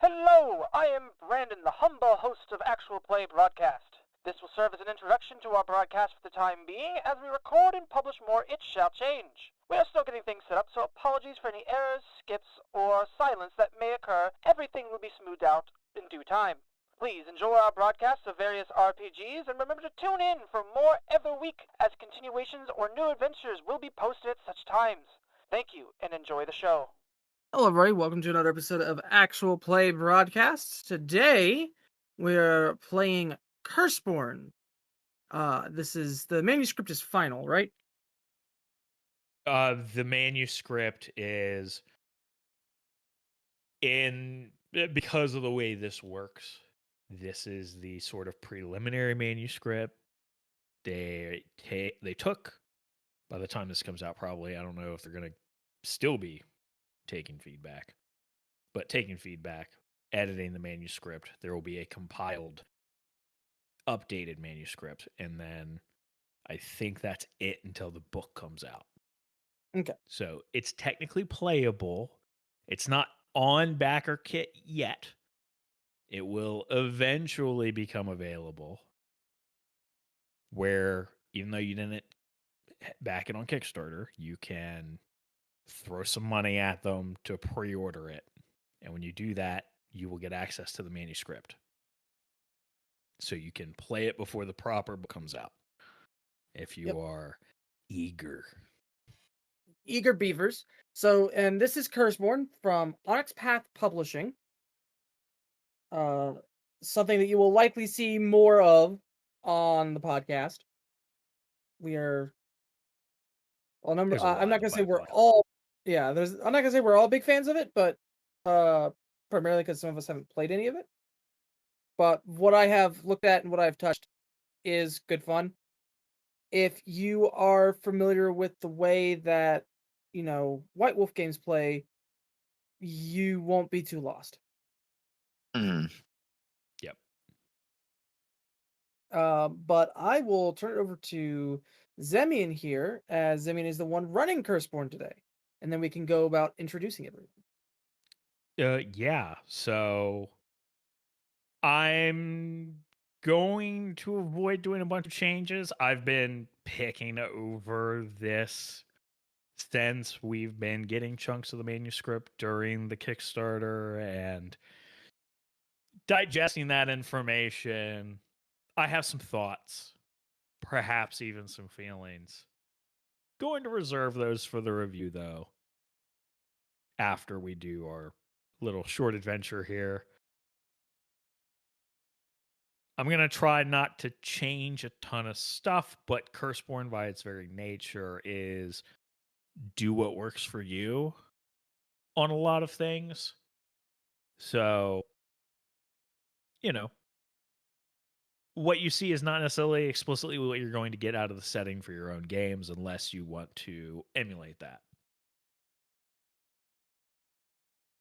Hello, I am Brandon, the humble host of Actual Play Broadcast. This will serve as an introduction to our broadcast for the time being. As we record and publish more, it shall change. We are still getting things set up, so apologies for any errors, skips, or silence that may occur. Everything will be smoothed out in due time. Please enjoy our broadcasts of various RPGs, and remember to tune in for more every week, as continuations or new adventures will be posted at such times. Thank you, and enjoy the show. Hello, everybody. Welcome to another episode of Actual Play Broadcasts. Today, we're playing Curseborne. The manuscript is final, right? The manuscript is because of the way this works. This is the sort of preliminary manuscript they took. By the time this comes out, probably, I don't know if they're going to still be taking feedback, but taking feedback, editing the manuscript, there will be a compiled, updated manuscript, and then I think that's it until the book comes out. Okay. So it's technically playable. It's not on backer kit yet. It will eventually become available, where even though you didn't back it on Kickstarter, you can throw some money at them to pre-order it. And when you do that, you will get access to the manuscript. So you can play it before the proper book comes out. If you are eager. Eager beavers. So, and this is Curseborne from Onyx Path Publishing. Something that you will likely see more of on the podcast. We are... Well, I'm not going to say we're all... Yeah, I'm not going to say we're all big fans of it, but primarily because some of us haven't played any of it. But what I have looked at and what I've touched is good fun. If you are familiar with the way that, White Wolf games play, you won't be too lost. Yep. But I will turn it over to Zemian here, as Zemian is the one running Curseborne today. And then we can go about introducing everyone. Yeah, so I'm going to avoid doing a bunch of changes. I've been picking over this since we've been getting chunks of the manuscript during the Kickstarter and digesting that information. I have some thoughts, perhaps even some feelings. Going to reserve those for the review, though, after we do our little short adventure here. I'm going to try not to change a ton of stuff, but Curseborne, by its very nature, is do what works for you on a lot of things. So, what you see is not necessarily explicitly what you're going to get out of the setting for your own games unless you want to emulate that.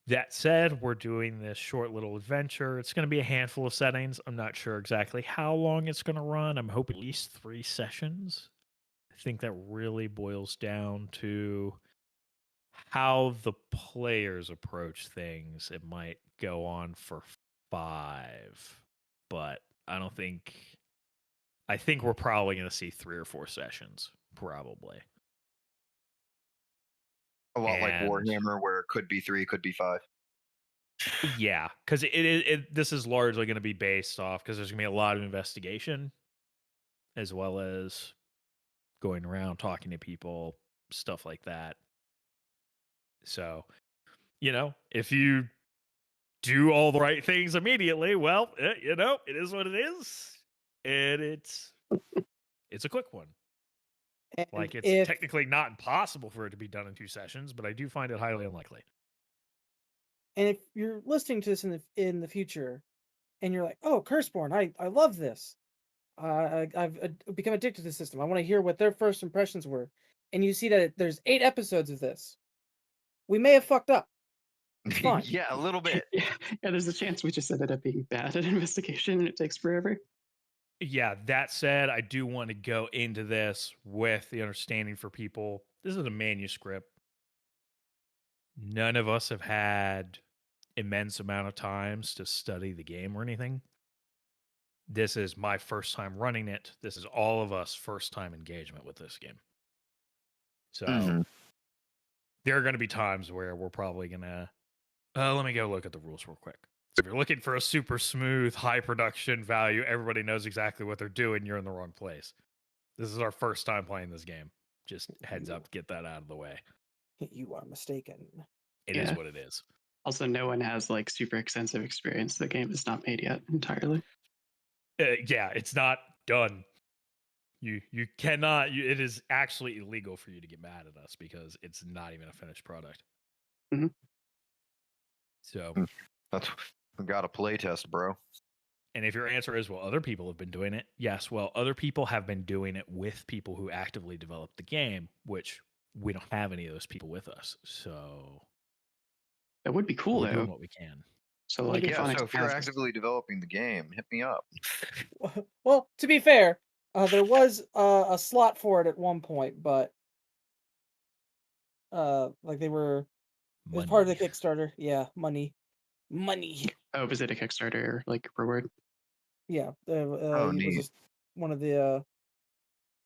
That said, we're doing this short little adventure. It's going to be a handful of settings. I'm not sure exactly how long it's going to run. I'm hoping at least 3 sessions. I think that really boils down to how the players approach things. It might go on for 5, but I think we're probably going to see 3 or 4 sessions, probably. A lot like Warhammer, where it could be 3, could be 5. Yeah, because this is largely going to be based off, because there's going to be a lot of investigation, as well as going around talking to people, stuff like that. So, if you do all the right things immediately, well, it is what it is, and it's a quick one. And like, it's technically not impossible for it to be done in 2 sessions, but I do find it highly unlikely. And if you're listening to this in the future, and you're like, "Oh, Curseborne, I love this. I've become addicted to the system. I want to hear what their first impressions were," and you see that there's 8 episodes of this, we may have fucked up. It's fine. Yeah, a little bit. Yeah, there's a chance we just ended up being bad at investigation and it takes forever. Yeah, that said, I do want to go into this with the understanding for people. This is a manuscript. None of us have had immense amount of times to study the game or anything. This is my first time running it. This is all of us first time engagement with this game. So there are going to be times where we're probably going to, let me go look at the rules real quick. So if you're looking for a super smooth, high production value, everybody knows exactly what they're doing, you're in the wrong place. This is our first time playing this game. Just heads up, get that out of the way. You are mistaken. It is what it is. Also, no one has like super extensive experience. The game is not made yet entirely. Yeah, it's not done. You cannot. It is actually illegal for you to get mad at us because it's not even a finished product. Mm-hmm. So we got a play test, bro. And if your answer is, well, other people have been doing it, yes, well, other people have been doing it with people who actively developed the game, which we don't have any of those people with us. So that would be cool, we're though. doing what we can. So, like, so if you're actively developing the game, hit me up. Well, to be fair, there was a slot for it at one point, but like they were as part of the Kickstarter. Yeah, money. Oh, was it a Kickstarter like reward? Yeah, neat. it was just one of the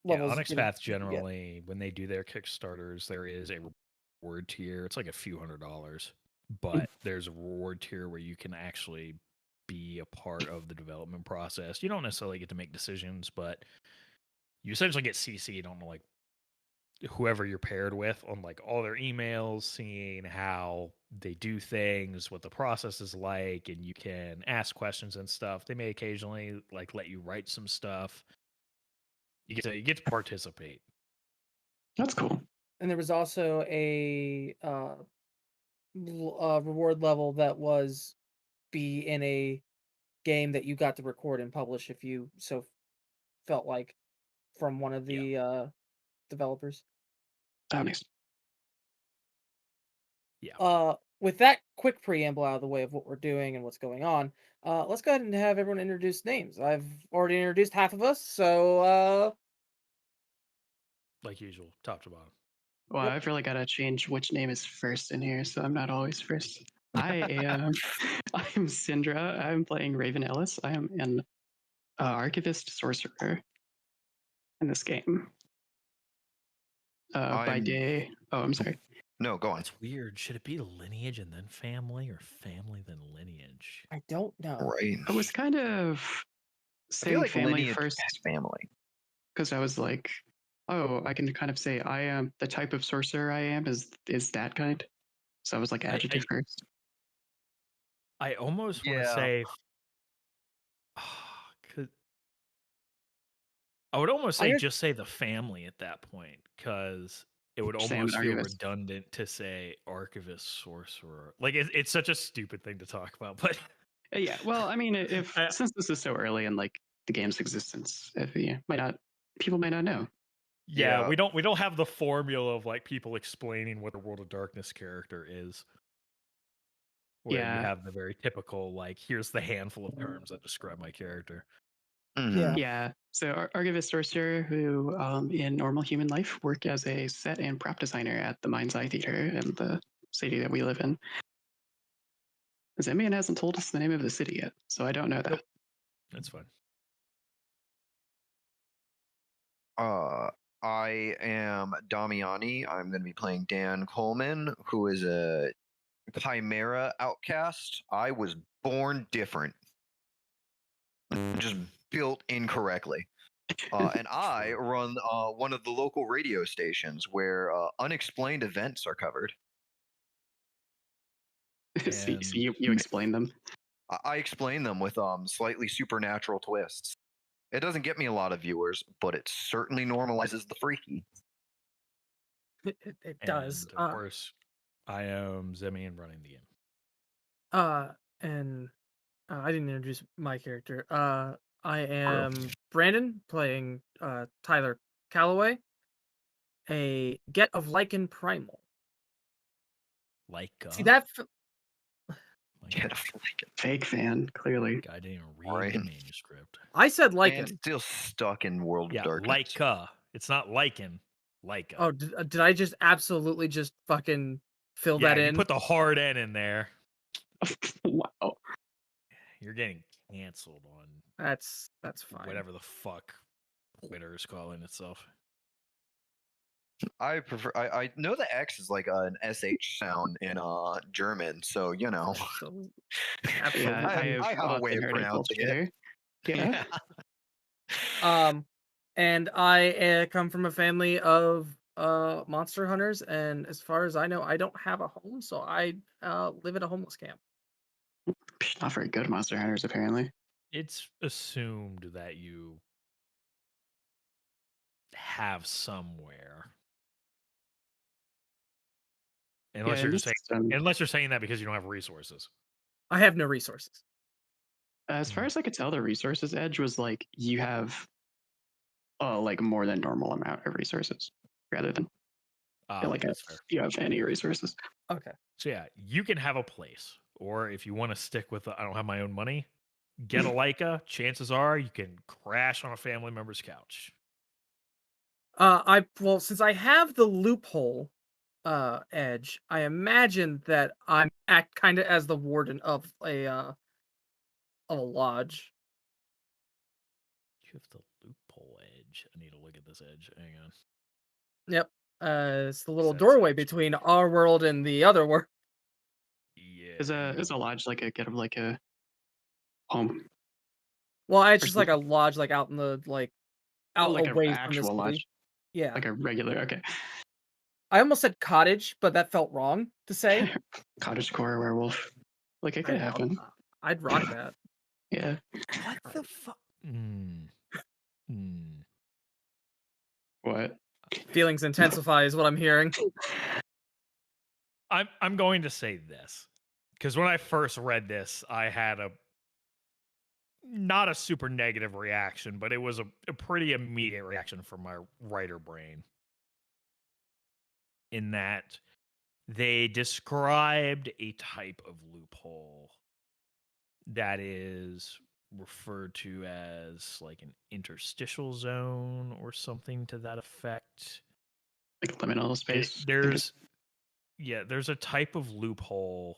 levels. Onyx Path generally, when they do their Kickstarters, there is a reward tier. It's like a few $100s, but there's a reward tier where you can actually be a part of the development process. You don't necessarily get to make decisions, but you essentially get CC'd on like whoever you're paired with on like all their emails, seeing how they do things, what the process is like, and you can ask questions and stuff. They may occasionally like let you write some stuff. You get to participate. That's cool. And there was also a reward level that was be in a game that you got to record and publish if you so felt like, from one of the developers. Oh, nice. Yeah. With that quick preamble out of the way of what we're doing and what's going on, let's go ahead and have everyone introduce names. I've already introduced half of us, so like usual, top to bottom. Well, I've really got to change which name is first in here, so I'm not always first. I am Syndra. I'm playing Raven Ellis. I am an archivist sorcerer in this game. By day. Oh, I'm sorry. No, go on. It's weird. Should it be lineage and then family, or family then lineage? I don't know. Right. I was kind of saying like family first, family, because I was like, oh, I can kind of say I am the type of sorcerer I am is that kind. So I was like adjective first. I almost want to say, I would almost say just say the family at that point, because it would almost feel redundant to say archivist sorcerer. Like it's such a stupid thing to talk about, but yeah. Well, I mean, since this is so early in like the game's existence, people might not know. Yeah, we don't have the formula of like people explaining what the World of Darkness character is. Where you have the very typical like, here's the handful of terms that describe my character. Mm-hmm. Yeah. So archivist sorcerer who in normal human life work as a set and prop designer at the Mind's Eye Theater in the city that we live in. Zemian hasn't told us the name of the city yet, so I don't know that. That's fine. I am Damiani. I'm going to be playing Dan Coleman, who is a Chimera outcast. I was born different. Just built incorrectly. And I run one of the local radio stations where unexplained events are covered. So you explain them? I explain them with slightly supernatural twists. It doesn't get me a lot of viewers, but it certainly normalizes the freaky. It does. Of course, I am Zemian running the game. And I didn't introduce my character. I am Brandon, playing Tyler Calloway, a Get of Lycan Primal. Like see that? Get of Lycan. Fake fan, clearly. I didn't even read the manuscript. I said Lycan. And still stuck in World of Darkness. Leica. It's not Lycan. Leica. Oh, did I just absolutely just fucking fill that in? You put the hard N in there. Wow. You're getting canceled on That's fine. whatever the fuck Twitter is calling itself. I prefer. I know the X is like an SH sound in German, so you know. So, Yeah, absolutely. I have a way of often heard pronouncing it. culture. Yeah. And I come from a family of monster hunters, and as far as I know, I don't have a home, so I live at a homeless camp. Not very good monster hunters, apparently. It's assumed that you have somewhere. Unless Yeah, you're in just this saying, system, unless you're saying that because you don't have resources. I have no resources. as far as I could tell, the resources edge was like you have like more than normal amount of resources rather than like That's fair. you have any resources. Okay. So yeah, you can have a place, or if you want to stick with I don't have my own money, get a Leica. Chances are you can crash on a family member's couch. Well, since I have the loophole edge, I imagine that I'm act kind of as the warden of a lodge. You have the loophole edge. I need to look at this edge. Hang on. Yep. It's the little That's doorway actually- between our world and the other world. Yeah. Is a lodge like a home? Well, it's just like a lodge, like out in the out like away an from the actual city. lodge, Yeah. like a regular. Okay. I almost said cottage, but that felt wrong to say. Cottagecore werewolf. Like it could happen. I'd rock that. Yeah. What the fuck? What? Feelings intensify is what I'm hearing. I'm going to say this because when I first read this, I had not a super negative reaction, but it was a pretty immediate reaction from my writer brain. In that they described a type of loophole that is referred to as like an interstitial zone or something to that effect. Like liminal space. There's a type of loophole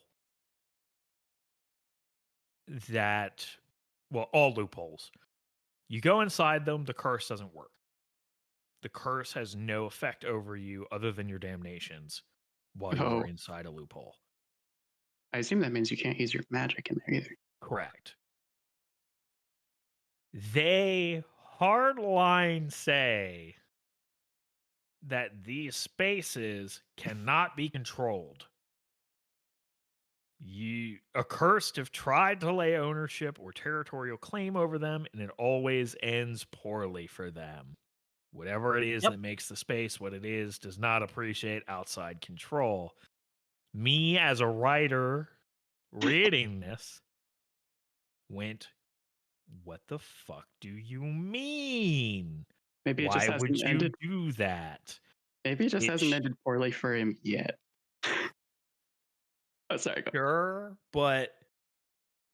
that, well, all loopholes. You go inside them, the curse doesn't work. The curse has no effect over you other than your damnations while you're inside a loophole. I assume that means you can't use your magic in there either. Correct. They hardline say that these spaces cannot be controlled. Accursed have tried to lay ownership or territorial claim over them, and it always ends poorly for them. Whatever it is that makes the space what it is does not appreciate outside control. Me, as a writer, reading this, went, what the fuck do you mean? Maybe it Why just hasn't would you ended. do that? Maybe it just hasn't ended poorly for him yet. Oh, sorry. Go. Sure, but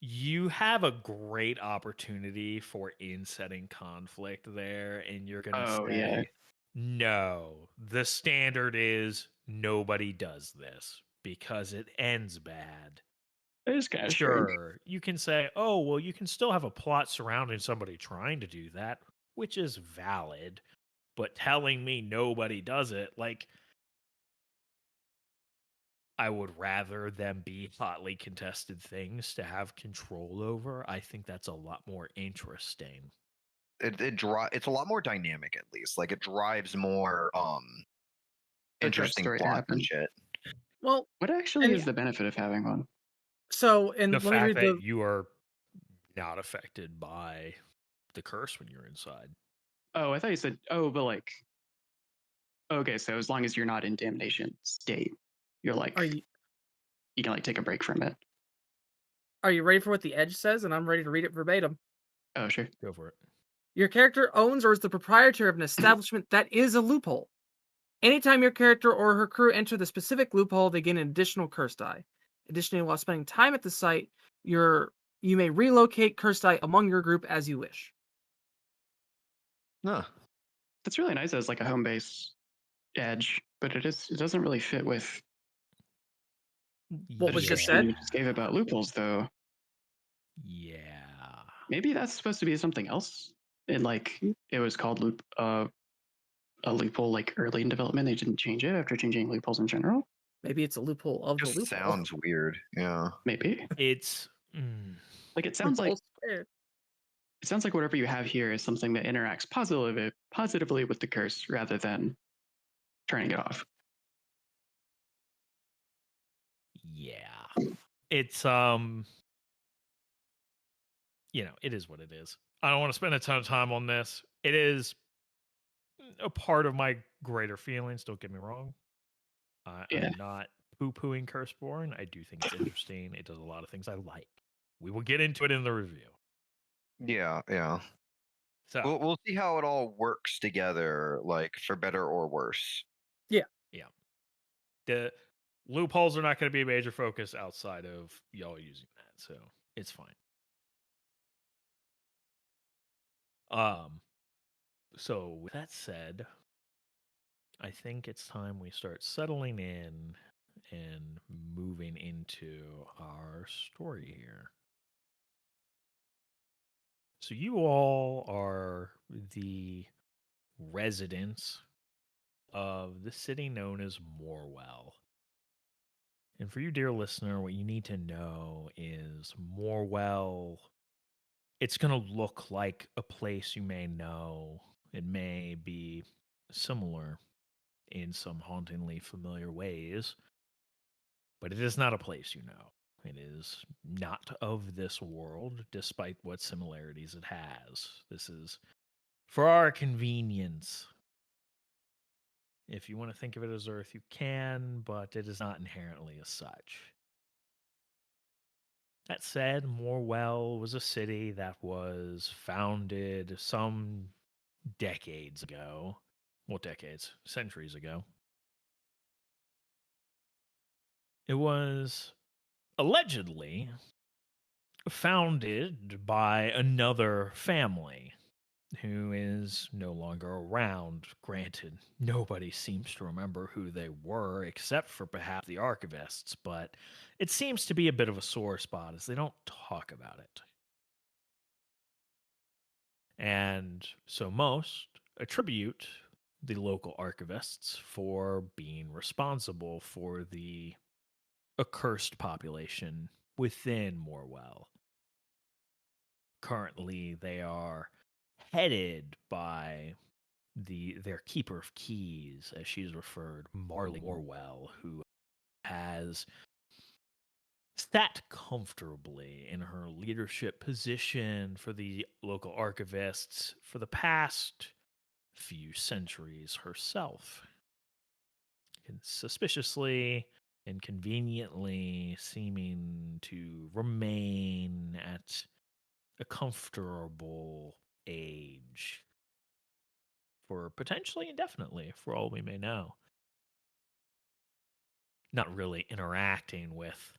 you have a great opportunity for in-setting conflict there, and you're going to say, no, the standard is nobody does this because it ends bad. It is kind of sure. You can say, oh, well, you can still have a plot surrounding somebody trying to do that, which is valid, but telling me nobody does it, like, I would rather them be hotly contested things to have control over. I think that's a lot more interesting. It's a lot more dynamic, at least. Like, it drives more interesting plot and shit. Well, what actually is the benefit of having one? So, and the fact that you are not affected by the curse when you're inside. Oh, I thought you said, but like, okay, so as long as you're not in damnation state, you're like, you can like take a break from it. Are you ready for what the edge says? And I'm ready to read it verbatim. Oh, sure. Go for it. Your character owns or is the proprietor of an establishment that is a loophole. Anytime your character or her crew enter the specific loophole, they gain an additional curse die. Additionally, while spending time at the site, you may relocate curse die among your group as you wish. Huh. That's really nice as like a home base edge, but it doesn't really fit with what was just description said. you just gave about loopholes, though. Yeah. Maybe that's supposed to be something else. It was called a loophole like early in development. They didn't change it after changing loopholes in general. Maybe it's a loophole of the Just loophole. sounds weird. Yeah. Maybe It's like it sounds like Loophole squared. it sounds like whatever you have here is something that interacts positively with the curse rather than turning it off. yeah. It's it is what it is. I don't want to spend a ton of time on this. It is a part of my greater feelings, don't get me wrong. Yeah. I'm not poo-pooing Curseborne. I do think it's interesting. It does a lot of things I like. We will get into it in the review. Yeah. So We'll see how it all works together, like for better or worse. yeah. The loopholes are not going to be a major focus outside of y'all using that, so it's fine. So with that said, I think it's time we start settling in and moving into our story here. So you all are the residents of the city known as Morwell. And for you, dear listener, what you need to know is Morwell, it's going to look like a place you may know. It may be similar in some hauntingly familiar ways, but it is not a place you know. It is not of this world, despite what similarities it has. This is for our convenience. If you want to think of it as Earth, you can, but it is not inherently as such. That said, Morwell was a city that was founded some decades ago. Well, decades, centuries ago. It was allegedly founded by another family who is no longer around. Granted, nobody seems to remember who they were except for perhaps the archivists, but it seems to be a bit of a sore spot as they don't talk about it. And so most attribute the local archivists for being responsible for the accursed population within Morwell. Currently, they are headed by their keeper of keys, as she's referred, Marley Morwell, who has sat comfortably in her leadership position for the local archivists for the past few centuries herself. And suspiciously and conveniently seeming to remain at a comfortable age for potentially indefinitely, for all we may know. Not really interacting with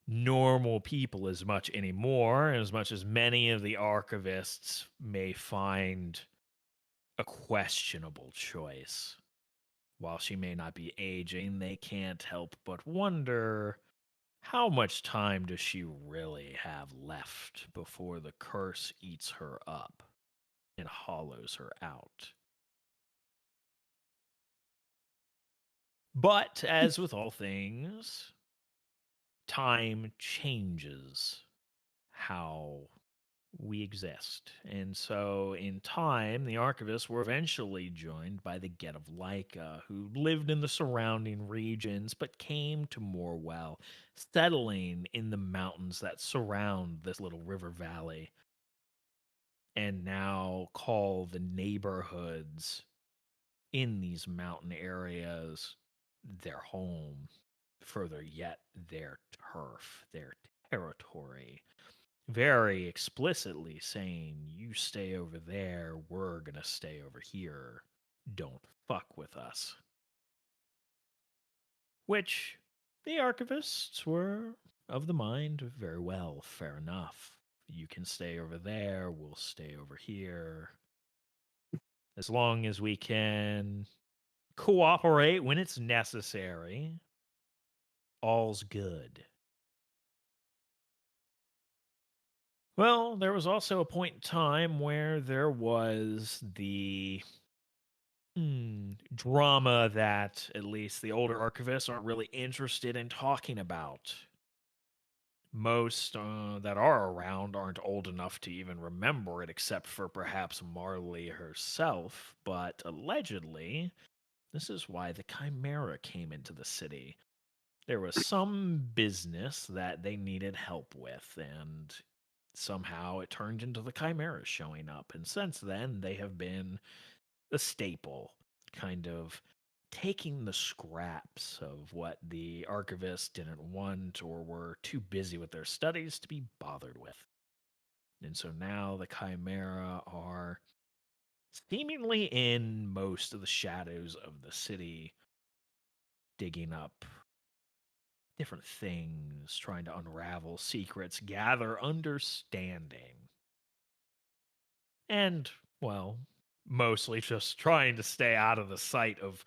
normal people as much anymore, as much as many of the archivists may find a questionable choice. While she may not be aging, they can't help but wonder, how much time does she really have left before the curse eats her up and hollows her out? But as with all things, time changes how we exist. And so in time, the archivists were eventually joined by the Get of Lyca, who lived in the surrounding regions but came to Morwell, settling in the mountains that surround this little river valley, and now call the neighborhoods in these mountain areas their home, further yet their turf, their territory. Very explicitly saying, you stay over there, we're gonna stay over here. Don't fuck with us. Which the archivists were of the mind, very well, fair enough. You can stay over there, we'll stay over here. As long as we can cooperate when it's necessary, all's good. Well, there was also a point in time where there was the drama that at least the older archivists aren't really interested in talking about. Most that are around aren't old enough to even remember it, except for perhaps Marley herself. But allegedly, this is why the Chimera came into the city. There was some business that they needed help with, and somehow it turned into the Chimeras showing up. And since then, they have been a staple, kind of taking the scraps of what the archivists didn't want or were too busy with their studies to be bothered with. And so now the Chimera are seemingly in most of the shadows of the city, digging up different things, trying to unravel secrets, gather understanding. And, well, mostly just trying to stay out of the sight of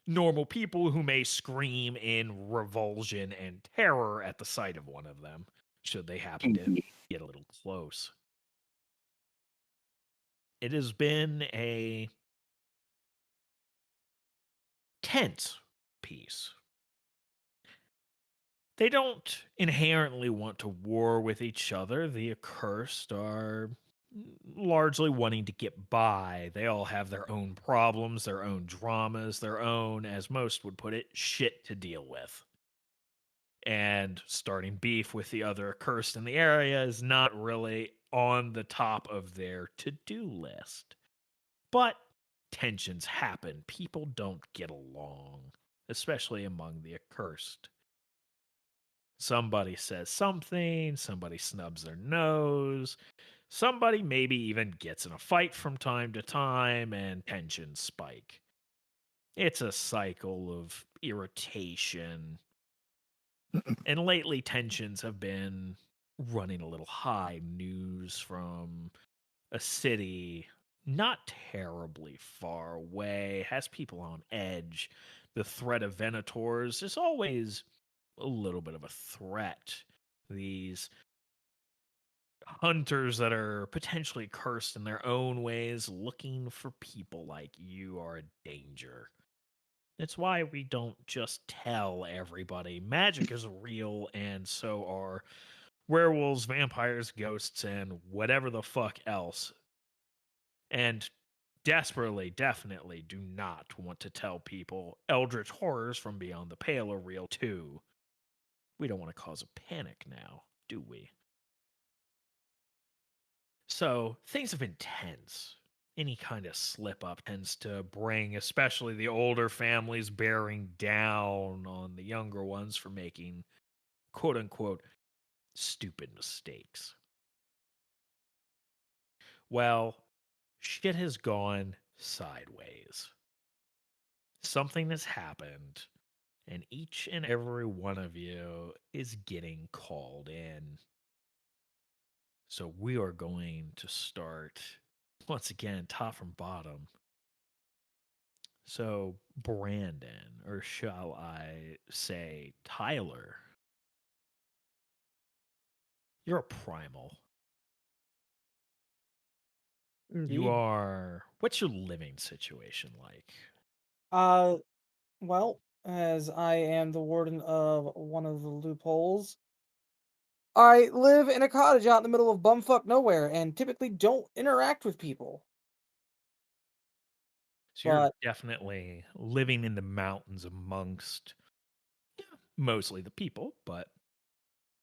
normal people who may scream in revulsion and terror at the sight of one of them, should they happen to get a little close. It has been a tense piece. They don't inherently want to war with each other. The accursed are largely wanting to get by. They all have their own problems, their own dramas, their own, as most would put it, shit to deal with. And starting beef with the other accursed in the area is not really on the top of their to-do list. But tensions happen. People don't get along, especially among the accursed. Somebody says something, somebody snubs their nose, somebody maybe even gets in a fight from time to time, and tensions spike. It's a cycle of irritation. And lately, tensions have been running a little high. News from a city not terribly far away has people on edge. The threat of Venators is always a little bit of a threat. These hunters that are potentially cursed in their own ways, looking for people like you, are a danger. It's why we don't just tell everybody magic is real, and so are werewolves, vampires, ghosts, and whatever the fuck else. And desperately, definitely do not want to tell people eldritch horrors from beyond the pale are real too. We don't want to cause a panic now, do we? So things have been tense. Any kind of slip up tends to bring especially the older families bearing down on the younger ones for making quote unquote stupid mistakes. Well, shit has gone sideways. Something has happened, and each and every one of you is getting called in. So we are going to start, once again, top from bottom. So, Brandon, or shall I say Tyler, you're a primal. Indeed. You are. What's your living situation like? Well, as I am the warden of one of the loopholes, I live in a cottage out in the middle of bumfuck nowhere and typically don't interact with people. So you're But definitely living in the mountains amongst mostly the people, but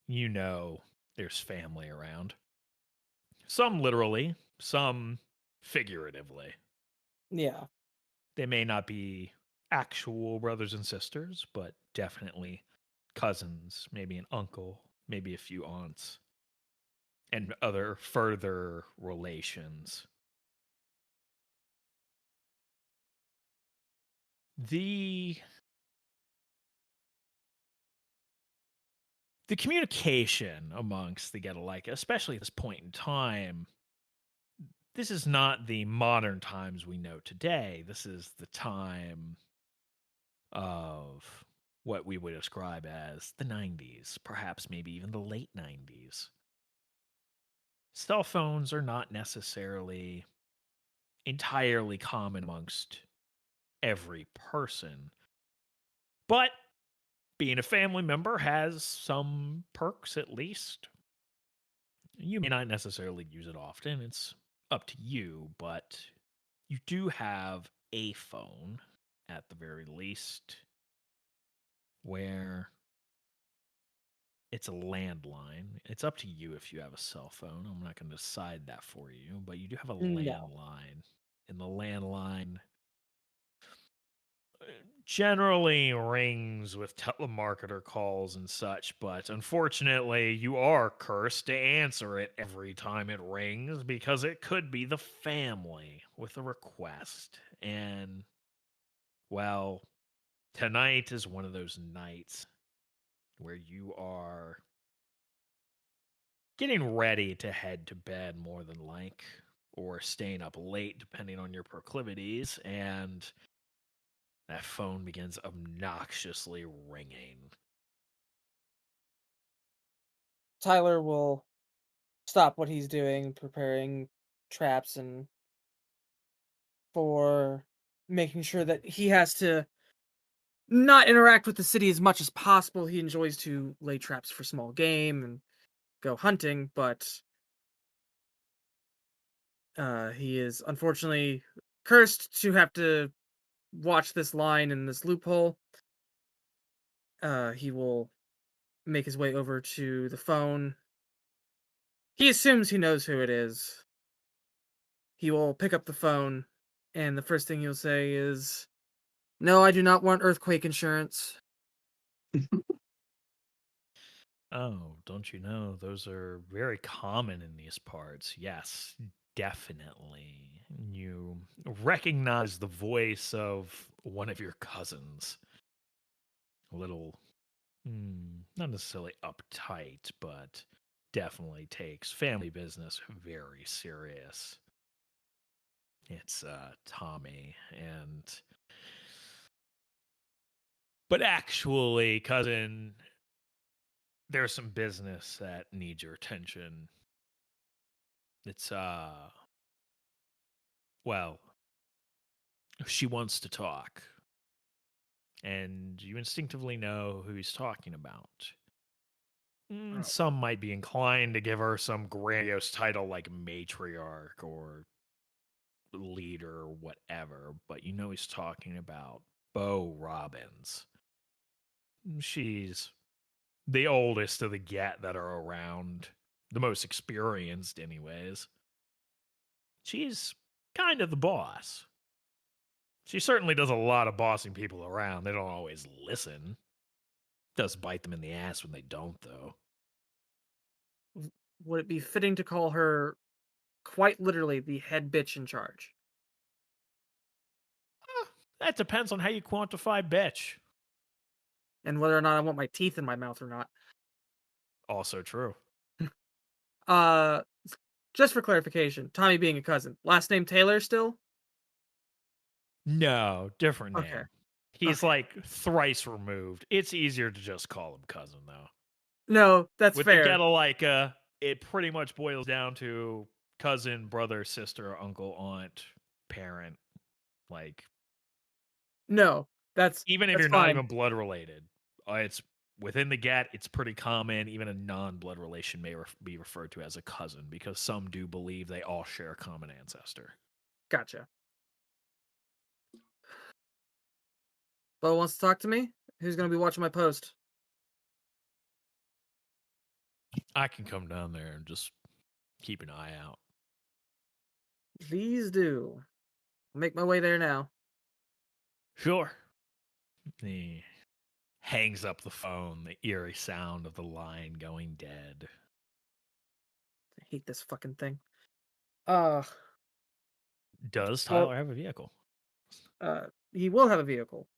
you know there's family around. Some literally, some figuratively. yeah, They may not be actual brothers and sisters, but definitely cousins, maybe an uncle, maybe a few aunts, and other further relations. The communication amongst the Get-alike, especially at this point in time, this is not the modern times we know today. This is the time of what we would describe as the 90s, perhaps maybe even the late 90s. Cell phones are not necessarily entirely common amongst every person, but being a family member has some perks at least. You may not necessarily use it often, it's up to you, but you do have a phone at the very least where it's a landline. It's up to you if you have a cell phone. I'm not going to decide that for you, but you do have a landline. And the landline generally rings with telemarketer calls and such, but unfortunately, you are cursed to answer it every time it rings because it could be the family with a request. And, well, tonight is one of those nights where you are getting ready to head to bed more than like, or staying up late depending on your proclivities, and that phone begins obnoxiously ringing. Tyler will stop what he's doing, preparing traps and for making sure that he has to not interact with the city as much as possible. He enjoys to lay traps for small game and go hunting, but he is unfortunately cursed to have to watch this line in this loophole. He will make his way over to the phone. He assumes he knows who it is. He will pick up the phone, and the first thing he'll say is, "No, I do not want earthquake insurance." Oh, don't you know, those are very common in these parts. Yes, definitely. You recognize the voice of one of your cousins. A little, not necessarily uptight, but definitely takes family business very serious. It's Tommy, but actually, cousin, there's some business that needs your attention. It's well, she wants to talk, and you instinctively know who he's talking about. Some might be inclined to give her some grandiose title like matriarch or leader or whatever, but you know he's talking about Bo Robbins. She's the oldest of the get that are around, the most experienced anyways. She's kind of the boss. She certainly does a lot of bossing people around. They don't always listen. Does bite them in the ass when they don't, though. Would it be fitting to call her quite literally the head bitch in charge? That depends on how you quantify bitch. And whether or not I want my teeth in my mouth or not. Also true. Just for clarification, Tommy being a cousin, last name Taylor still? No, different name. Okay. He's like thrice removed. It's easier to just call him cousin, though. No, that's With fair. the Getalaika, it pretty much boils down to cousin, brother, sister, uncle, aunt, parent. Like, no, that's even if that's you're fine. not even blood related, it's within the Get. It's pretty common. Even a non-blood relation may be referred to as a cousin because some do believe they all share a common ancestor. Gotcha. Bo wants to talk to me? Who's going to be watching my post? I can come down there and just keep an eye out. Please do. I'll make my way there now. Sure. He hangs up the phone, the eerie sound of the line going dead. I hate this fucking thing. Does Tyler have a vehicle? He will have a vehicle.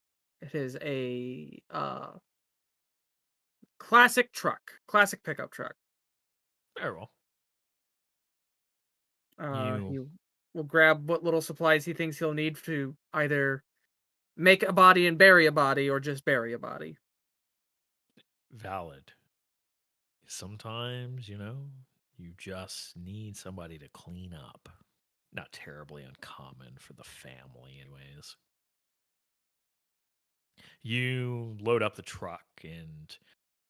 It is a classic truck, classic pickup truck. Very well. He will grab what little supplies he thinks he'll need to either make a body and bury a body, or just bury a body. valid. Sometimes, you just need somebody to clean up. Not terribly uncommon for the family, anyways. You load up the truck and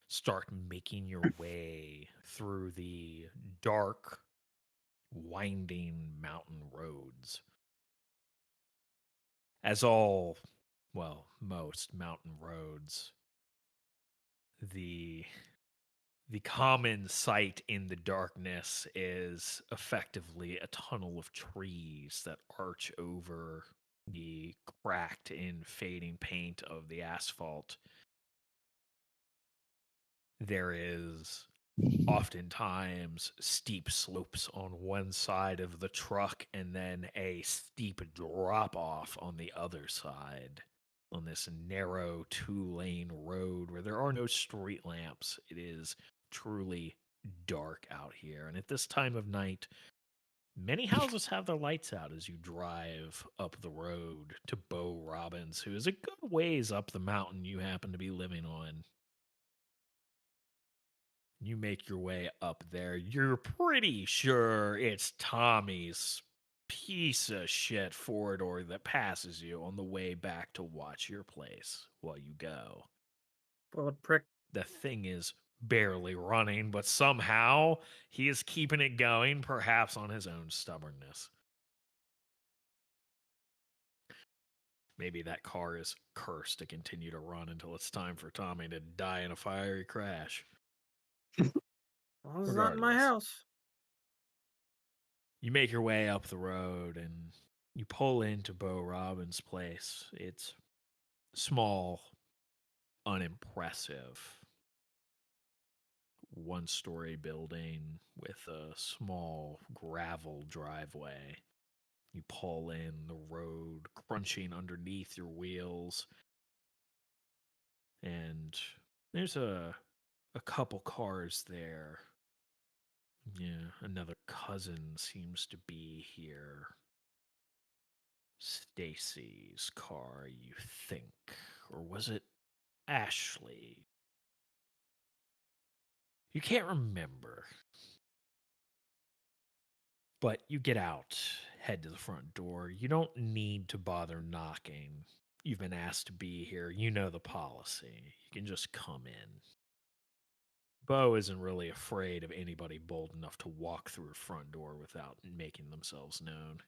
start making your way through the dark, winding mountain roads. As most mountain roads, the common sight in the darkness is effectively a tunnel of trees that arch over the cracked and fading paint of the asphalt. There is oftentimes steep slopes on one side of the truck and then a steep drop off on the other side on this narrow 2-lane road where there are no street lamps. It is truly dark out here, and at this time of night many houses have their lights out as you drive up the road to Bo Robbins, who is a good ways up the mountain you happen to be living on. You make your way up there. You're pretty sure it's Tommy's piece of shit four-door that passes you on the way back to watch your place while you go. Bullet prick. The thing is barely running, but somehow he is keeping it going, perhaps on his own stubbornness. Maybe that car is cursed to continue to run until it's time for Tommy to die in a fiery crash. Well, it's not in my house. You make your way up the road and you pull into Bo Robbins' place. It's small, unimpressive. One-story building with a small gravel driveway. You pull in, the road crunching underneath your wheels. And there's a couple cars there. Yeah, another cousin seems to be here. Stacy's car, you think. Or was it Ashley? You can't remember. But you get out, head to the front door. You don't need to bother knocking. You've been asked to be here. You know the policy. You can just come in. Bo isn't really afraid of anybody bold enough to walk through a front door without making themselves known.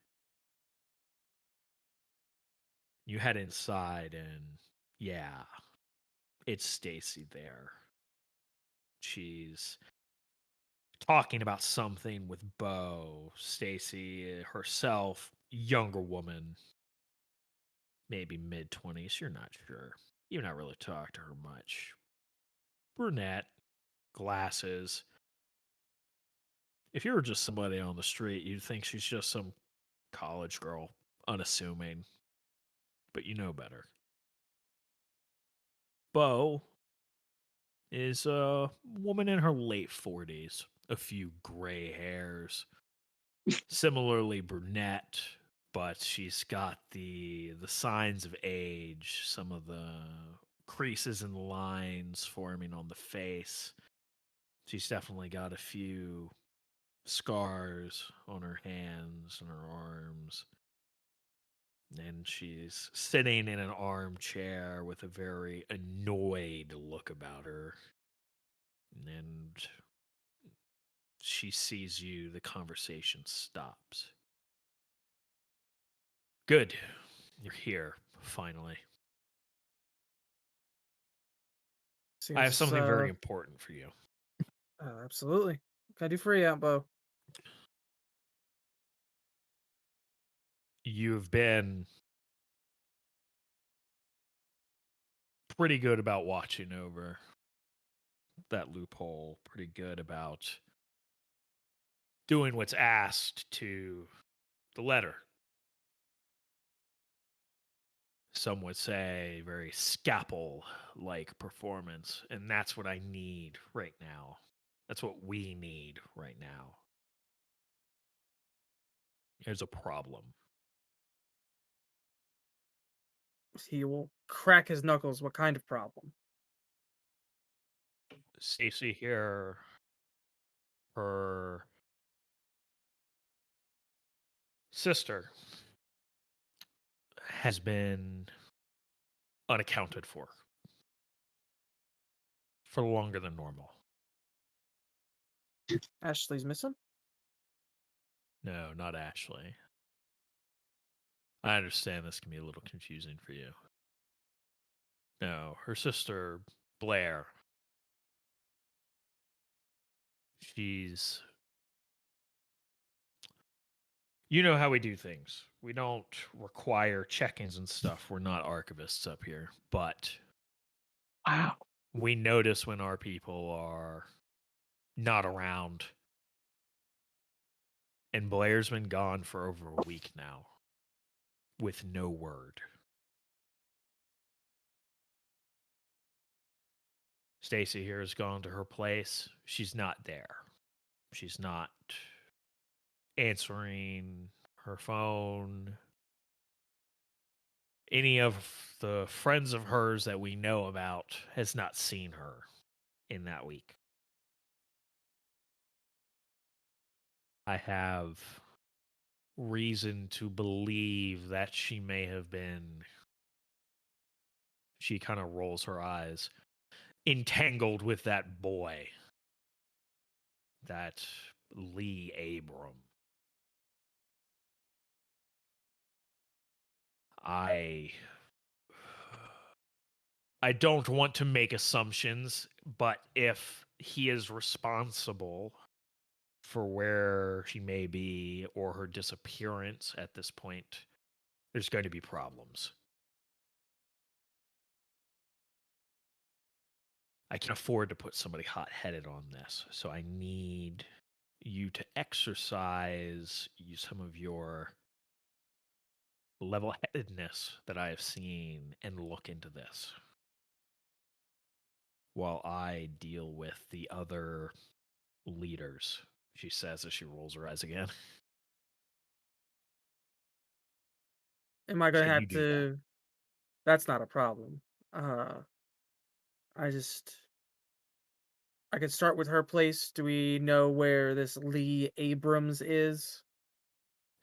You head inside and, yeah, it's Stacy there. She's talking about something with Bo. Stacy herself, younger woman, maybe mid-20s, you're not sure. You've not really talked to her much. Brunette, glasses. If you were just somebody on the street, you'd think she's just some college girl, unassuming. But you know better. Bo is a woman in her late 40s, a few gray hairs. Similarly brunette, but she's got the signs of age, some of the creases and lines forming on the face. She's definitely got a few scars on her hands and her arms. And she's sitting in an armchair with a very annoyed look about her. And she sees you, the conversation stops. Good. You're here, finally. I have something very important for you. Absolutely. What can I do for you, Bo? You've been pretty good about watching over that loophole, pretty good about doing what's asked to the letter. Some would say very scalpel-like performance, and that's what I need right now. That's what we need right now. There's a problem. He will crack his knuckles. What kind of problem? Stacy here, her sister has been unaccounted for longer than normal. Ashley's missing? No, not Ashley. I understand this can be a little confusing for you. No, her sister, Blair. She's... You know how we do things. We don't require check-ins and stuff. We're not archivists up here. But Wow. we notice when our people are not around. And Blair's been gone for over a week now. With no word. Stacy here has gone to her place. She's not there. She's not answering her phone. Any of the friends of hers that we know about has not seen her in that week. I have reason to believe that she may have been... She kind of rolls her eyes. Entangled with that boy. That Lee Abram. I don't want to make assumptions, but if he is responsible for where she may be or her disappearance at this point, there's going to be problems. I can't afford to put somebody hot-headed on this, so I need you to exercise some of your level-headedness that I have seen and look into this while I deal with the other leaders, she says as she rolls her eyes again. Am I going to have to... That's not a problem. I could start with her place. Do we know where this Lee Abrams is?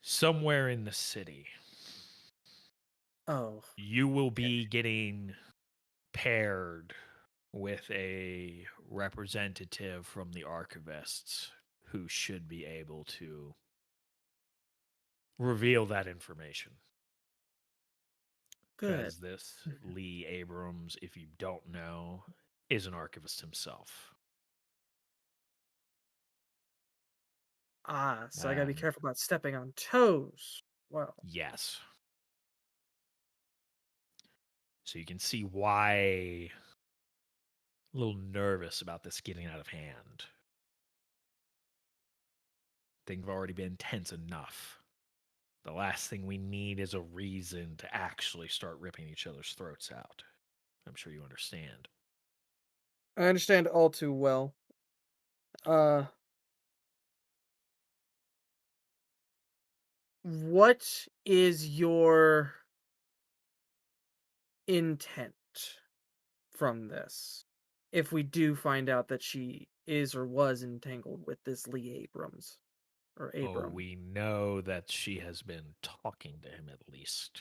Somewhere in the city. Oh. You will be getting paired with a representative from the archivists who should be able to reveal that information. Good. Because this Lee Abrams, if you don't know, is an archivist himself. So I gotta be careful about stepping on toes. Well. Yes. So you can see why a little nervous about this getting out of hand. Things have already been tense enough. The last thing we need is a reason to actually start ripping each other's throats out. I'm sure you understand. I understand all too well. What is your intent from this? If we do find out that she is or was entangled with this Lee Abrams. Or Abram. Oh, we know that she has been talking to him at least.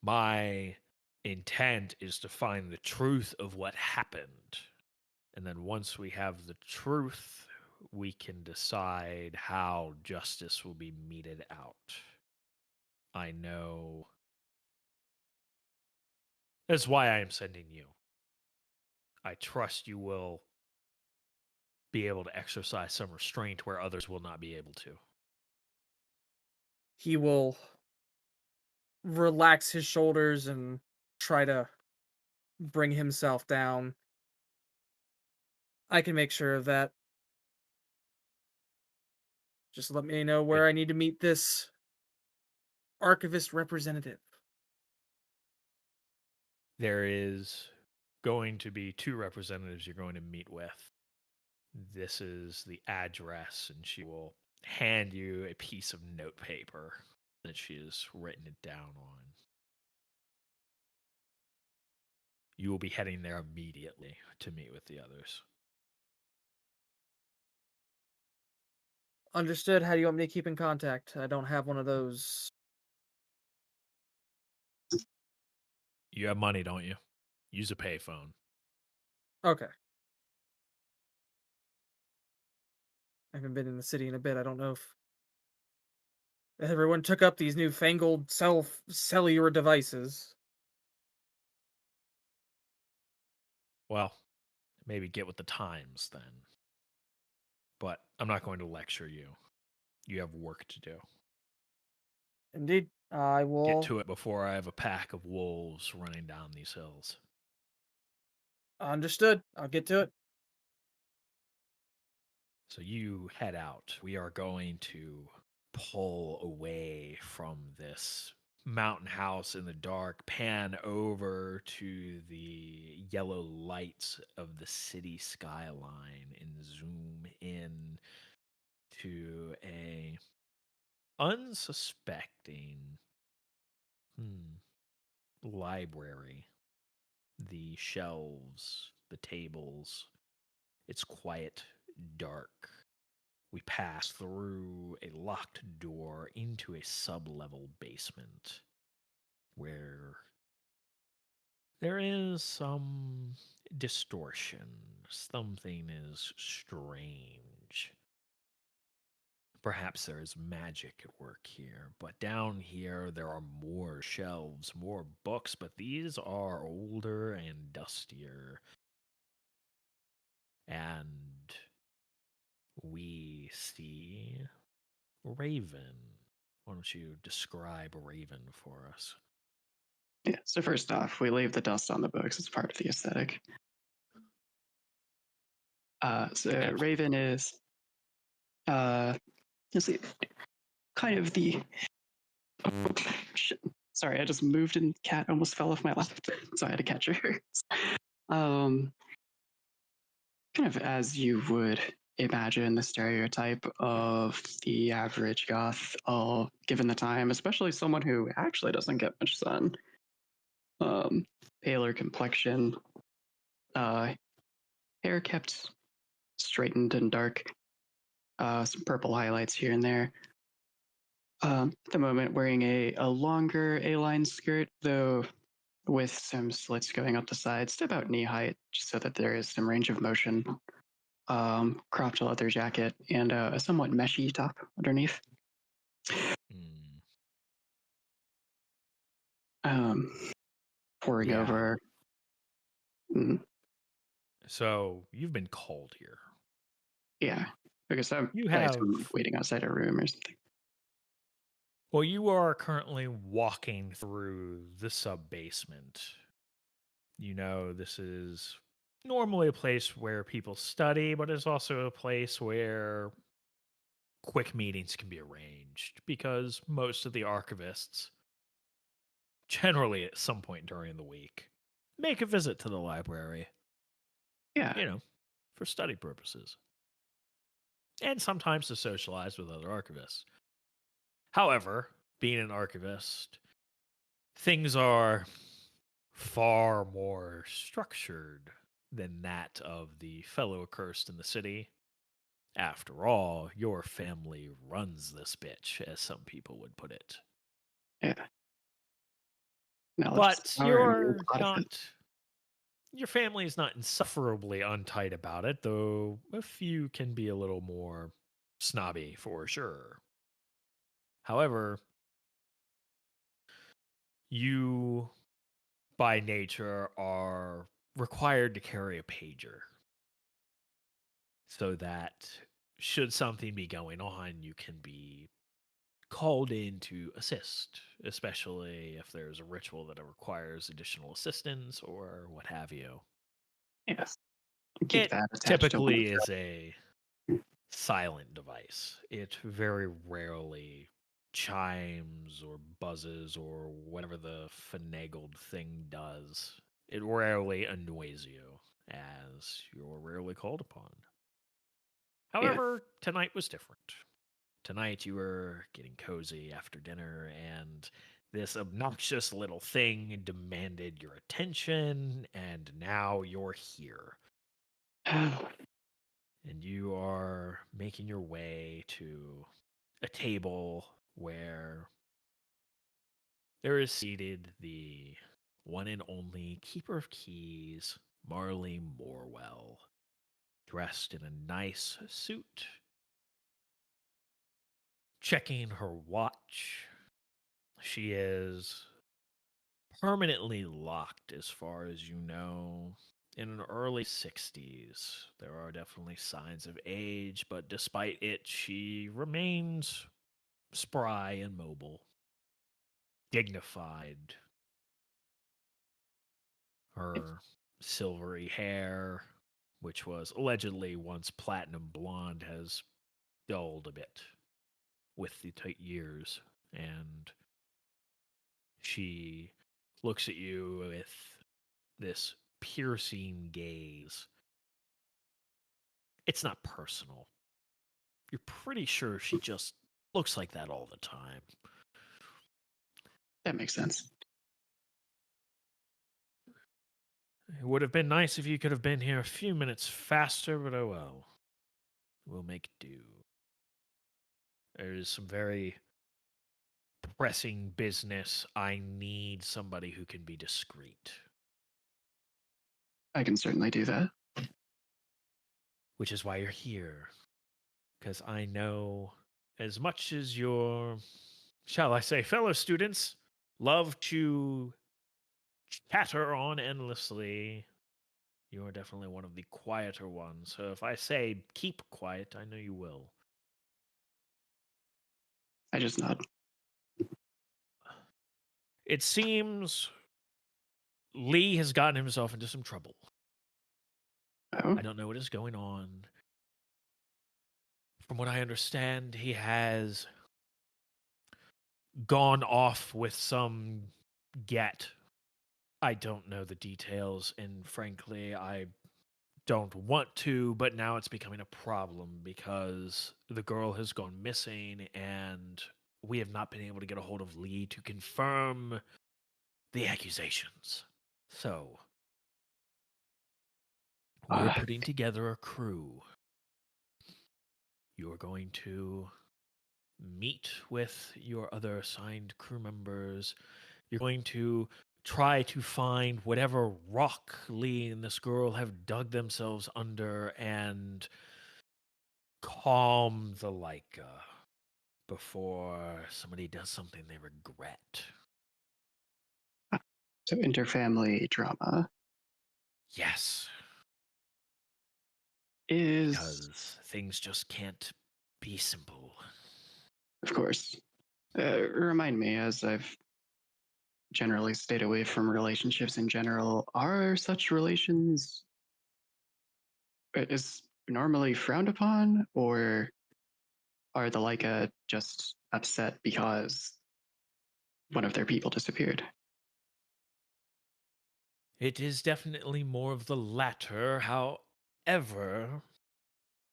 My intent is to find the truth of what happened. And then once we have the truth, we can decide how justice will be meted out. I know. That's why I am sending you. I trust you will be able to exercise some restraint where others will not be able to. He will relax his shoulders and try to bring himself down. I can make sure of that. Just let me know where I need to meet this archivist representative. There is going to be 2 representatives you're going to meet with. This is the address, and she will hand you a piece of notepaper that she has written it down on. You will be heading there immediately to meet with the others. Understood. How do you want me to keep in contact? I don't have one of those. You have money, don't you? Use a payphone. Okay. I haven't been in the city in a bit. I don't know if everyone took up these newfangled cellular devices. Well, maybe get with the times then. But I'm not going to lecture you. You have work to do. Indeed. I will get to it before I have a pack of wolves running down these hills. Understood. I'll get to it. So you head out. We are going to pull away from this mountain house in the dark, pan over to the yellow lights of the city skyline, and zoom in to a unsuspecting library. The shelves, the tables, it's quiet, dark. We pass through a locked door into a sub-level basement where there is some distortion. Something is strange. Perhaps there is magic at work here, but down here there are more shelves, more books, but these are older and dustier. And we see Raven. Why don't you describe Raven for us? Yeah, so first off, we leave the dust on the books as part of the aesthetic. Raven is, let's see, kind of the. Oh, shit. Sorry, I just moved and cat almost fell off my lap, so I had to catch her. Kind of as you would imagine the stereotype of the average goth, given the time, especially someone who actually doesn't get much sun. Paler complexion, hair kept straightened and dark, some purple highlights here and there. At the moment, wearing a longer A-line skirt, though with some slits going up the sides to about knee height, just so that there is some range of motion. Cropped leather jacket and a somewhat meshy top underneath. Pouring over. So you've been called here. Yeah, because I'm waiting outside a room or something. Well, you are currently walking through the sub-basement. You know, this is normally a place where people study, but it's also a place where quick meetings can be arranged because most of the archivists, generally at some point during the week, make a visit to the library. Yeah. You know, for study purposes. And sometimes to socialize with other archivists. However, being an archivist, things are far more structured than that of the fellow accursed in the city. After all, your family runs this bitch, as some people would put it. Yeah. But you're not... Your family is not insufferably untight about it, though a few can be a little more snobby for sure. However, you, by nature, are required to carry a pager. So that, should something be going on, you can be called in to assist, especially if there's a ritual that requires additional assistance or what have you. Yes. It typically is a silent device. It very rarely chimes or buzzes or whatever the finagled thing does. It rarely annoys you, as you're rarely called upon. However, tonight was different. Tonight you were getting cozy after dinner, and This obnoxious little thing demanded your attention, and now you're here. And you are making your way to a table where there is seated the one and only Keeper of Keys, Marley Morwell, dressed in a nice suit, checking her watch. She is permanently locked, as far as you know, in an early 60s. There are definitely signs of age, but despite it, she remains spry and mobile, dignified. Her silvery hair, which was allegedly once platinum blonde, has dulled a bit with the years, and she looks at you with this piercing gaze. It's not personal. You're pretty sure she just looks like that all the time. That makes sense. It would have been nice if you could have been here a few minutes faster, but oh well. We'll make do. There is some very pressing business. I need somebody who can be discreet. I can certainly do that. Which is why you're here. Because I know as much as your, shall I say, fellow students love to chatter on endlessly, you are definitely one of the quieter ones. So if I say keep quiet, I know you will. I just nod. It seems Lee has gotten himself into some trouble. Oh, I don't know what is going on. From what I understand, he has gone off with some get. I don't know the details, and frankly, I don't want to, but now it's becoming a problem because the girl has gone missing, and we have not been able to get a hold of Lee to confirm the accusations. So, we're putting together a crew. You're going to meet with your other assigned crew members. You're going to try to find whatever rock Lee and this girl have dug themselves under and calm the Leica before somebody does something they regret. so interfamily drama Yes, is, because things just can't be simple. of course. Remind me, as I've generally stayed away from relationships in general, are such relations is normally frowned upon, or are the Leica just upset because one of their people disappeared? It is definitely more of the latter. However,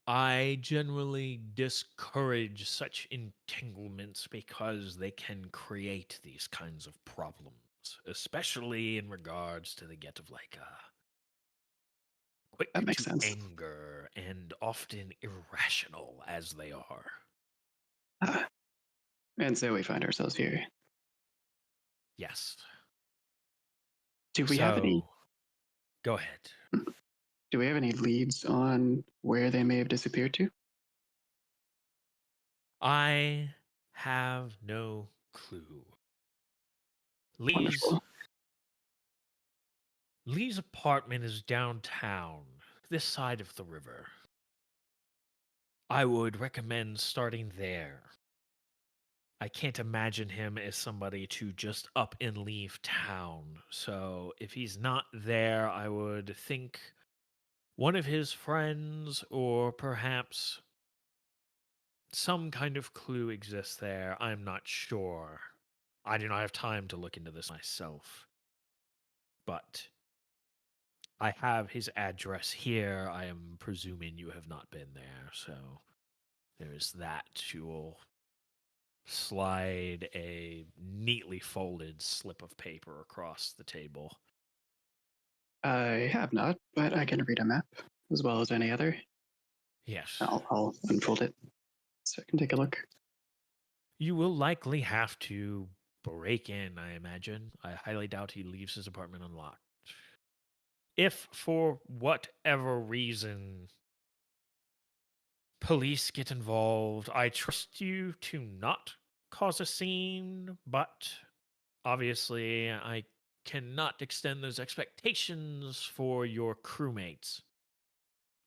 I generally discourage such entanglements because they can create these kinds of problems, especially in regards to the get of Leica. Quick That makes to sense. anger and often irrational as they are. And so we find ourselves here. Yes. Do we have any? Go ahead. Do we have any leads on where they may have disappeared to? I have no clue. Wonderful. Lee's apartment is downtown, this side of the river. I would recommend starting there. I can't imagine him as somebody to just up and leave town. So if he's not there, I would think one of his friends or perhaps some kind of clue exists there. I'm not sure. I do not have time to look into this myself. But I have his address here. I am presuming you have not been there, so there's that. You will slide a neatly folded slip of paper across the table. I have not, but I can read a map as well as any other. Yes. I'll unfold it so I can take a look. You will likely have to break in, I imagine. I highly doubt he leaves his apartment unlocked. If, for whatever reason, police get involved, I trust you to not cause a scene, but obviously I cannot extend those expectations for your crewmates.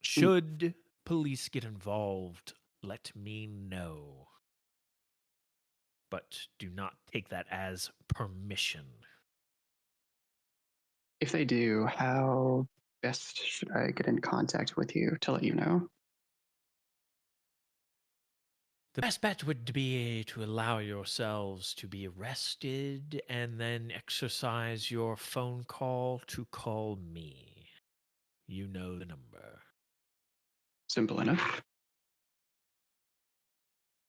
Should police get involved, let me know. But do not take that as permission. If they do, how best should I get in contact with you to let you know? The best bet would be to allow yourselves to be arrested and then exercise your phone call to call me. You know the number. Simple enough.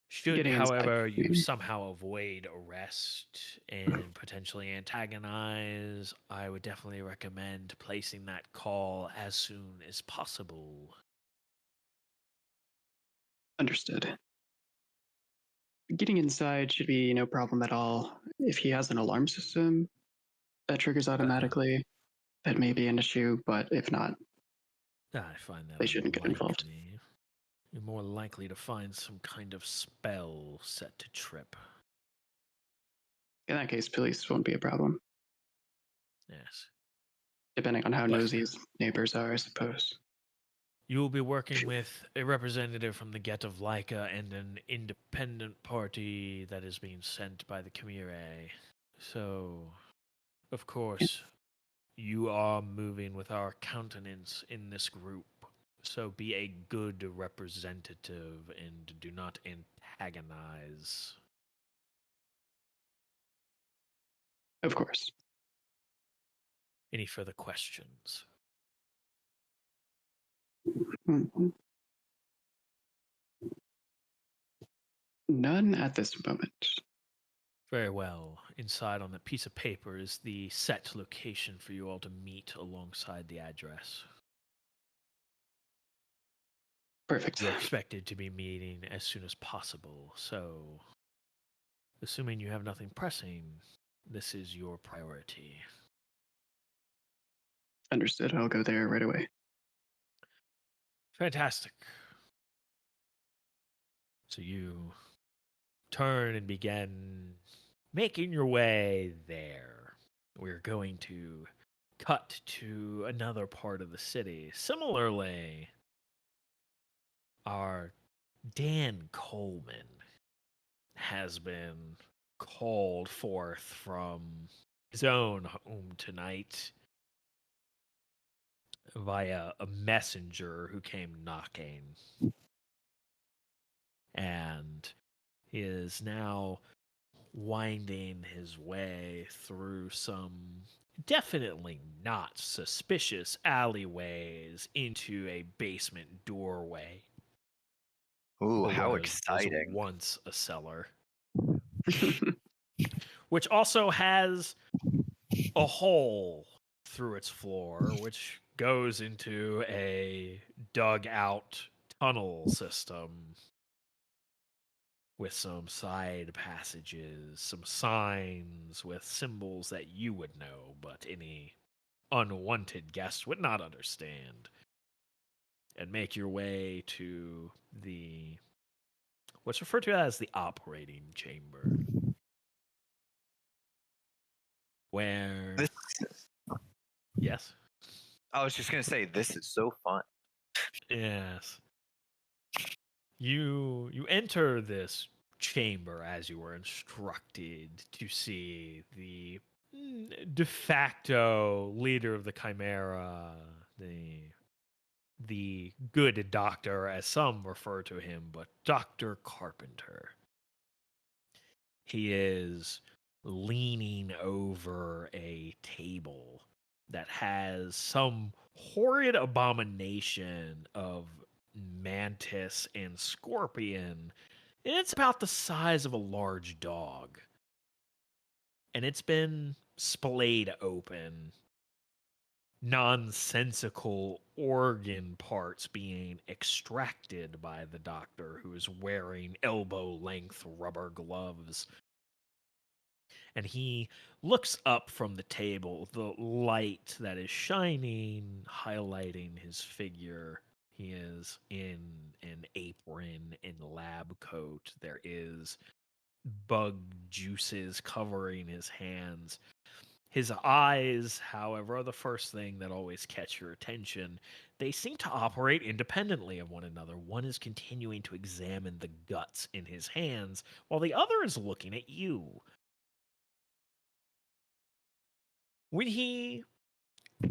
Should, Getting inside, however, you maybe. somehow avoid arrest and potentially antagonize, I would definitely recommend placing that call as soon as possible. Understood. Getting inside should be no problem at all. If he has an alarm system that triggers automatically, that may be an issue, but if not, I find that they shouldn't get involved. unlikely. You're more likely to find some kind of spell set to trip. In that case, police won't be a problem, Yes. depending on how But- nosy his neighbors are, I suppose. You will be working with a representative from the Get of Laika and an independent party that is being sent by the Chimere. So, of course, you are moving with our countenance in this group. So be a good representative and do not antagonize. Of course. Any further questions? Mhm. None at this moment. Very well. Inside on that piece of paper is the set location for you all to meet alongside the address. Perfect. You're expected to be meeting as soon as possible, so assuming you have nothing pressing, this is your priority. Understood. I'll go there right away. Fantastic. So you turn and begin making your way there. We're going to cut to another part of the city. Similarly, our Dan Coleman has been called forth from his own home tonight via a messenger who came knocking. And he is now winding his way through some definitely not suspicious alleyways into a basement doorway. Ooh, for how what was exciting. once a cellar. Which also has a hole through its floor, which goes into a dug out tunnel system with some side passages, some signs with symbols that you would know, but any unwanted guest would not understand. And make your way to the what's referred to as the operating chamber. Where Yes. I was just gonna say, this is so fun. Yes. You enter this chamber as you were instructed to see the de facto leader of the Chimera, the good doctor, as some refer to him, but Dr. Carpenter. He is leaning over a table that has some horrid abomination of mantis and scorpion It's about the size of a large dog. And it's been splayed open. Nonsensical organ parts being extracted by the doctor, who is wearing elbow-length rubber gloves. And he looks up from the table, the light that is shining, highlighting his figure. He is in an apron and lab coat. There is bug juices covering his hands. His eyes, however, are the first thing that always catch your attention. They seem to operate independently of one another. One is continuing to examine the guts in his hands, while the other is looking at you. When he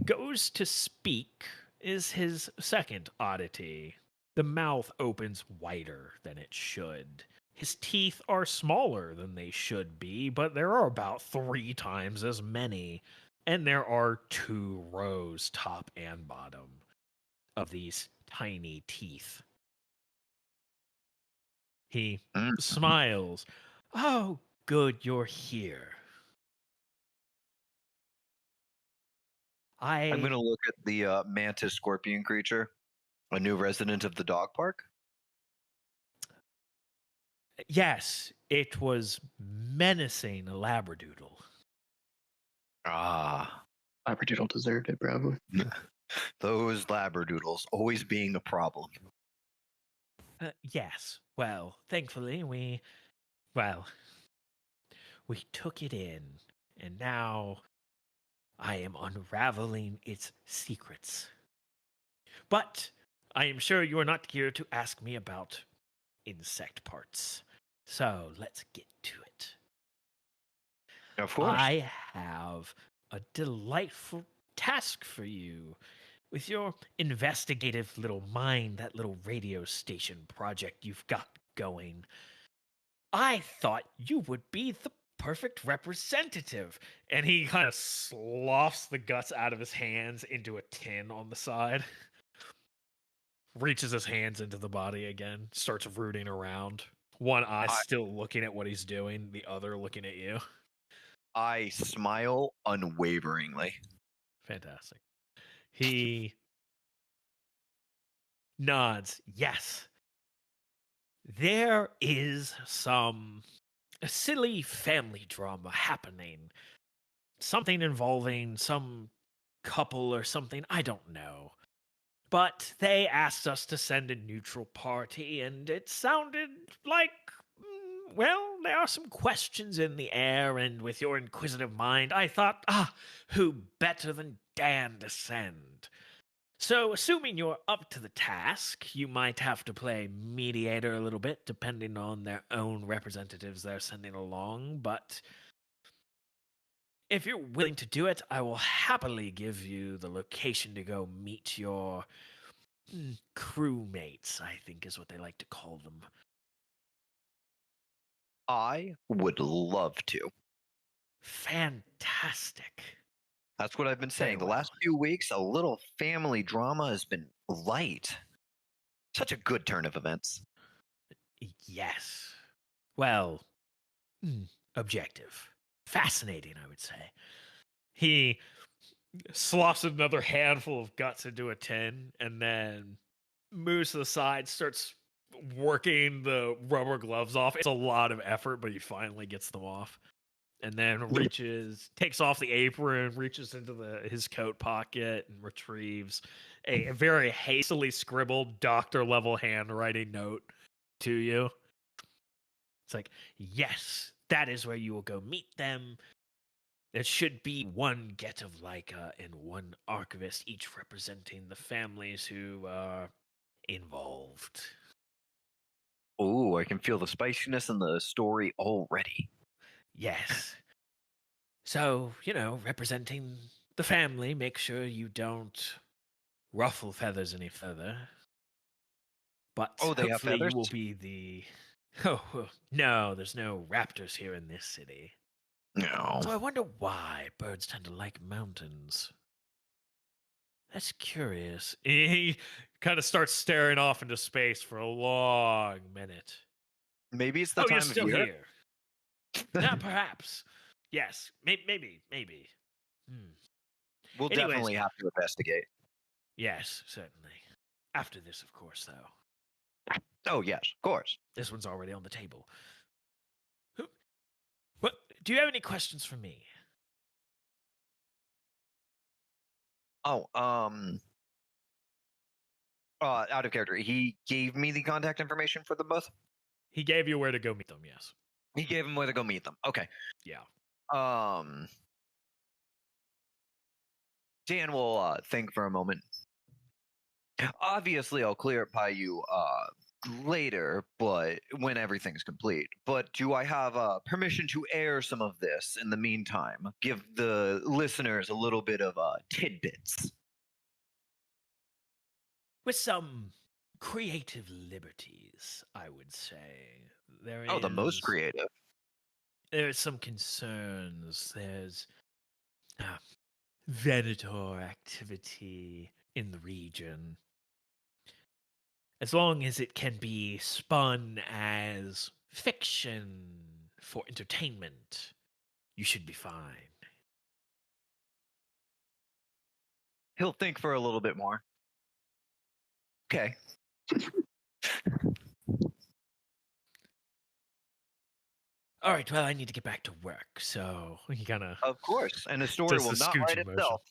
goes to speak is his second oddity. The mouth opens wider than it should. His teeth are smaller than they should be, but there are about 3 times as many. And there are 2 rows, top and bottom, of these tiny teeth. He smiles. Oh, good, you're here. I'm going to look at the mantis scorpion creature, a new resident of the dog park. Yes, it was menacing a labradoodle. Ah. Labradoodle deserved it, bro. Those labradoodles always being a problem. Yes. Well, thankfully, we took it in, and now I am unraveling its secrets. But I am sure you are not here to ask me about insect parts. So let's get to it. Of course. I have a delightful task for you. With your investigative little mind, that little radio station project you've got going, I thought you would be the perfect representative. And he kind of sloughs the guts out of his hands into a tin on the side. Reaches his hands into the body again, starts rooting around. One eye still looking at what he's doing, the other looking at you. I smile unwaveringly. Fantastic. He nods. Yes. There is some silly family drama happening. Something involving some couple or something. I don't know. But they asked us to send a neutral party, and it sounded like, well, there are some questions in the air, and with your inquisitive mind, I thought, who better than Dan to send? So, assuming you're up to the task, you might have to play mediator a little bit, depending on their own representatives they're sending along, but if you're willing to do it, I will happily give you the location to go meet your crewmates, I think is what they like to call them. I would love to. Fantastic. That's what I've been saying. Very The last few weeks, a little family drama has been light. Such a good turn of events. Yes. Well, objective. Fascinating, I would say. He sloughs another handful of guts into a tin and then moves to the side, starts working the rubber gloves off. It's a lot of effort, but he finally gets them off. And then takes off the apron, reaches into his coat pocket and retrieves a very hastily scribbled doctor-level handwriting note to you. It's like, yes, that is where you will go meet them. There should be one Get of Leica and one archivist, each representing the families who are involved. Oh, I can feel the spiciness in the story already. Yes. So, representing the family, make sure you don't ruffle feathers any further. But they have hopefully feathers? you will be the... Oh, no, there's no raptors here in this city. No. So I wonder why birds tend to like mountains. That's curious. He kind of starts staring off into space for a long minute. Maybe it's the Oh, time you're of still year. here. Yeah, perhaps. Yes, maybe. We'll Anyways. definitely have to investigate. Yes, certainly. After this, of course, though. Oh, yes, of course. This one's already on the table. What? Do you have any questions for me? Oh, out of character. He gave me the contact information for them both. He gave you where to go meet them, yes. He gave him where to go meet them. Okay. Yeah. Dan will think for a moment. Obviously, I'll clear it by you later, but when everything's complete. But do I have permission to air some of this in the meantime? Give the listeners a little bit of tidbits. With some creative liberties, I would say. The most creative. There's some concerns. There's Venator activity in the region. As long as it can be spun as fiction for entertainment, you should be fine. He'll think for a little bit more. Okay. All right, well, I need to get back to work, so he kind of... Of course, and the story will not write itself.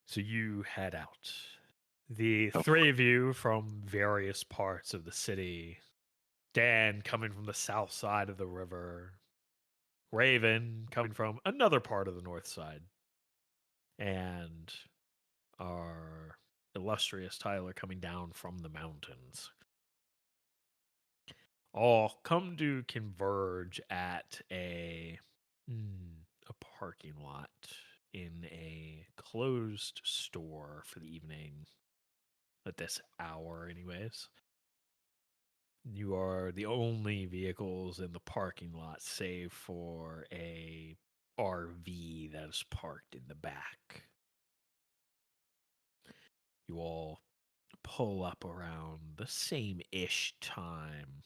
So you head out. The three of you from various parts of the city. Dan coming from the south side of the river. Raven coming from another part of the north side. And our illustrious Tyler coming down from the mountains. All come to converge at a parking lot in a closed store for the evening. At this hour, anyways. You are the only vehicles in the parking lot, save for a RV that is parked in the back. You all pull up around the same-ish time.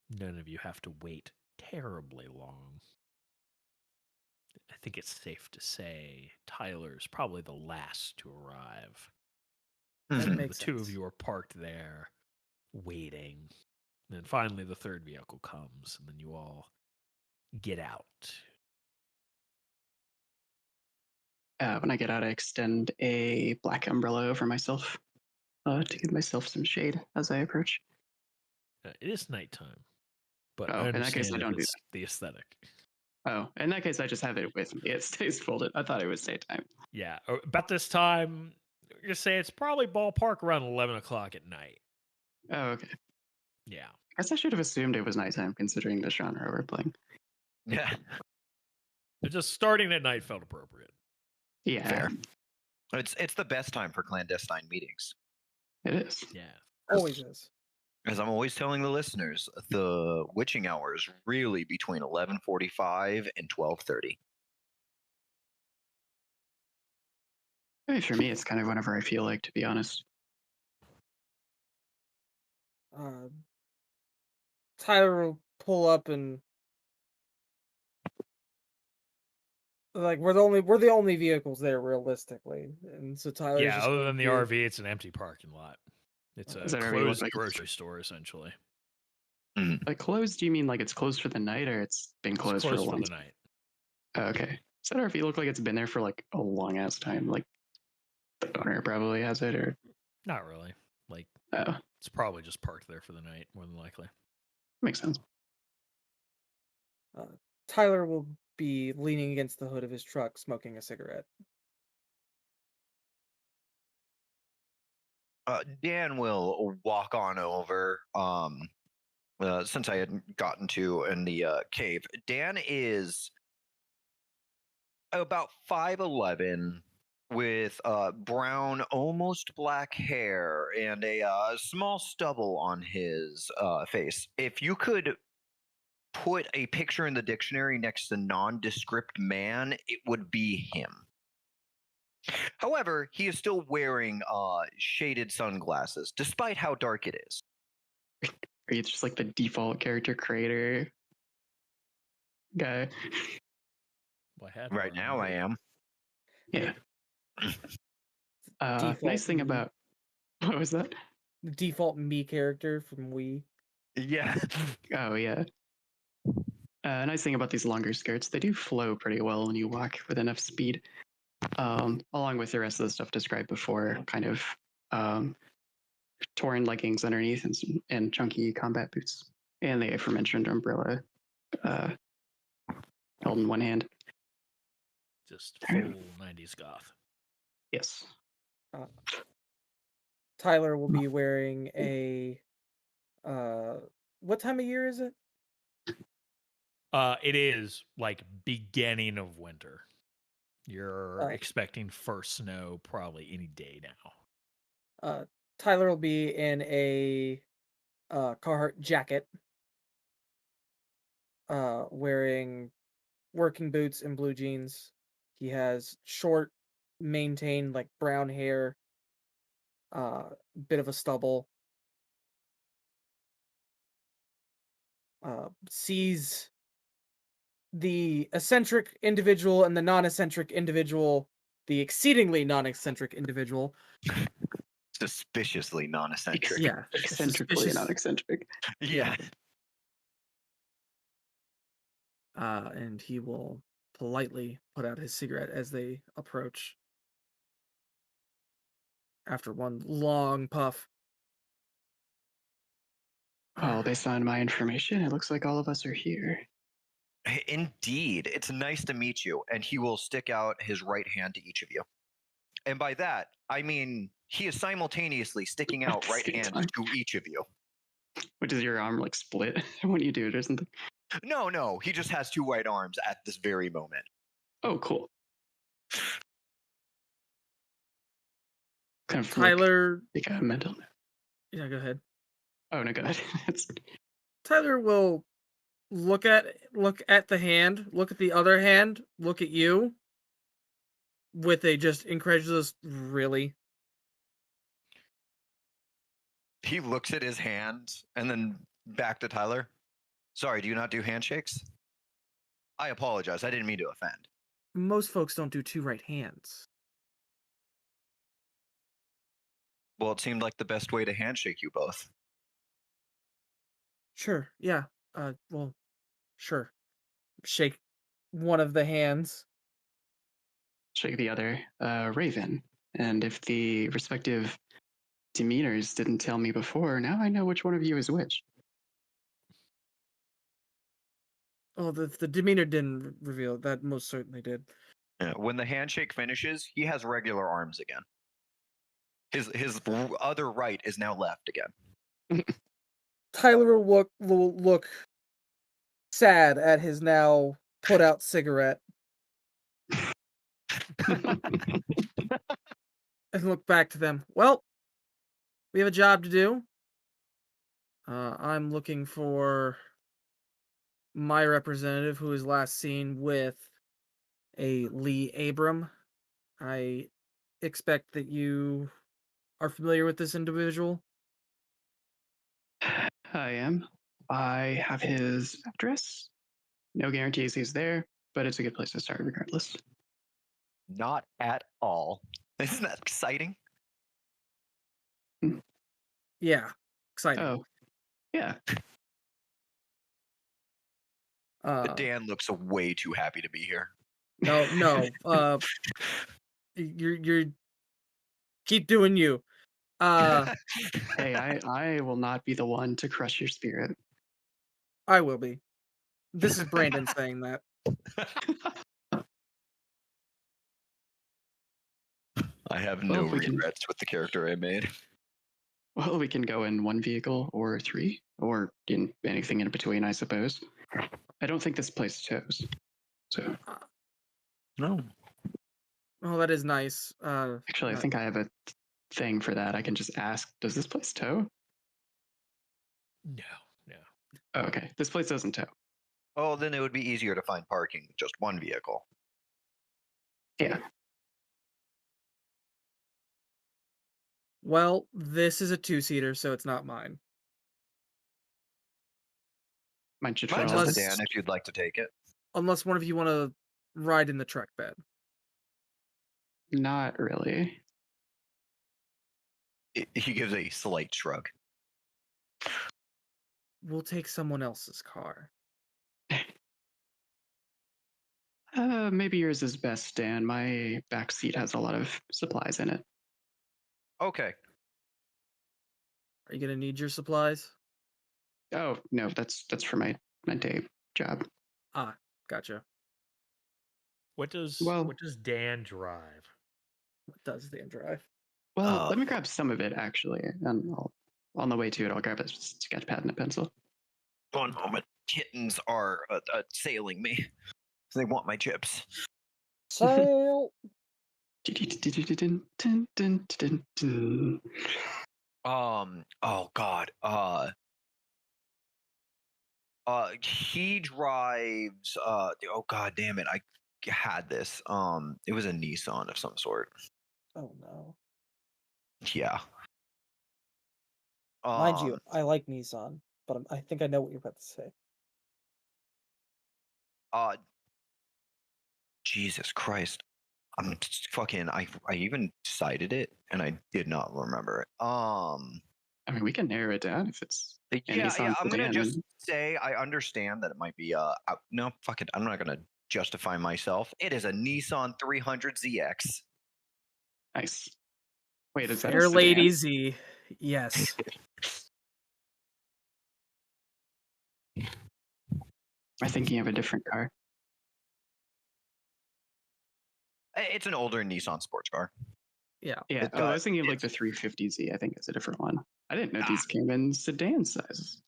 None of you have to wait terribly long. I think it's safe to say Tyler's probably the last to arrive. The two of you are parked there, waiting. And then finally the third vehicle comes, and then you all get out. When I get out, I extend a black umbrella over myself to give myself some shade as I approach. It is nighttime, but in that case, I don't do that. The aesthetic. Oh, in that case, I just have it with me. It stays folded. I thought it was daytime. Yeah, about this time, I'm gonna say it's probably ballpark around 11 o'clock at night. Oh, okay. Yeah. I guess I should have assumed it was nighttime, considering the genre we're playing. Yeah. Just starting at night felt appropriate. Yeah. Fair. It's the best time for clandestine meetings. It is. Yeah. Always is. As I'm always telling the listeners, the witching hour is really between 11:45 and 12:30. Maybe for me, it's kind of whenever I feel like, to be honest. Tyler will pull up and we're the only vehicles there realistically, and so Tyler. Yeah, other than the RV, it's an empty parking lot. It's a closed grocery store essentially. Like closed? Do you mean like it's closed for the night, or it's been closed for a long time? Night? Oh, okay. Does that RV look like it's been there for like a long ass time? Like the owner probably has it, or not really. Like it's probably just parked there for the night, more than likely. Makes sense. Tyler will be leaning against the hood of his truck, smoking a cigarette. Dan will walk on over. Since I had gotten to in the cave, Dan is about 5'11", with brown, almost black hair and a small stubble on his face. If you could put a picture in the dictionary next to nondescript man, it would be him. However, he is still wearing shaded sunglasses, despite how dark it is. Are you just like the default character creator guy? Right now, I am. Yeah. Default Nice thing me. about what was that? The default me character from Wii. Yeah. Oh yeah. Nice thing about these longer skirts, they do flow pretty well when you walk with enough speed. Along with the rest of the stuff described before, kind of torn leggings underneath and chunky combat boots, and the aforementioned umbrella held in one hand. Just full 90s goth. Yes. Tyler will be wearing a what time of year is it? It is like beginning of winter. You're expecting first snow probably any day now. Tyler will be in a Carhartt jacket, wearing working boots and blue jeans. He has short, maintained like brown hair, bit of a stubble. Sees the eccentric individual and the non-eccentric individual, the exceedingly non-eccentric individual. Suspiciously non-eccentric. Yeah, eccentrically non-eccentric. Yeah. And he will politely put out his cigarette as they approach. After one long puff. Well, based on my information, it looks like all of us are here. Indeed. It's nice to meet you. And he will stick out his right hand to each of you. And by that, I mean he is simultaneously sticking out right hands to each of you. What, does your arm like split when you do it or something? No. He just has two right arms at this very moment. Oh, cool. Kind of Tyler. Like a mental. Yeah, go ahead. Oh no, go ahead. Tyler will look at the hand, look at the other hand, look at you with a just incredulous really. He looks at his hand and then back to Tyler. Sorry, do you not do handshakes? I apologize. I didn't mean to offend. Most folks don't do two right hands. Well, it seemed like the best way to handshake you both. Sure, yeah. Well, sure. Shake one of the hands. Shake the other. Raven. And if the respective demeanors didn't tell me before, now I know which one of you is which. Oh, the demeanor didn't reveal. That most certainly did. Yeah, when the handshake finishes, he has regular arms again. His other right is now left again. Tyler will look sad at his now put out cigarette. And look back to them. Well, we have a job to do. I'm looking for my representative who was last seen with a Lee Abram. I expect that you are familiar with this individual. I am. I have his address. No guarantees he's there, but it's a good place to start regardless. Not at all. Isn't that exciting? Yeah, exciting. Oh, yeah. Dan looks way too happy to be here. No. You're keep doing you. Hey, I will not be the one to crush your spirit. I will be. This is Brandon saying that. I have no regrets with the character I made. Well, we can go in one vehicle or three, or in anything in between, I suppose. I don't think this place tows. So. No. Oh, that is nice. Actually, I think I have a thing for that. I can just ask, does this place tow? No. Oh, okay. This place doesn't tow. Oh, then it would be easier to find parking with just one vehicle. Yeah. Well, this is a 2-seater, so it's not mine. Mine should Mine's fit all just of a us. Dan if you'd like to take it. Unless one of you want to ride in the truck bed. Not really. He gives a slight shrug. We'll take someone else's car. Maybe yours is best, Dan. My back seat has a lot of supplies in it. Okay. Are you gonna need your supplies? Oh no, that's for my day job. Ah, gotcha. What does Dan drive? What does Dan drive? Well, let me grab some of it actually, and on the way to it, I'll grab a sketch pad and a pencil. One moment. Kittens are assailing me. They want my chips. Sail. Oh God. He drives. Oh God, damn it! I had this. It was a Nissan of some sort. Oh no. Yeah. Mind you, I like Nissan, but I think I know what you're about to say. Jesus Christ. I'm just fucking. I even cited it and I did not remember it. I mean, we can narrow it down if it's. Yeah. I'm gonna just say I understand that it might be. No, fuck it. I'm not gonna justify myself. It is a Nissan 300ZX. Nice. Wait, is that Fair a Lady sedan? Z? Yes. Am I thinking of a different car? It's an older Nissan sports car. Yeah. Yeah. It Oh, I was does. thinking of like the 350Z. I think it's a different one. I didn't know these came in sedan sizes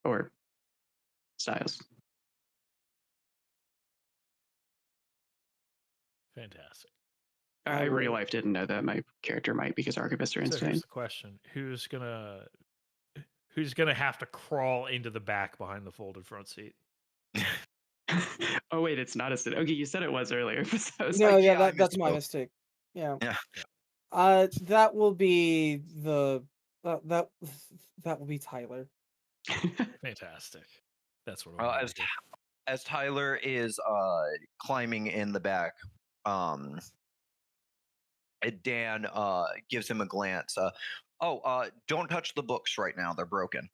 or styles. Fantastic. I real life didn't know that. My character might because archivists are So insane. here's the question: Who's gonna have to crawl into the back behind the folded front seat? Oh wait, it's not a sedan. Okay, you said it was earlier. So No, yeah, that's my mistake. Yeah. That will be that will be Tyler. Fantastic. That's what I'm as Tyler is climbing in the back, Dan gives him a glance. Don't touch the books right now. They're broken.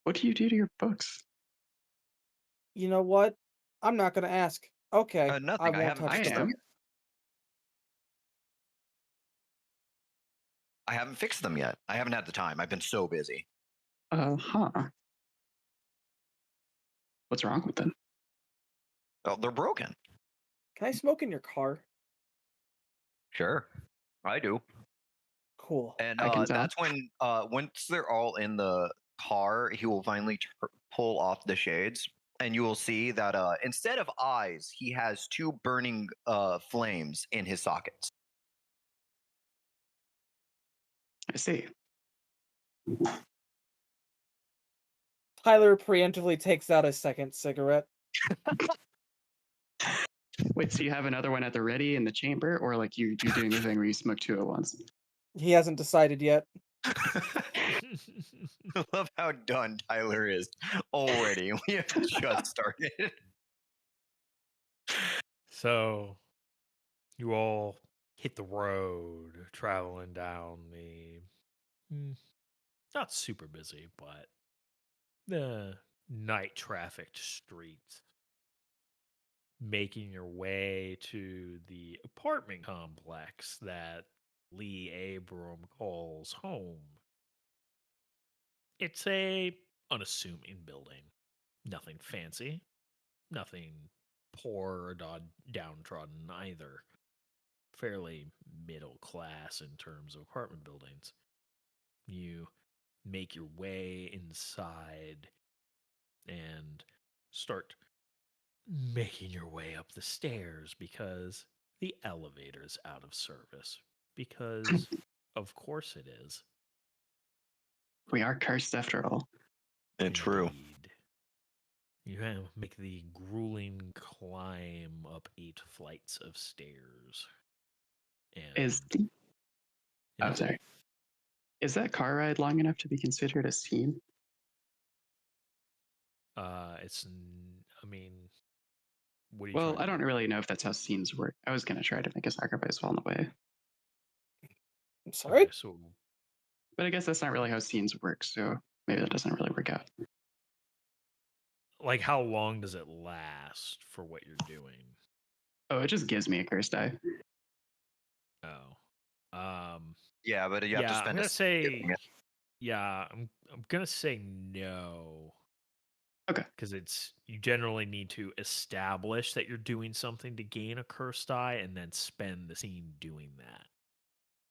What do you do to your books? You know what? I'm not gonna ask. Okay. Nothing. I won't haven't touch fixed them. them. I haven't fixed them yet. I haven't had the time. I've been so busy. Huh. What's wrong with them? Oh, they're broken. Can I smoke in your car? Sure, I do. Cool. And I can tell. that's when, once they're all in the car, he will finally pull off the shades, and you will see that instead of eyes, he has two burning flames in his sockets. I see. Tyler preemptively takes out a second cigarette. Wait, so you have another one at the ready in the chamber, or like you're doing the thing where you smoke two at once? He hasn't decided yet. I love how done Tyler is already. We have just started. So, you all hit the road, traveling down the not super busy, but the night trafficked streets, making your way to the apartment complex that Lee Abram calls home. It's a unassuming building. Nothing fancy, nothing poor or downtrodden either. Fairly middle class in terms of apartment buildings. You make your way inside and start making your way up the stairs because the elevator's out of service. Because, of course, it is. We are cursed after all. True. Indeed. You have to make the grueling climb up 8 flights of stairs. And Oh, sorry. Is that car ride long enough to be considered a scene? I mean, what are you Well, trying I to don't do? really know if that's how scenes work. I was going to try to make a sacrifice while on the way. I'm sorry? Okay, so But I guess that's not really how scenes work, so maybe that doesn't really work out. like, how long does it last for what you're doing? Oh, it just gives me a curse die. Oh. Yeah, but you have to Yeah, I'm spend gonna a say getting it. yeah, I'm gonna say no. Okay. Because it's you generally need to establish that you're doing something to gain a curse die and then spend the scene doing that.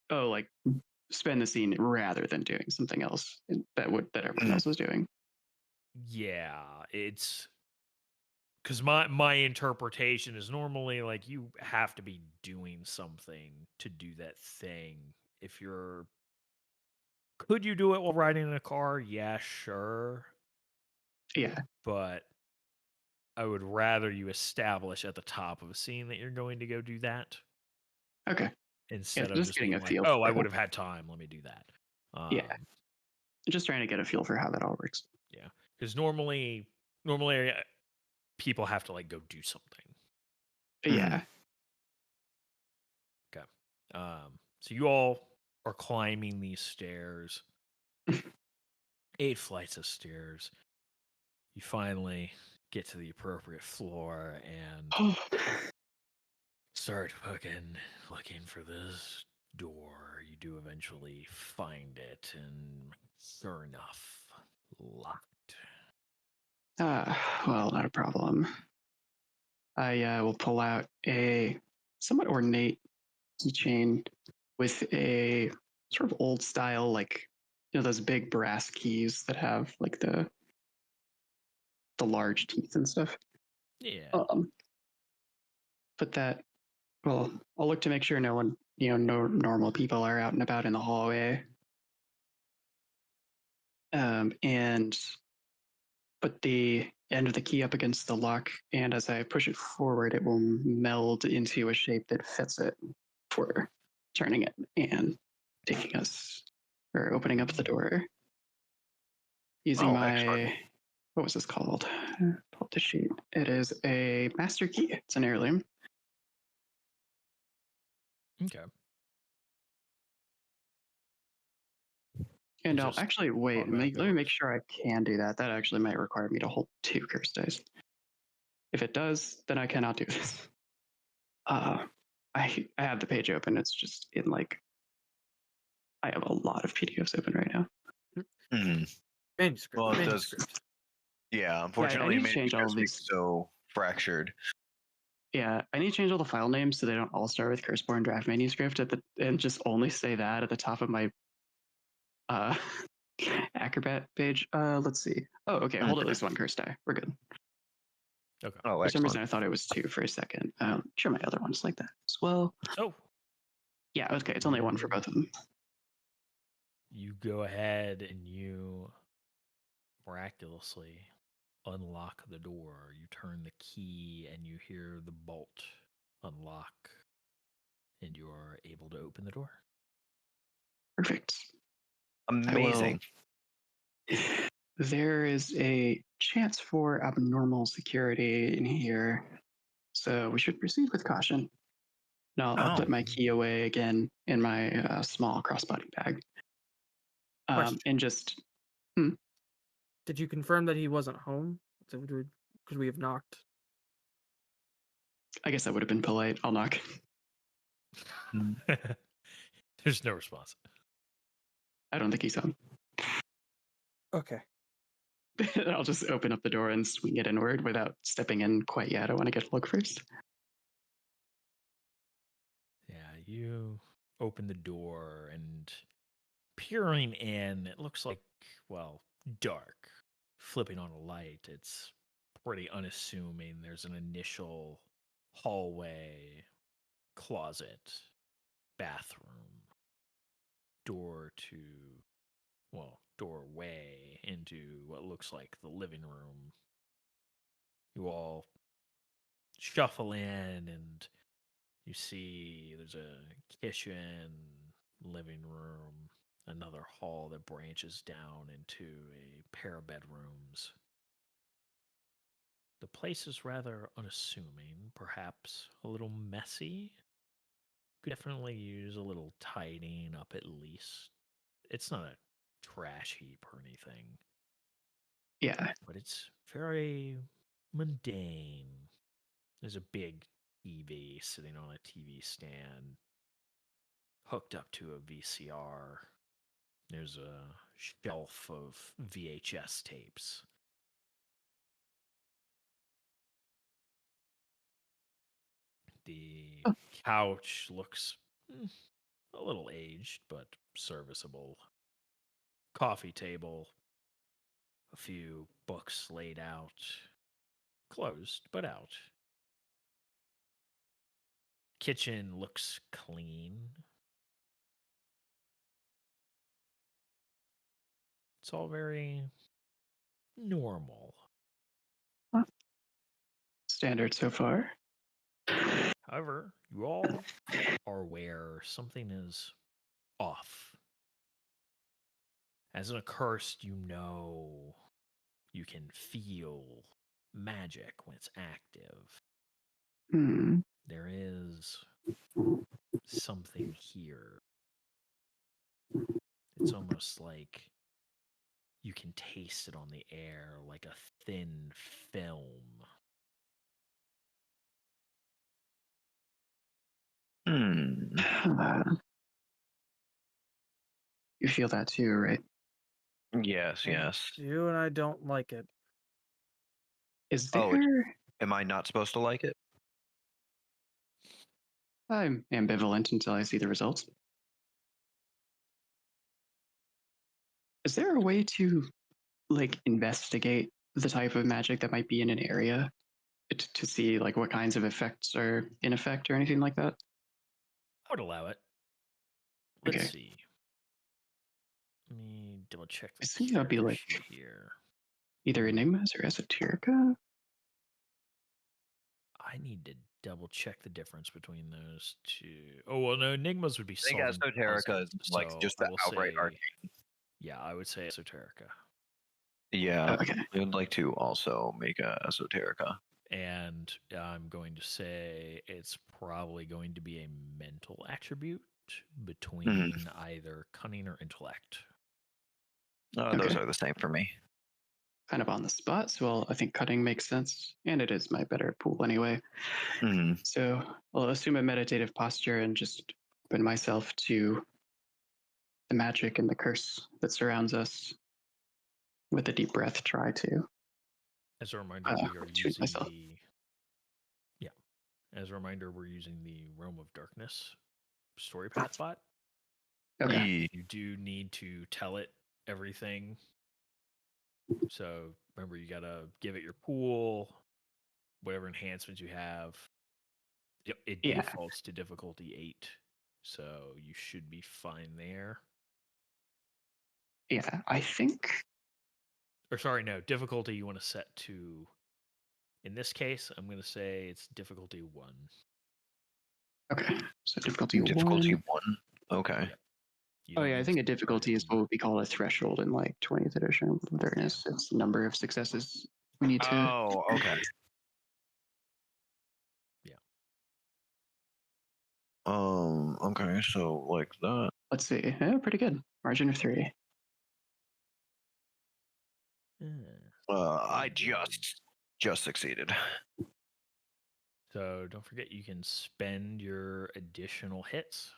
Oh, like spend the scene rather than doing something else that everyone else is doing. Yeah, it's because my interpretation is normally like you have to be doing something to do that thing. If you're could you do it while riding in a car? Yeah, sure. Yeah. But I would rather you establish at the top of a scene that you're going to go do that. Okay. Instead of just just getting being a like, feel oh, for I it. would have had time. Let me do that. Yeah. Just trying to get a feel for how that all works. Yeah, because normally people have to like go do something. Yeah. Okay. So you all are climbing these stairs. 8 flights of stairs. You finally get to the appropriate floor and start fucking looking for this door. You do eventually find it, and sure enough, locked. Well, not a problem. I will pull out a somewhat ornate keychain with a sort of old style, like, you know, those big brass keys that have like the large teeth and stuff. Yeah. But that, well, I'll look to make sure no one, no normal people are out and about in the hallway. And put the end of the key up against the lock, and as I push it forward, it will meld into a shape that fits it for turning it and taking us, or opening up the door. Using my, what was this called? Pull up the sheet. It is a master key. It's an heirloom. Okay. And I'll actually wait. Let me make sure I can do that. That actually might require me to hold 2 curse dice. If it does, then I cannot do this. I have the page open. It's just in like, I have a lot of PDFs open right now. Manuscript. Well, it does. manuscript. Yeah, unfortunately, I need to change all of these. So fractured. Yeah, I need to change all the file names so they don't all start with Curseborne draft manuscript and just only say that at the top of my Acrobat page. Let's see. Oh, okay. Hold at least 1 curse die. We're good. Okay. Oh, for some excellent. reason, I thought it was 2 for a second. Sure, my other one's like that as well. Oh. Yeah, okay. It's only 1 for both of them. You go ahead and you miraculously unlock the door. You turn the key and you hear the bolt unlock, and you are able to open the door. Perfect. Amazing. There is a chance for abnormal security in here, so we should proceed with caution. Now I'll put my key away again in my small crossbody bag. And just... Did you confirm that he wasn't home? Could we have knocked? I guess that would have been polite. I'll knock. There's no response. I don't think he's home. Okay. I'll just open up the door and swing it inward without stepping in quite yet. I want to get a look first. Yeah, you open the door and peering in, it looks like, well, dark. Flipping on a light, it's pretty unassuming. There's an initial hallway, closet, bathroom, doorway into what looks like the living room. You all shuffle in and you see there's a kitchen, living room, another hall that branches down into a pair of bedrooms. The place is rather unassuming, perhaps a little messy. Could definitely use a little tidying up at least. It's not a trash heap or anything. Yeah. But it's very mundane. There's a big TV sitting on a TV stand hooked up to a VCR. There's a shelf of VHS tapes. The couch looks a little aged, but serviceable. Coffee table, a few books laid out, closed, but out. Kitchen looks clean. It's all very normal. Standard so far. However, you all are aware something is off. As an accursed, you know you can feel magic when it's active. Hmm. There is something here. It's almost like you can taste it on the air like a thin film. You feel that too, right? Yes, yes. You and I don't like it. Is Oh, there... Am I not supposed to like it? I'm ambivalent until I see the results. Is there a way to, like, investigate the type of magic that might be in an area to see, like, what kinds of effects are in effect or anything like that? I would allow it. Let's Okay. see. Let me double check the I think that'd be like sheet here. either Enigmas or Esoterica. I need to double check the difference between those two. Oh well, no, Enigmas would be I think solving Esoterica is puzzles, like so just I the will outright say, arcane. yeah, I would say Esoterica. Yeah, Okay. I would like to also make a Esoterica. And I'm going to say it's probably going to be a mental attribute between either cunning or intellect. Those Okay. are the same for me. Kind of on the spot, so I think cutting makes sense, and it is my better pool anyway. So I'll assume a meditative posture and just open myself to the magic and the curse that surrounds us. With a deep breath, try to As a reminder, we are choose using myself. As a reminder, we're using the Realm of Darkness story path bot. Okay. You do need to tell it everything. So remember, you gotta give it your pool, whatever enhancements you have. It defaults to difficulty 8, so you should be fine there. Yeah, I think. Or sorry, no, difficulty you want to set to. In this case, I'm going to say it's difficulty 1. Okay, so difficulty 1. 1. Okay. Yep. Oh yeah, I think a difficulty is what would be called a threshold in like 20th edition Wilderness. It's the number of successes we need to. Oh, okay. Yeah. Okay, so like that. Let's see. Yeah, pretty good. Margin of 3. I just succeeded. So don't forget you can spend your additional hits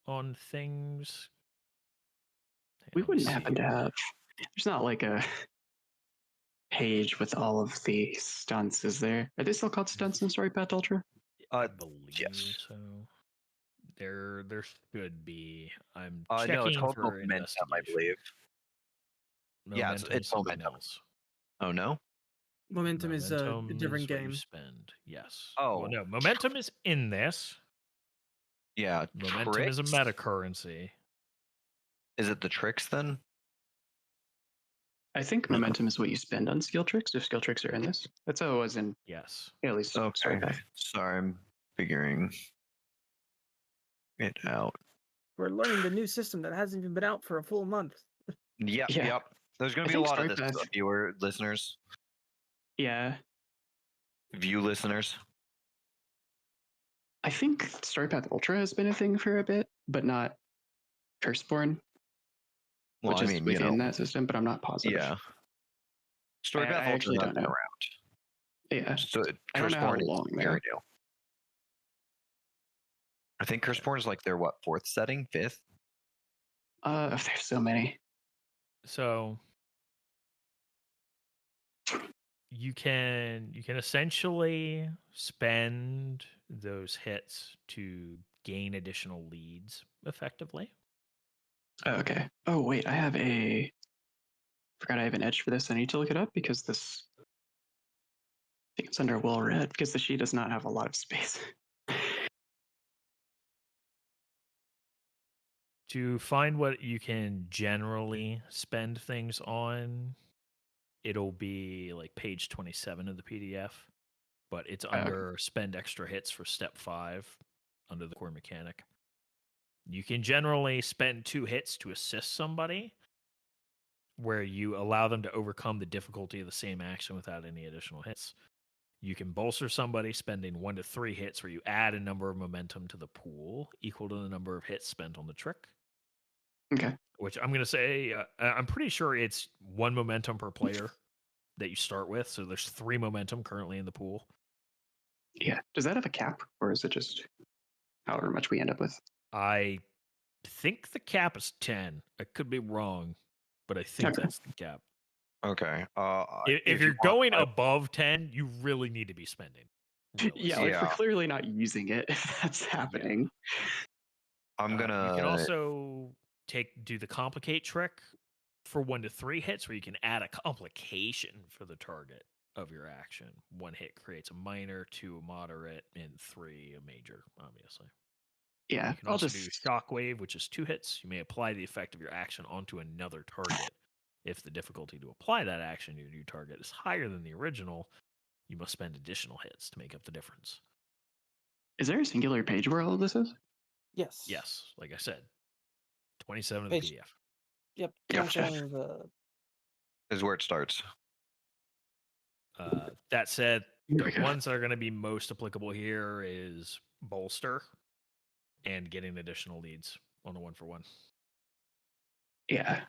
on things. We wouldn't happen to have. There's not like a page with all of the stunts, is there? Are they still called stunts in Story Path Ultra? I believe yes. so. There should be. I'm no, it's checking called for momentum, I believe. Momentum it's momentum. else. Oh no. Momentum is a different is what game. you spend. Yes. Oh well, no. Momentum is in this. Yeah. Momentum is a meta currency. Is it the tricks then? I think momentum is what you spend on skill tricks. If skill tricks are in this, that's how it was in. Yes. At least. Okay. Sorry, I'm figuring it out. We're learning the new system that hasn't even been out for a full month. Yep, Yeah. yep. There's going I to be a think lot of this, Storypath- viewer listeners, Yeah. view listeners. I think Storypath Ultra has been a thing for a bit, but not Curseborne, Well, which I is mean, within that system, but I'm not positive. yeah. Storypath I Ultra actually has don't been know. around. Yeah. So I don't know how Curseborne is long, though. very new. I think Curseborne is like their fourth setting, fifth. There's so many. So you can essentially spend those hits to gain additional leads effectively. Oh, okay. Oh wait, forgot I have an edge for this. I need to look it up because this I think it's under well read because the sheet does not have a lot of space. To find what you can generally spend things on, it'll be like page 27 of the PDF, but it's under spend extra hits for step 5 under the core mechanic. You can generally spend 2 hits to assist somebody, where you allow them to overcome the difficulty of the same action without any additional hits. You can bolster somebody spending 1 to 3 hits, where you add a number of momentum to the pool equal to the number of hits spent on the trick. Okay. Which I'm going to say, I'm pretty sure it's 1 momentum per player that you start with. So there's 3 momentum currently in the pool. Yeah. Does that have a cap, or is it just however much we end up with? I think the cap is 10. I could be wrong, but I think Okay. that's the cap. Okay. If you're going above 10, you really need to be spending. Yeah, like we're clearly not using it if that's happening. I'm gonna. You can also do the complicate trick for 1 to 3 hits, where you can add a complication for the target of your action. 1 hit creates a minor, 2 a moderate, and 3 a major, obviously. Yeah, You can also do shockwave, which is 2 hits. You may apply the effect of your action onto another target. If the difficulty to apply that action to your new target is higher than the original, you must spend additional hits to make up the difference. Is there a singular page where all of this is? Yes. Yes, like I said, 27 of Page- the PDF. Yep. Yeah. 27 of the. Is where it starts. That said, Here we the go. ones that are going to be most applicable here is bolster and getting additional leads on a 1-for-1. Yeah.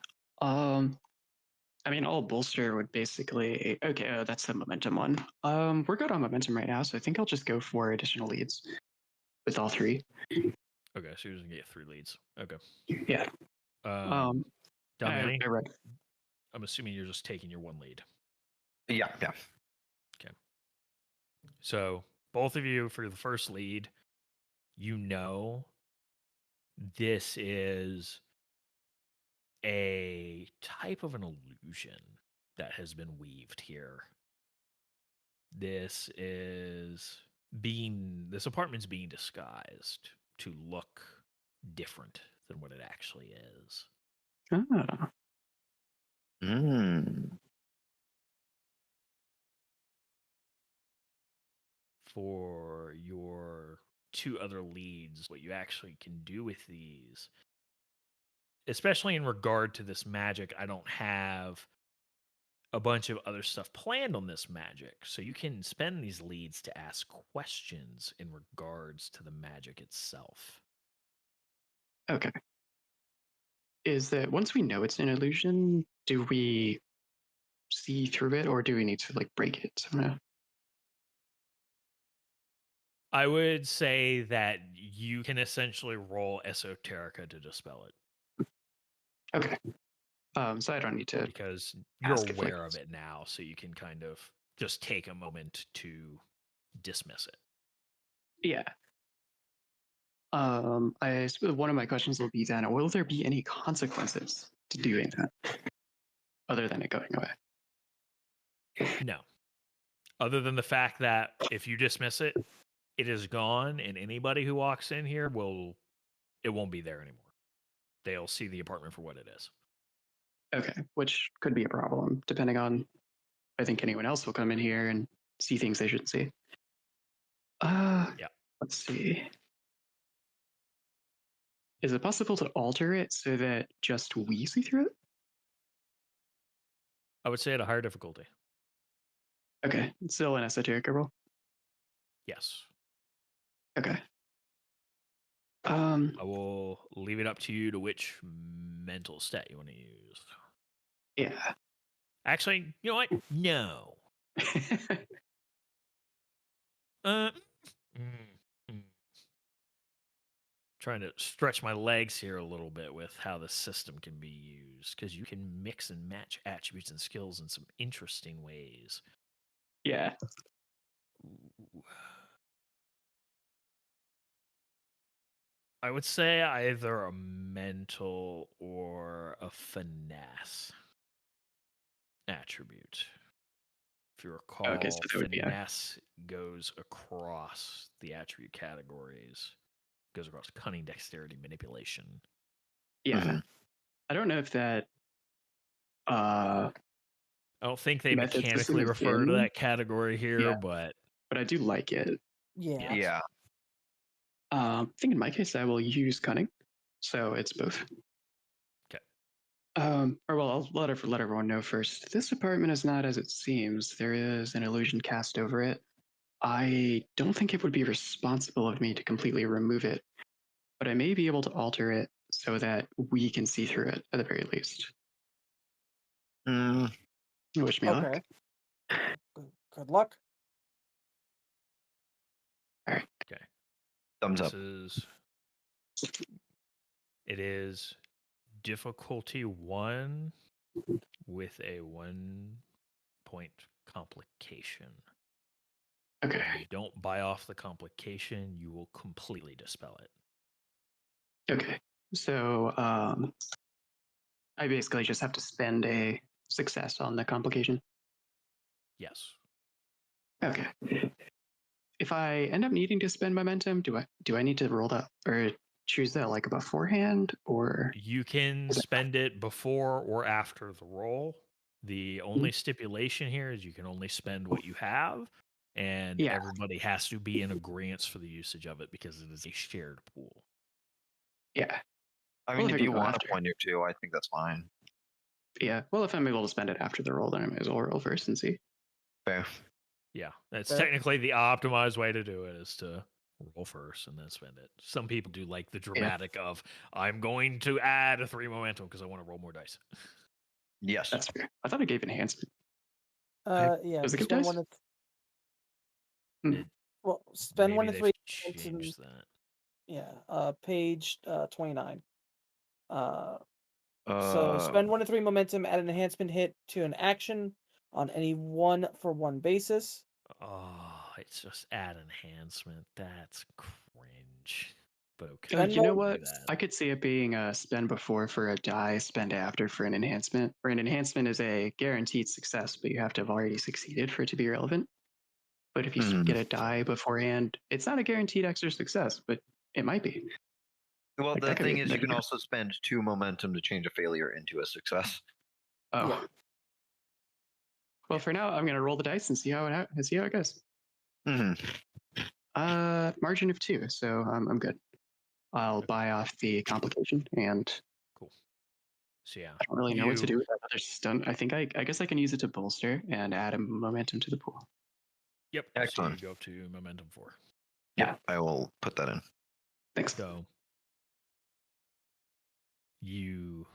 I mean, all bolster would basically. Okay, that's the momentum one. We're good on momentum right now, so I think I'll just go for additional leads with all 3. Okay, so you're going to get 3 leads. Okay. Yeah. Damiani, I read. I'm assuming you're just taking your 1 lead. Yeah. Okay. So both of you, for the first lead, you know this is a type of an illusion that has been weaved here. This apartment's being disguised to look different than what it actually is. Ah. For your 2 other leads, what you actually can do with these, especially in regard to this magic, I don't have a bunch of other stuff planned on this magic. So you can spend these leads to ask questions in regards to the magic itself. Okay. Is that once we know it's an illusion, do we see through it, or do we need to like break it somehow? I would say that you can essentially roll Esoterica to dispel it. Okay. So I don't need to, because you're ask if, like, aware of it now, so you can kind of just take a moment to dismiss it. yeah. I suppose one of my questions will be then: will there be any consequences to doing that, other than it going away? No. Other than the fact that if you dismiss it, it is gone, and anybody who walks in here it won't be there anymore. They'll see the apartment for what it is. Okay, which could be a problem, depending on. I think anyone else will come in here and see things they shouldn't see. Yeah. Let's see. Is it possible to alter it so that just we see through it? I would say at a higher difficulty. Okay, it's still an esoteric roll. Yes. Okay. I will leave it up to you to which mental stat you want to use. Yeah. Actually, you know what? No. Trying to stretch my legs here a little bit with how the system can be used, because you can mix and match attributes and skills in some interesting ways. Yeah. Ooh. I would say either a mental or a finesse attribute. If you recall, Okay, so that would be finesse goes across the attribute categories, goes across cunning, dexterity, manipulation. Yeah. Mm-hmm. I don't know if that. I don't think they mechanically refer to that category here, but I do like it. Yeah. I think in my case, I will use cunning, so it's both. Okay. I'll let everyone know first. This apartment is not as it seems. There is an illusion cast over it. I don't think it would be responsible of me to completely remove it, but I may be able to alter it so that we can see through it at the very least. Wish me luck. Good luck. All right. Okay. Thumbs up. It is difficulty 1 with a 1-point complication. Okay. If you don't buy off the complication, you will completely dispel it. Okay. So I basically just have to spend a success on the complication. Yes. Okay. If I end up needing to spend momentum, do I need to roll that or choose that like beforehand, or you can spend it before or after the roll? The only stipulation here is you can only spend what you have, and everybody has to be in agreement for the usage of it because it is a shared pool. Yeah. I mean, if you want a point or two, I think that's fine. Yeah. Well, if I'm able to spend it after the roll, then I might as well roll first and see. Fair. Yeah, that's technically the optimized way to do it, is to roll first and then spend it. Some people do like the dramatic of, I'm going to add a 3 momentum because I want to roll more dice. Yes. That's fair. I thought it gave enhancement. Yeah. Does it give spend dice? Well, spend 1 to 3. Change that. Yeah. Page 29. So spend 1 to 3 momentum, add an enhancement hit to an action on any 1-for-1 basis. Oh, it's just add enhancement. That's cringe. But okay. You know what? I could see it being a spend before for a die, spend after for an enhancement. Where an enhancement is a guaranteed success, but you have to have already succeeded for it to be relevant. But if you get a die beforehand, it's not a guaranteed extra success, but it might be. Well, the thing is, you can also spend 2 momentum to change a failure into a success. Oh. Yeah. Well, for now, I'm going to roll the dice and see how it goes. Margin of 2, so I'm good. I'll buy off the complication and. Cool. So yeah, I don't really know what to do with that other stunt. I think I guess I can use it to bolster and add a momentum to the pool. Yep. Excellent. So you go up to momentum 4. Yeah, I will put that in. Thanks. So you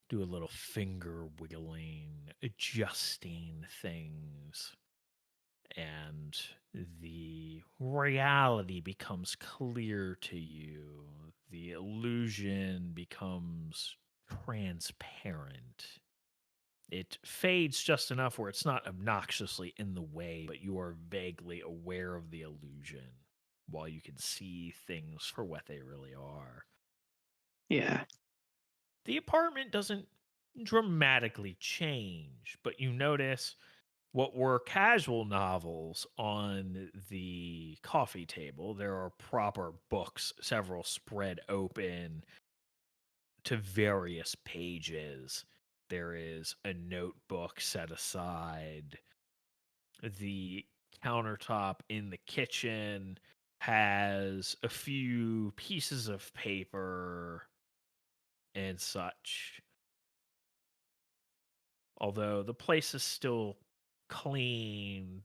do a little finger wiggling, adjusting things, and the reality becomes clear to you. The illusion becomes transparent. It fades just enough where it's not obnoxiously in the way, but you are vaguely aware of the illusion while you can see things for what they really are. Yeah. The apartment doesn't dramatically change, but you notice what were casual novels on the coffee table. There are proper books, several spread open to various pages. There is a notebook set aside. The countertop in the kitchen has a few pieces of paper and such. Although the place is still clean,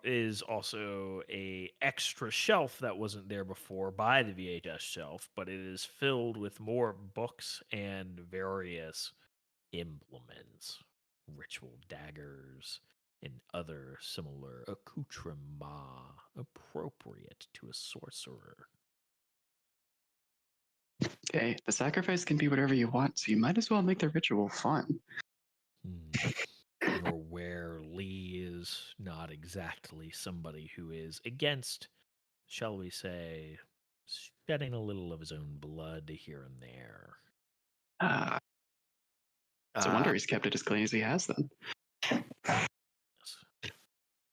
is also a extra shelf that wasn't there before by the VHS shelf, but it is filled with more books and various implements, ritual daggers, and other similar accoutrements appropriate to a sorcerer. Okay, the sacrifice can be whatever you want, so you might as well make the ritual fun. You're aware Lee is not exactly somebody who is against, shall we say, shedding a little of his own blood here and there. It's a wonder he's kept it as clean as he has then.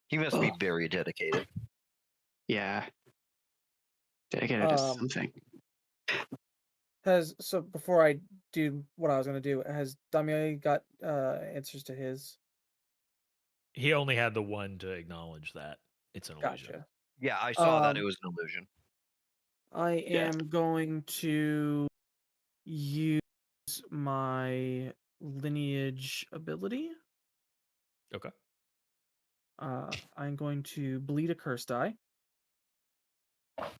He must be very dedicated. Yeah. Dedicated to something. So before I do what I was going to do, has Damier got answers to his? He only had the one to acknowledge that it's an illusion. Gotcha. Yeah, I saw that it was an illusion. I am going to use my lineage ability. Okay. I'm going to bleed a curse die.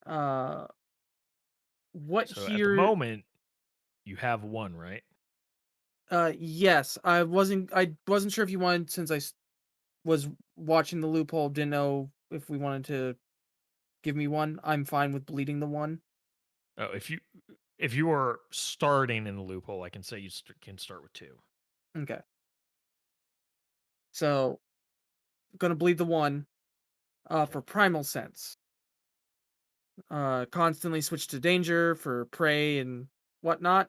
So at the moment, you have one, right? Yes. I wasn't sure if you wanted, since I was watching the loophole, didn't know if we wanted to give me one. I'm fine with bleeding the one. Oh, if you are starting in the loophole, I can say you can start with 2. Okay. So, I'm gonna bleed the one. For primal sense. Constantly switch to danger for prey and whatnot.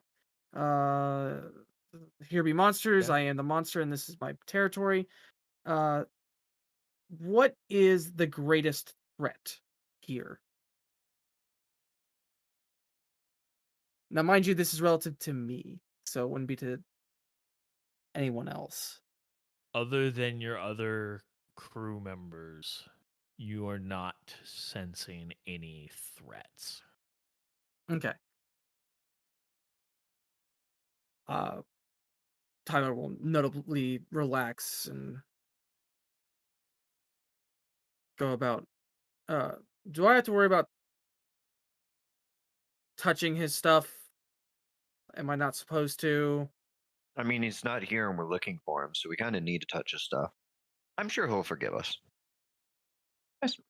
Here be monsters. I am the monster, and this is my territory. What is the greatest threat here? Now, mind you, this is relative to me, so it wouldn't be to anyone else. Other than your other crew members, you are not sensing any threats. Okay. Tyler will notably relax and go about. Do I have to worry about touching his stuff? Am I not supposed to? I mean, he's not here and we're looking for him, so we kind of need to touch his stuff. I'm sure he'll forgive us.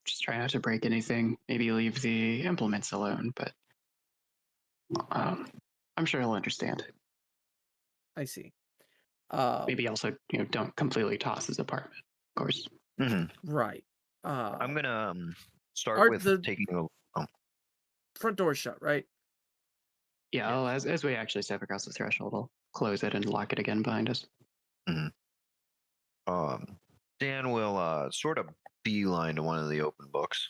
Just try not to break anything. Maybe leave the implements alone, but I'm sure he'll understand. I see. Maybe also, don't completely toss his apartment, of course. Mm-hmm. Right. I'm gonna start with taking a front door shut, right? Yeah, yes. As we actually step across the threshold, I'll close it and lock it again behind us. Mm-hmm. Dan will sort of beeline to one of the open books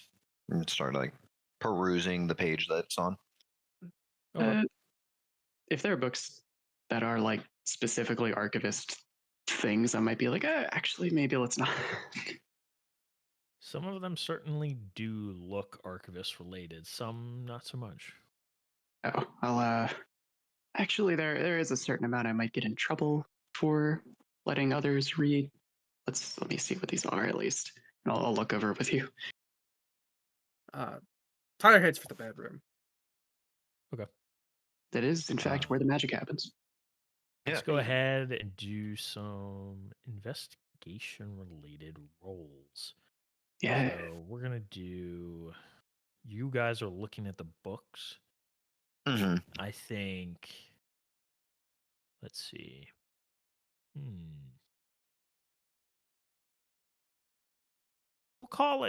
and start perusing the page that it's on. If there are books that are specifically archivist things, I might be actually maybe let's not. Some of them certainly do look archivist related, some not so much. Oh, I'll actually there is a certain amount I might get in trouble for letting others read. Let me see what these are at least. And I'll look over with you. Tyler heads for the bedroom. Okay. That is, in fact, where the magic happens. Let's go ahead and do some investigation-related rolls. Yeah. So we're going to do... You guys are looking at the books. Mm-hmm. I think... Let's see. We'll call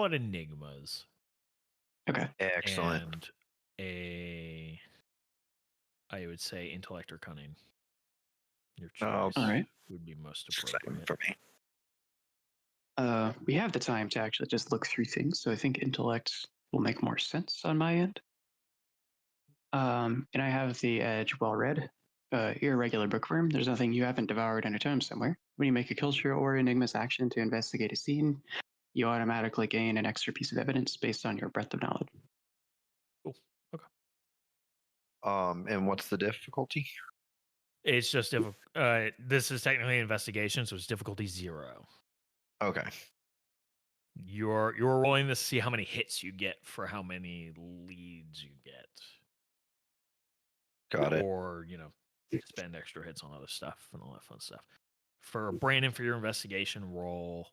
it enigmas. Okay. Excellent. And I would say intellect or cunning. Your choice all right. would be most appropriate for me. We have the time to actually just look through things, so I think intellect will make more sense on my end. And I have the edge well read. irregular bookworm. There's nothing you haven't devoured in a tome somewhere. When you make a culture or enigmas action to investigate a scene, you automatically gain an extra piece of evidence based on your breadth of knowledge. Cool. Okay. And what's the difficulty? It's just this is technically an investigation, so it's difficulty 0. Okay. You're rolling this to see how many hits you get for how many leads you get. Got it. Or, spend extra hits on other stuff and all that fun stuff. For Brandon, for your investigation roll,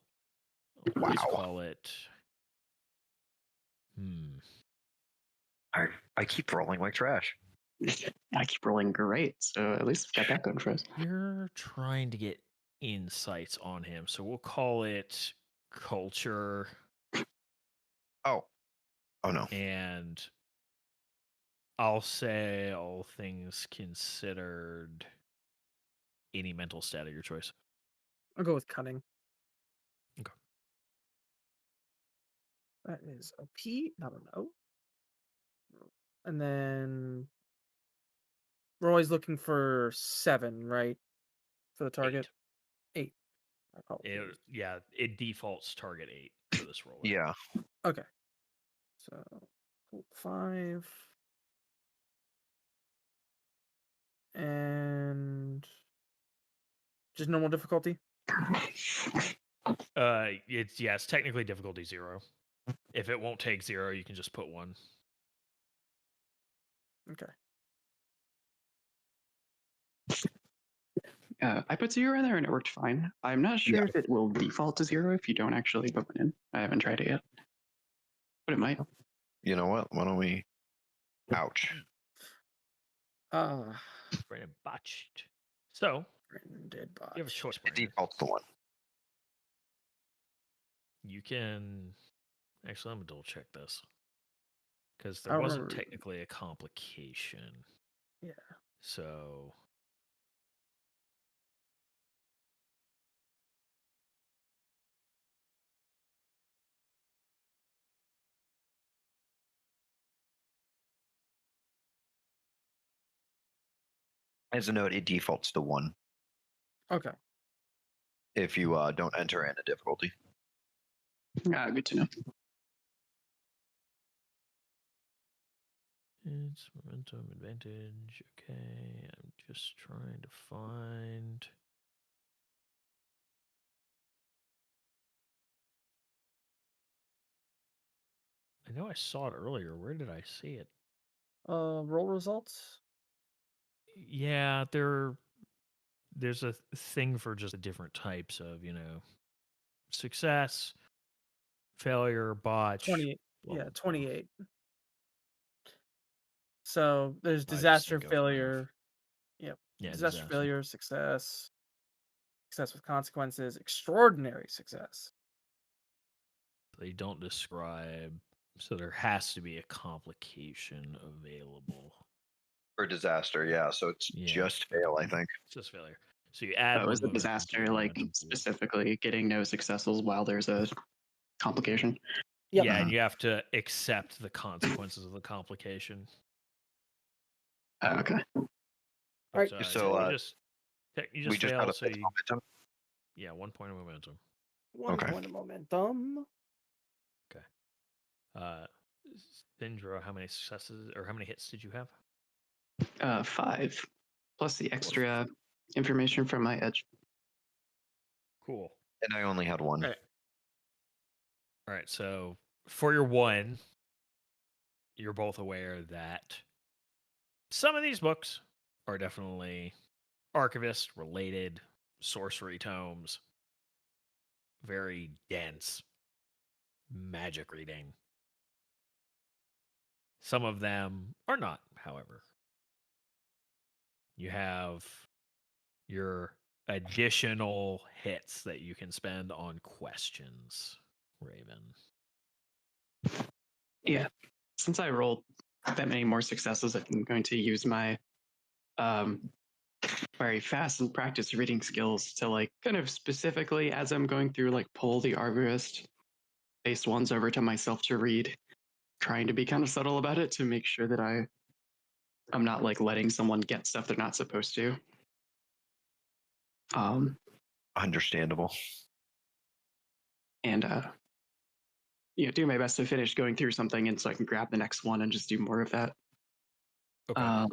let's call it. I keep rolling like trash. I keep rolling great, so at least we've got that going for us. You're trying to get insights on him, so we'll call it culture. Oh no. And I'll say all things considered, any mental stat of your choice. I'll go with cunning. Okay. That is a P, not an O. And then we're always looking for 7, right? For the target? 8. It defaults target 8 for this roll. Yeah. Okay. So 5. And just normal difficulty? It's technically difficulty 0. If it won't take 0, you can just put 1. Okay. I put 0 in there and it worked fine. I'm not sure if it will default to 0 if you don't actually put one in. I haven't tried it yet, but it might. You know what? Why don't we? Ouch. Brandon botched. So Brandon did botch. You have a choice. It defaults to 1. You can actually. I'm gonna double check this because there wasn't technically a complication. Yeah. So. As a note, it defaults to 1. Okay. If you don't enter in a difficulty. Good to know. It's momentum advantage. Okay, I'm just trying to find. I know I saw it earlier. Where did I see it? Roll results? Yeah, there's a thing for just the different types of, success, failure, botch. 28. Blah, blah, 28. So there's disaster, failure. Yep. Yeah, disaster, failure, success with consequences, extraordinary success. They don't describe, so there has to be a complication available. For disaster, yeah. So it's just fail, I think. It's just failure. So you add. Was the disaster specifically getting no successes while there's a complication? Yep. Yeah, and you have to accept the consequences of the complication. Okay. All right. So you just fail. So momentum. Yeah, 1 point of momentum. 1 point of momentum. Okay. Thindra, how many successes or how many hits did you have? 5, plus the extra information from my edge. Cool. And I only had 1. All right. So for your 1, you're both aware that some of these books are definitely archivist related sorcery tomes. Very dense magic reading. Some of them are not, however. You have your additional hits that you can spend on questions, Raven. Yeah. Since I rolled that many more successes, I'm going to use my very fast and practice reading skills to kind of specifically as I'm going through pull the arborist based ones over to myself to read, trying to be kind of subtle about it to make sure that I I'm not like letting someone get stuff they're not supposed to. Understandable. And do my best to finish going through something, and so I can grab the next one and just do more of that. Okay.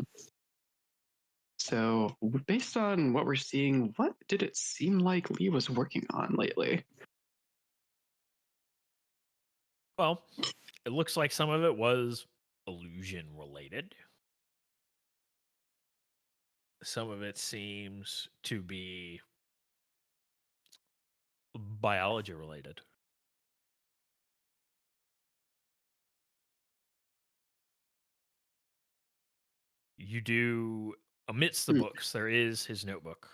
So based on what we're seeing, what did it seem like Lee was working on lately? Well, it looks like some of it was illusion related. Some of it seems to be biology related. You do, amidst the books, there is his notebook.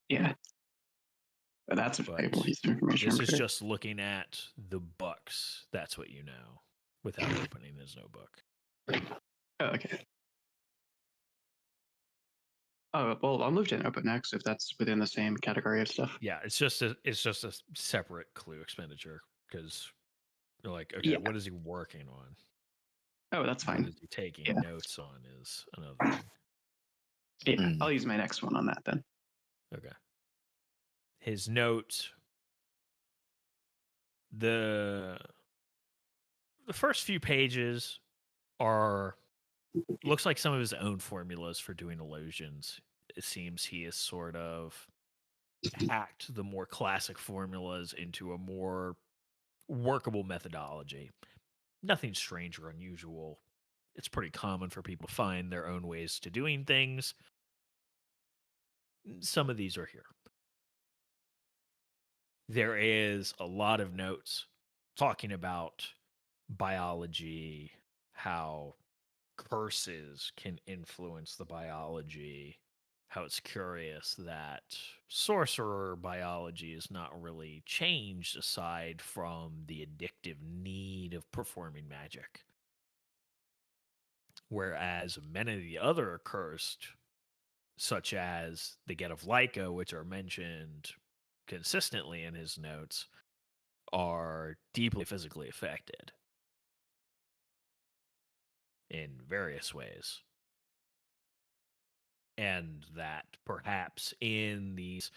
Yeah. But that's a valuable piece of information. This is just looking at the books. That's what you know, without opening his notebook. Oh, okay. Oh, well, I'll move to notebook next if that's within the same category of stuff. Yeah, it's just a separate clue expenditure because you're like, okay, what is he working on? Oh, that's fine. What is he taking notes on is another thing. Yeah, I'll use my next one on that then. Okay. His notes, the first few pages looks like some of his own formulas for doing illusions. It seems he has sort of hacked the more classic formulas into a more workable methodology. Nothing strange or unusual. It's pretty common for people to find their own ways to doing things. Some of these are here. There is a lot of notes talking about biology, how curses can influence the biology, how it's curious that sorcerer biology is not really changed aside from the addictive need of performing magic. Whereas many of the other accursed, such as the Get of Lyca, which are mentioned consistently in his notes, are deeply physically affected in various ways. And that perhaps in these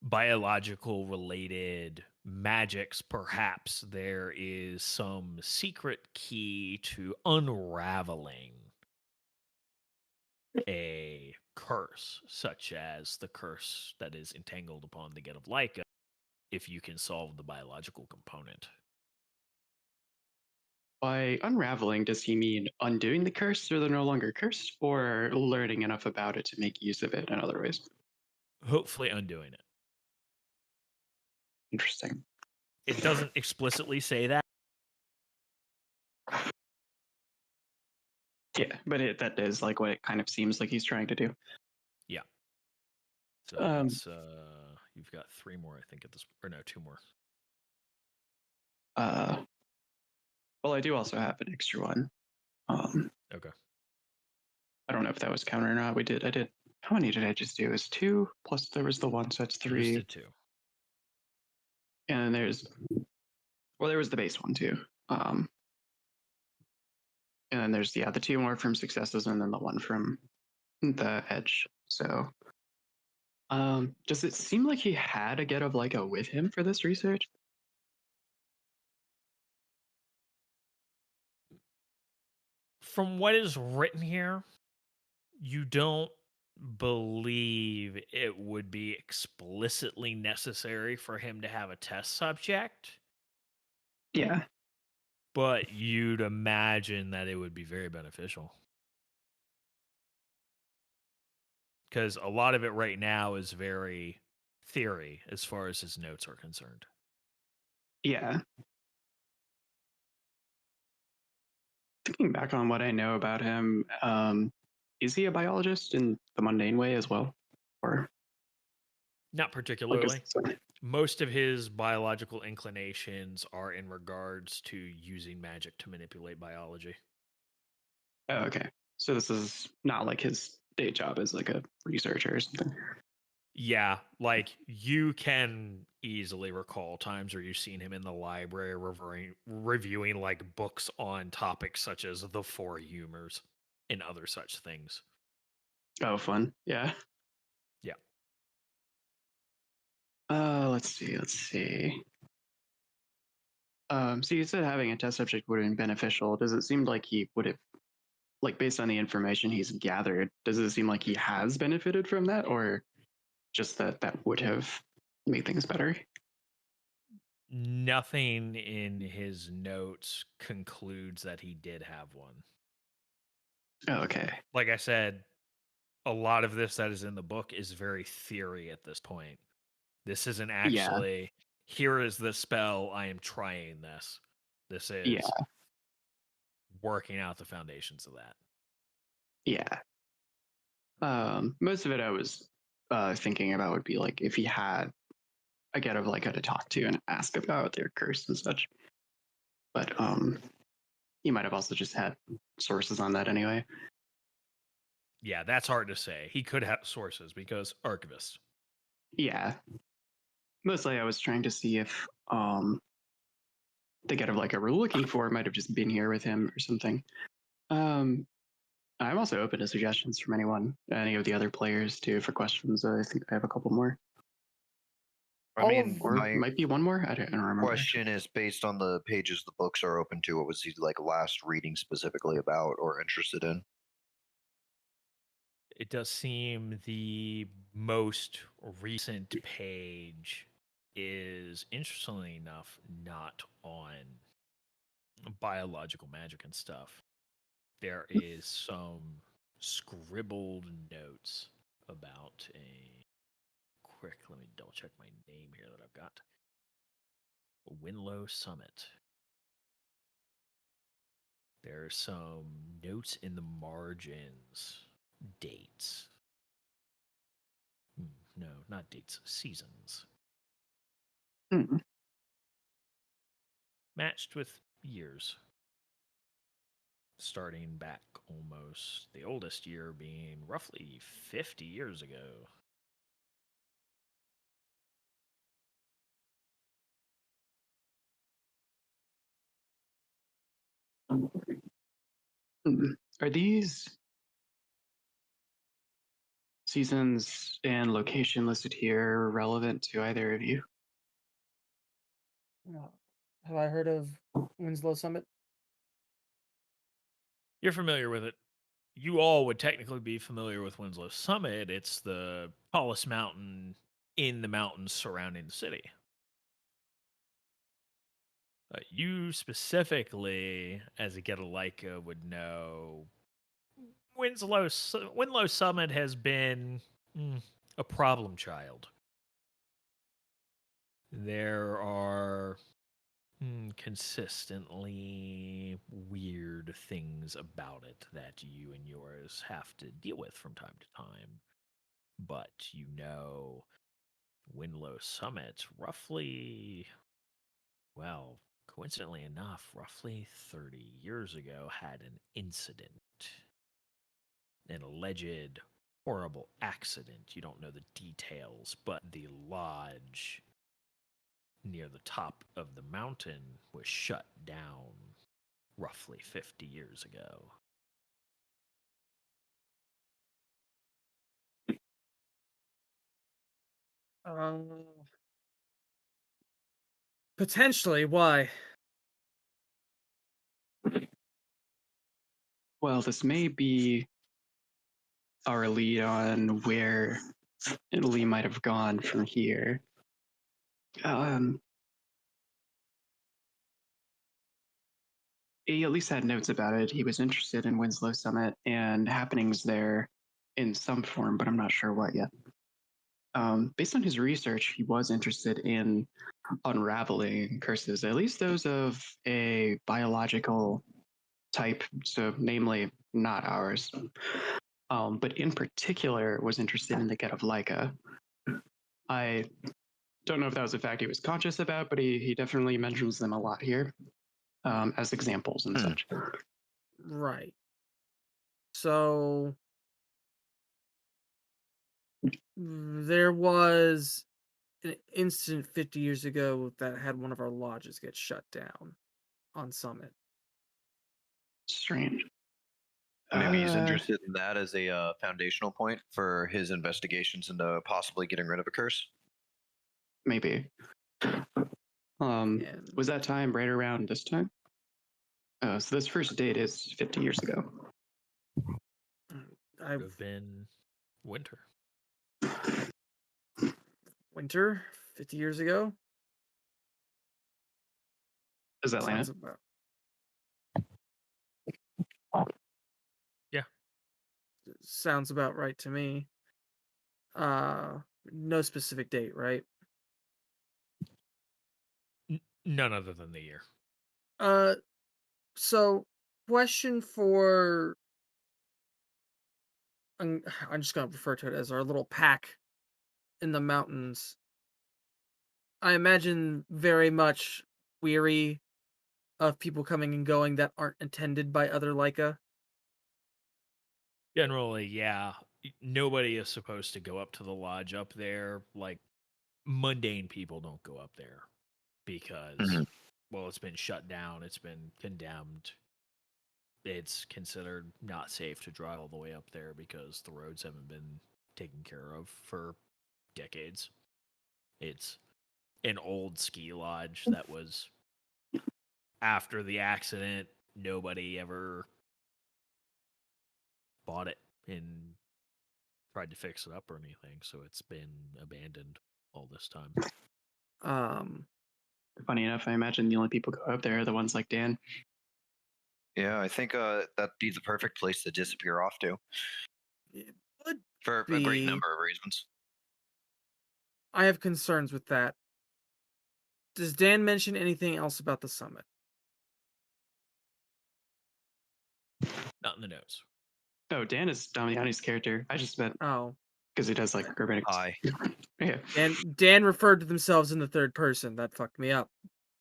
biological related magics, perhaps there is some secret key to unraveling a curse, such as the curse that is entangled upon the Get of Lyca, if you can solve the biological component. By unraveling, does he mean undoing the curse so they're no longer cursed, or learning enough about it to make use of it in other ways? Hopefully undoing it. Interesting. It doesn't explicitly say that. Yeah, but that is like what it kind of seems like he's trying to do. Yeah. So you've got 3 more, I think, at this, or no, 2 more. Well, I do also have an extra one. Okay. I don't know if that was counted or not. I did. How many did I just do? It was 2 plus there was the 1, so that's 3. You just did 2. And there was the base one too. And then there's the 2 more from successes, and then the 1 from the edge. So, does it seem like he had a Get of Lyca with him for this research? From what is written here, you don't believe it would be explicitly necessary for him to have a test subject. Yeah. But you'd imagine that it would be very beneficial. Because a lot of it right now is very theory as far as his notes are concerned. Yeah. Thinking back on what I know about him, is he a biologist in the mundane way as well? Or not particularly. Most of his biological inclinations are in regards to using magic to manipulate biology. Oh, okay. So this is not like his day job as like a researcher or something. Yeah, like you can easily recall times where you've seen him in the library reviewing like books on topics such as the 4 humors. and other such things. Oh, fun. Yeah. Yeah. Let's see. So you said having a test subject would have been beneficial. Does it seem like he would have, like, based on the information he's gathered, does it seem like he has benefited from that, or just that would have made things better? Nothing in his notes concludes that he did have one. Oh, okay. Like I said, a lot of this that is in the book is very theory at this point. This isn't actually, here is the spell, I am trying this. This is working out the foundations of that. Yeah. Most of it I was thinking about would be like if he had a get of like how to talk to and ask about their curse and such. But he might have also just had sources on that anyway. Yeah, that's hard to say. He could have sources because archivist. Yeah. Mostly I was trying to see if the get of like I were looking for might have just been here with him or something. I'm also open to suggestions from any of the other players too for questions. I think I have a couple more. I mean, Or my might be one more. I don't remember. question is based on the pages the books are open to. What was he like last reading specifically about or interested in? It does seem the most recent page is, interestingly enough, not on biological magic and stuff. There is some scribbled notes about a quick, let me double check my name here that I've got. Winlow Summit. There's some notes in the margins. Dates. No, not dates. Seasons. Mm-hmm. Matched with years. Starting back almost, the oldest year being roughly 50 years ago. Are these seasons and location listed here relevant to either of you? Have I heard of Winslow Summit? You're familiar with it. You all would technically be familiar with Winslow Summit. It's the tallest mountain in the mountains surrounding the city. You specifically, as a Get-a-Leica, would know Winslow Summit has been a problem child. There are consistently weird things about it that you and yours have to deal with from time to time. But you know, Winslow Summit, roughly, well, coincidentally enough, roughly 30 years ago, had an incident. An alleged horrible accident. You don't know the details, but the lodge near the top of the mountain was shut down roughly 50 years ago. Potentially. Why? Well, this may be our lead on where Italy might have gone from here. He at least had notes about it. He was interested in Winslow Summit and happenings there in some form, but I'm not sure what yet. Based on his research, he was interested in unraveling curses, at least those of a biological type, so namely not ours. But in particular was interested in the Get of Leica. I don't know if that was a fact he was conscious about, but he definitely mentions them a lot here as examples and such. Right. So there was an incident 50 years ago that had one of our lodges get shut down on Summit. Strange. Maybe he's interested in that as a foundational point for his investigations into possibly getting rid of a curse. Maybe. Was that time right around this time? So this first date is 50 years ago. Could have been winter. Winter, 50 years ago. Is that Sounds Atlanta? Yeah. Sounds about right to me. No specific date, right? None other than the year. So question for I'm just gonna refer to it as our little pack in the mountains. I imagine very much weary of people coming and going that aren't attended by other Leica. Generally, yeah. Nobody is supposed to go up to the lodge up there. Like, mundane people don't go up there because, well, it's been shut down. It's been condemned. It's considered not safe to drive all the way up there because the roads haven't been taken care of for decades. It's an old ski lodge that was after the accident. Nobody ever bought it and tried to fix it up or anything, so it's been abandoned all this time. Funny enough, I imagine the only people go up there are the ones like Dan. Yeah, I think that'd be the perfect place to disappear off to. It would for a great number of reasons. I have concerns with that. Does Dan mention anything else about the summit? Not in the notes. Oh, Dan is Damiani's character. I just meant because he does like urbanics. Hi. Yeah. And Dan referred to themselves in the third person. That fucked me up.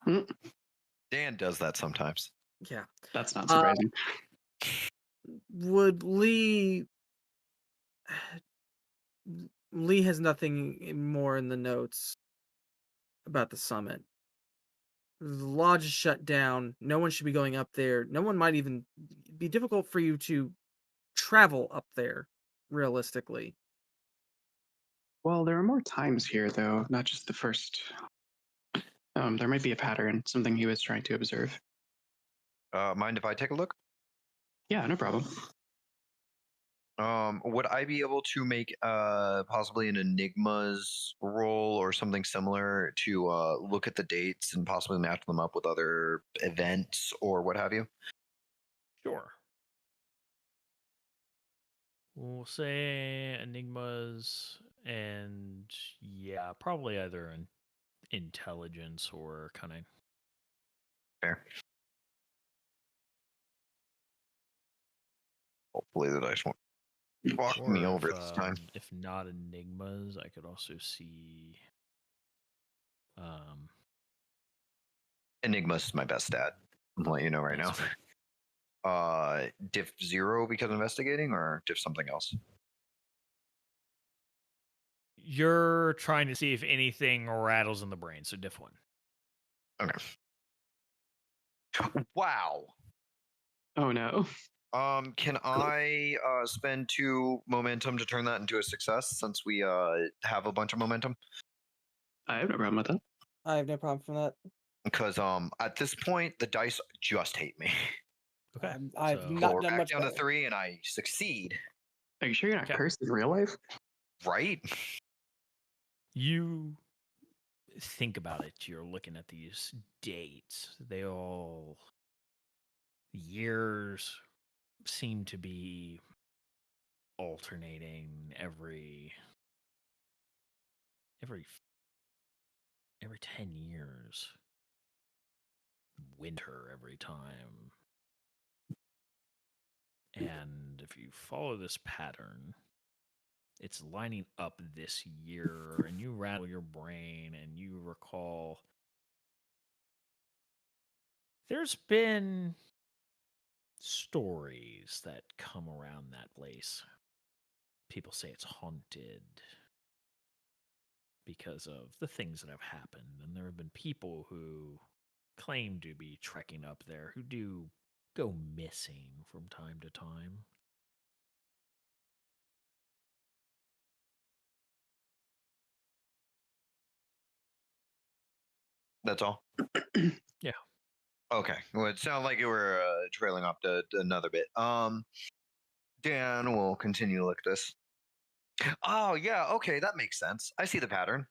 Dan does that sometimes. Yeah. That's not surprising. Would Lee has nothing more in the notes about the summit. The lodge is shut down. No one should be going up there. No one might even be difficult for you to travel up there, realistically. Well, there are more times here, though, not just the first. There might be a pattern, something he was trying to observe. Mind if I take a look? Yeah, no problem. Would I be able to make possibly an Enigma's roll or something similar to look at the dates and possibly match them up with other events or what have you? Sure. We'll say Enigmas and yeah, probably either intelligence or cunning. Fair. Hopefully the dice won't fuck me over this time. If not Enigmas, I could also see Enigma's is my best stat. I'm letting you know right now. Diff 0 because of investigating, or diff something else? You're trying to see if anything rattles in the brain, so diff 1. Okay. Wow. Oh no. Can I spend 2 momentum to turn that into a success since we have a bunch of momentum? I have no problem with that. I have no problem for that. Because at this point the dice just hate me. Okay. I've not done much down better. to 3 and I succeed. Are you sure you're not cursed in real life? Right? You think about it, you're looking at these dates. They all years seem to be alternating every 10 years. Winter every time. And if you follow this pattern, it's lining up this year, and you rattle your brain and you recall there's been stories that come around that place. People say it's haunted because of the things that have happened, and there have been people who claim to be trekking up there who do go missing from time to time. That's all? Yeah. Okay. Well, it sounded like you were trailing off to another bit. Dan will continue to look at this. Oh, yeah. Okay, that makes sense. I see the pattern.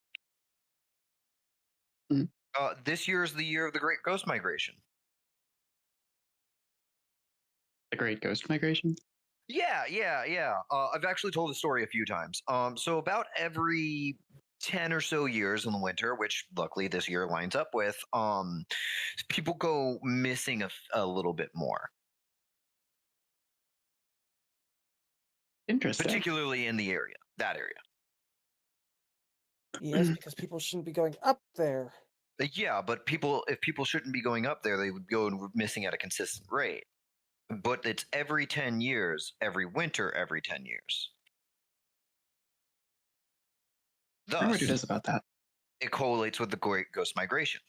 Mhm. This year is the year of the Great Ghost Migration. The Great Ghost Migration? Yeah. I've actually told the story a few times. So about every 10 or so years in the winter, which luckily this year lines up with, people go missing a little bit more, Interesting. particularly in the area, that area. Yes, because people shouldn't be going up there. Yeah, but if people shouldn't be going up there, they would go missing at a consistent rate. But it's every 10 years, every winter, every 10 years. I wonder what it Thus, is about that. it correlates with the Great Ghost Migration.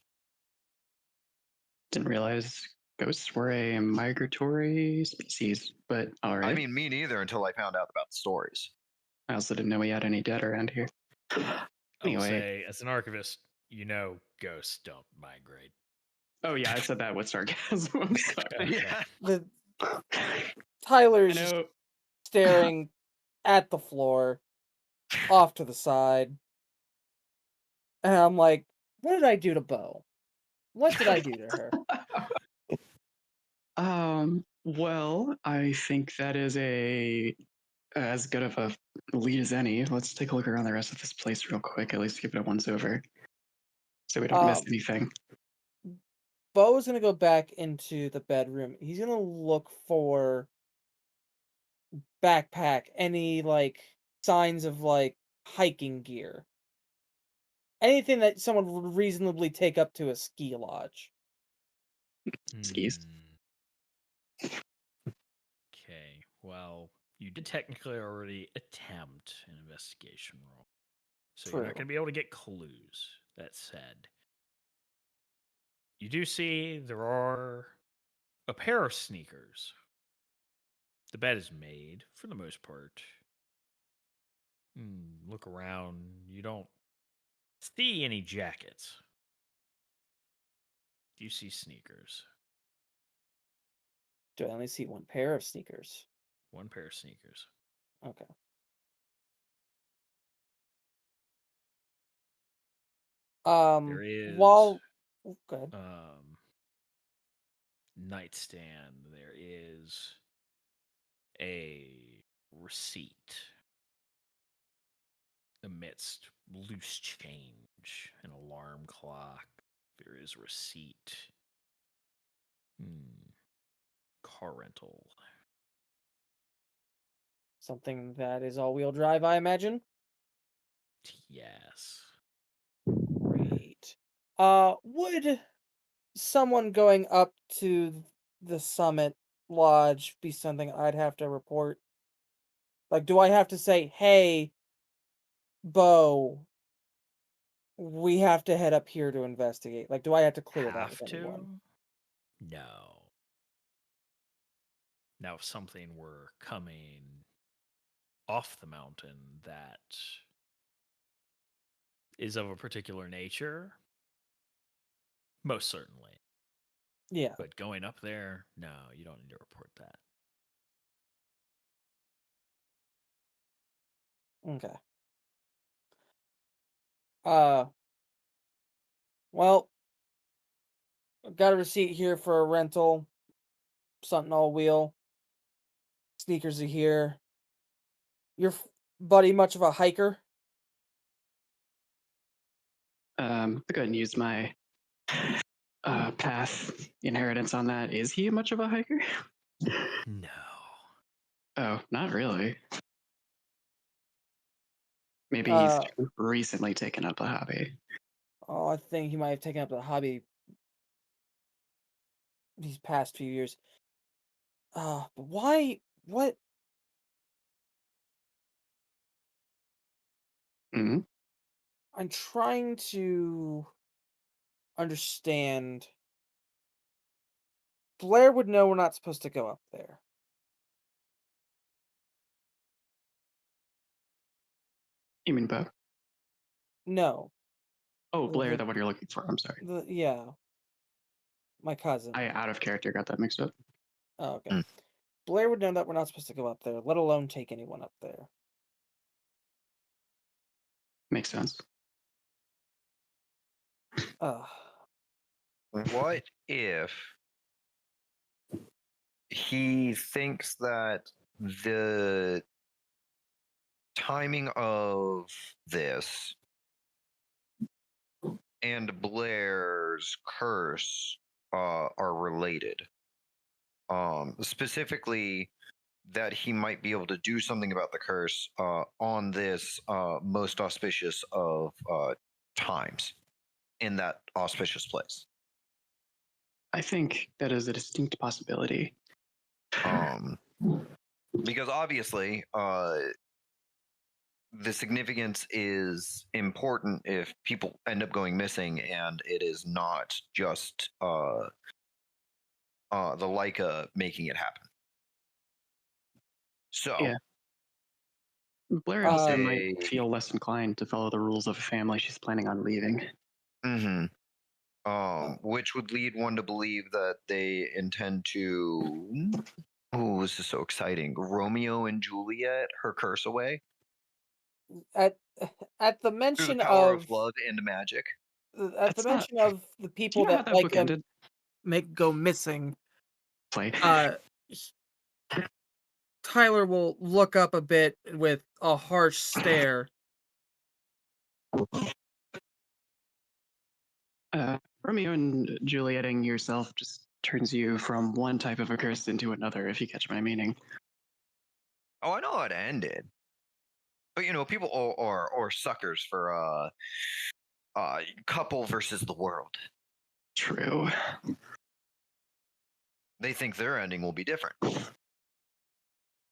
Didn't realize ghosts were a migratory species, but all right. I mean, me neither until I found out about the stories. I also didn't know we had any dead around here. I will Anyway. say, as an archivist, ghosts don't migrate. Oh yeah, I said that with sarcasm. I'm sorry. Yeah. Tyler's I just know. staring at the floor, off to the side. And I'm like, what did I do to Bo? What did I do to her? Well, I think that is as good of a lead as any. Let's take a look around the rest of this place real quick, at least give it a once over. So we don't miss anything. Bo's gonna go back into the bedroom. He's gonna look for backpack, any like signs of like hiking gear. Anything that someone would reasonably take up to a ski lodge. Skis. Okay, well, you did technically already attempt an investigation roll. So you're not going to be able to get clues. That said, you do see there are a pair of sneakers. The bed is made, for the most part. Look around. You don't see any jackets. Do you see sneakers? Do I only see one pair of sneakers? One pair of sneakers. Okay. There is good. Nightstand. There is a receipt amidst loose change, an alarm clock. There is receipt. Car rental. Something that is all-wheel drive, I imagine? Yes. Great. Would someone going up to the summit lodge be something I'd have to report? Like, do I have to say, hey, Bo, we have to head up here to investigate? Like, do I have to clear that with anyone? No. Now, if something were coming off the mountain that is of a particular nature, most certainly. Yeah. But going up there, no, you don't need to report that. Okay. Well, I've got a receipt here for a rental. Something all wheel. Sneakers are here. Your buddy much of a hiker? I'll go ahead and use my path inheritance on that. Is he much of a hiker? No. Oh, not really. Maybe he's recently taken up a hobby. Oh, I think he might have taken up the hobby these past few years. But why? What? Mm-hmm. I'm trying to understand. Blair would know we're not supposed to go up there. You mean Bo? No. Oh, Blair, the one you're looking for. I'm sorry. Yeah. My cousin. I out of character got that mixed up. Oh, okay. Blair would know that we're not supposed to go up there, let alone take anyone up there. Makes sense. What if he thinks that the timing of this and Blair's curse are related? Specifically, that he might be able to do something about the curse on this most auspicious of times in that auspicious place. I think that is a distinct possibility. Because obviously, the significance is important if people end up going missing, and it is not just the Leica making it happen. So, yeah. Blair also might feel less inclined to follow the rules of a family she's planning on leaving. Which would lead one to believe that they intend to. Oh, this is so exciting! Romeo and Juliet, her curse away. At the mention Through the power of love and magic. At the mention of the people that like him go missing, Tyler will look up a bit with a harsh stare. Romeo and Julieting yourself just turns you from one type of a curse into another, if you catch my meaning. Oh, I know how it ended. But, you know, people are suckers for couple versus the world. True. They think their ending will be different.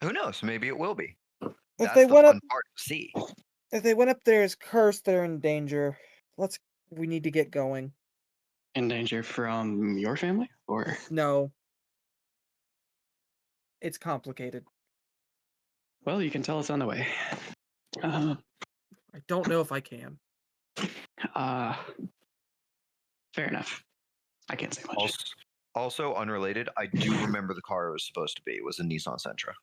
Who knows? Maybe it will be. If they went up, part to see. If they went up there as cursed, they're in danger. We need to get going. In danger from your family, or no? It's complicated. Well, you can tell us on the way. I don't know if I can. Fair enough. I can't say much. Also unrelated, I do remember the car it was supposed to be. It was a Nissan Sentra.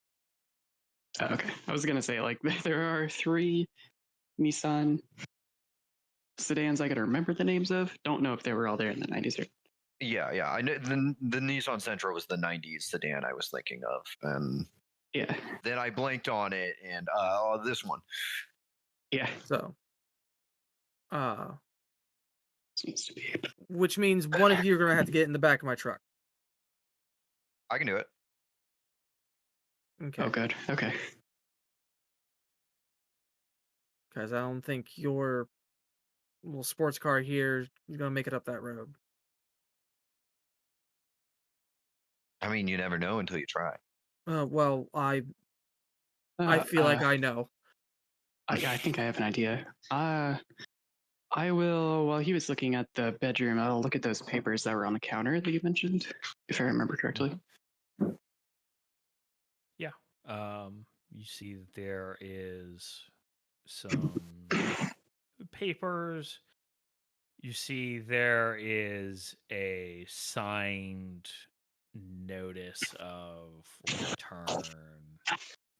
Okay. I was going to say, like, there are 3 Nissan sedans I got to remember the names of. Don't know if they were all there in the 90s or... Yeah. I know the Nissan Sentra was the 90s sedan I was thinking of. And yeah. Then I blanked on it, and this one. Yeah. So seems to be. Which means one of you are going to have to get in the back of my truck. I can do it. Okay. Oh, good. Okay. Because I don't think your little sports car here is going to make it up that road. I mean, you never know until you try. Well, I feel like I know. I think I have an idea. I will, while he was looking at the bedroom, I'll look at those papers that were on the counter that you mentioned, if I remember correctly. Yeah. You see that there is some papers. You see there is a signed notice of return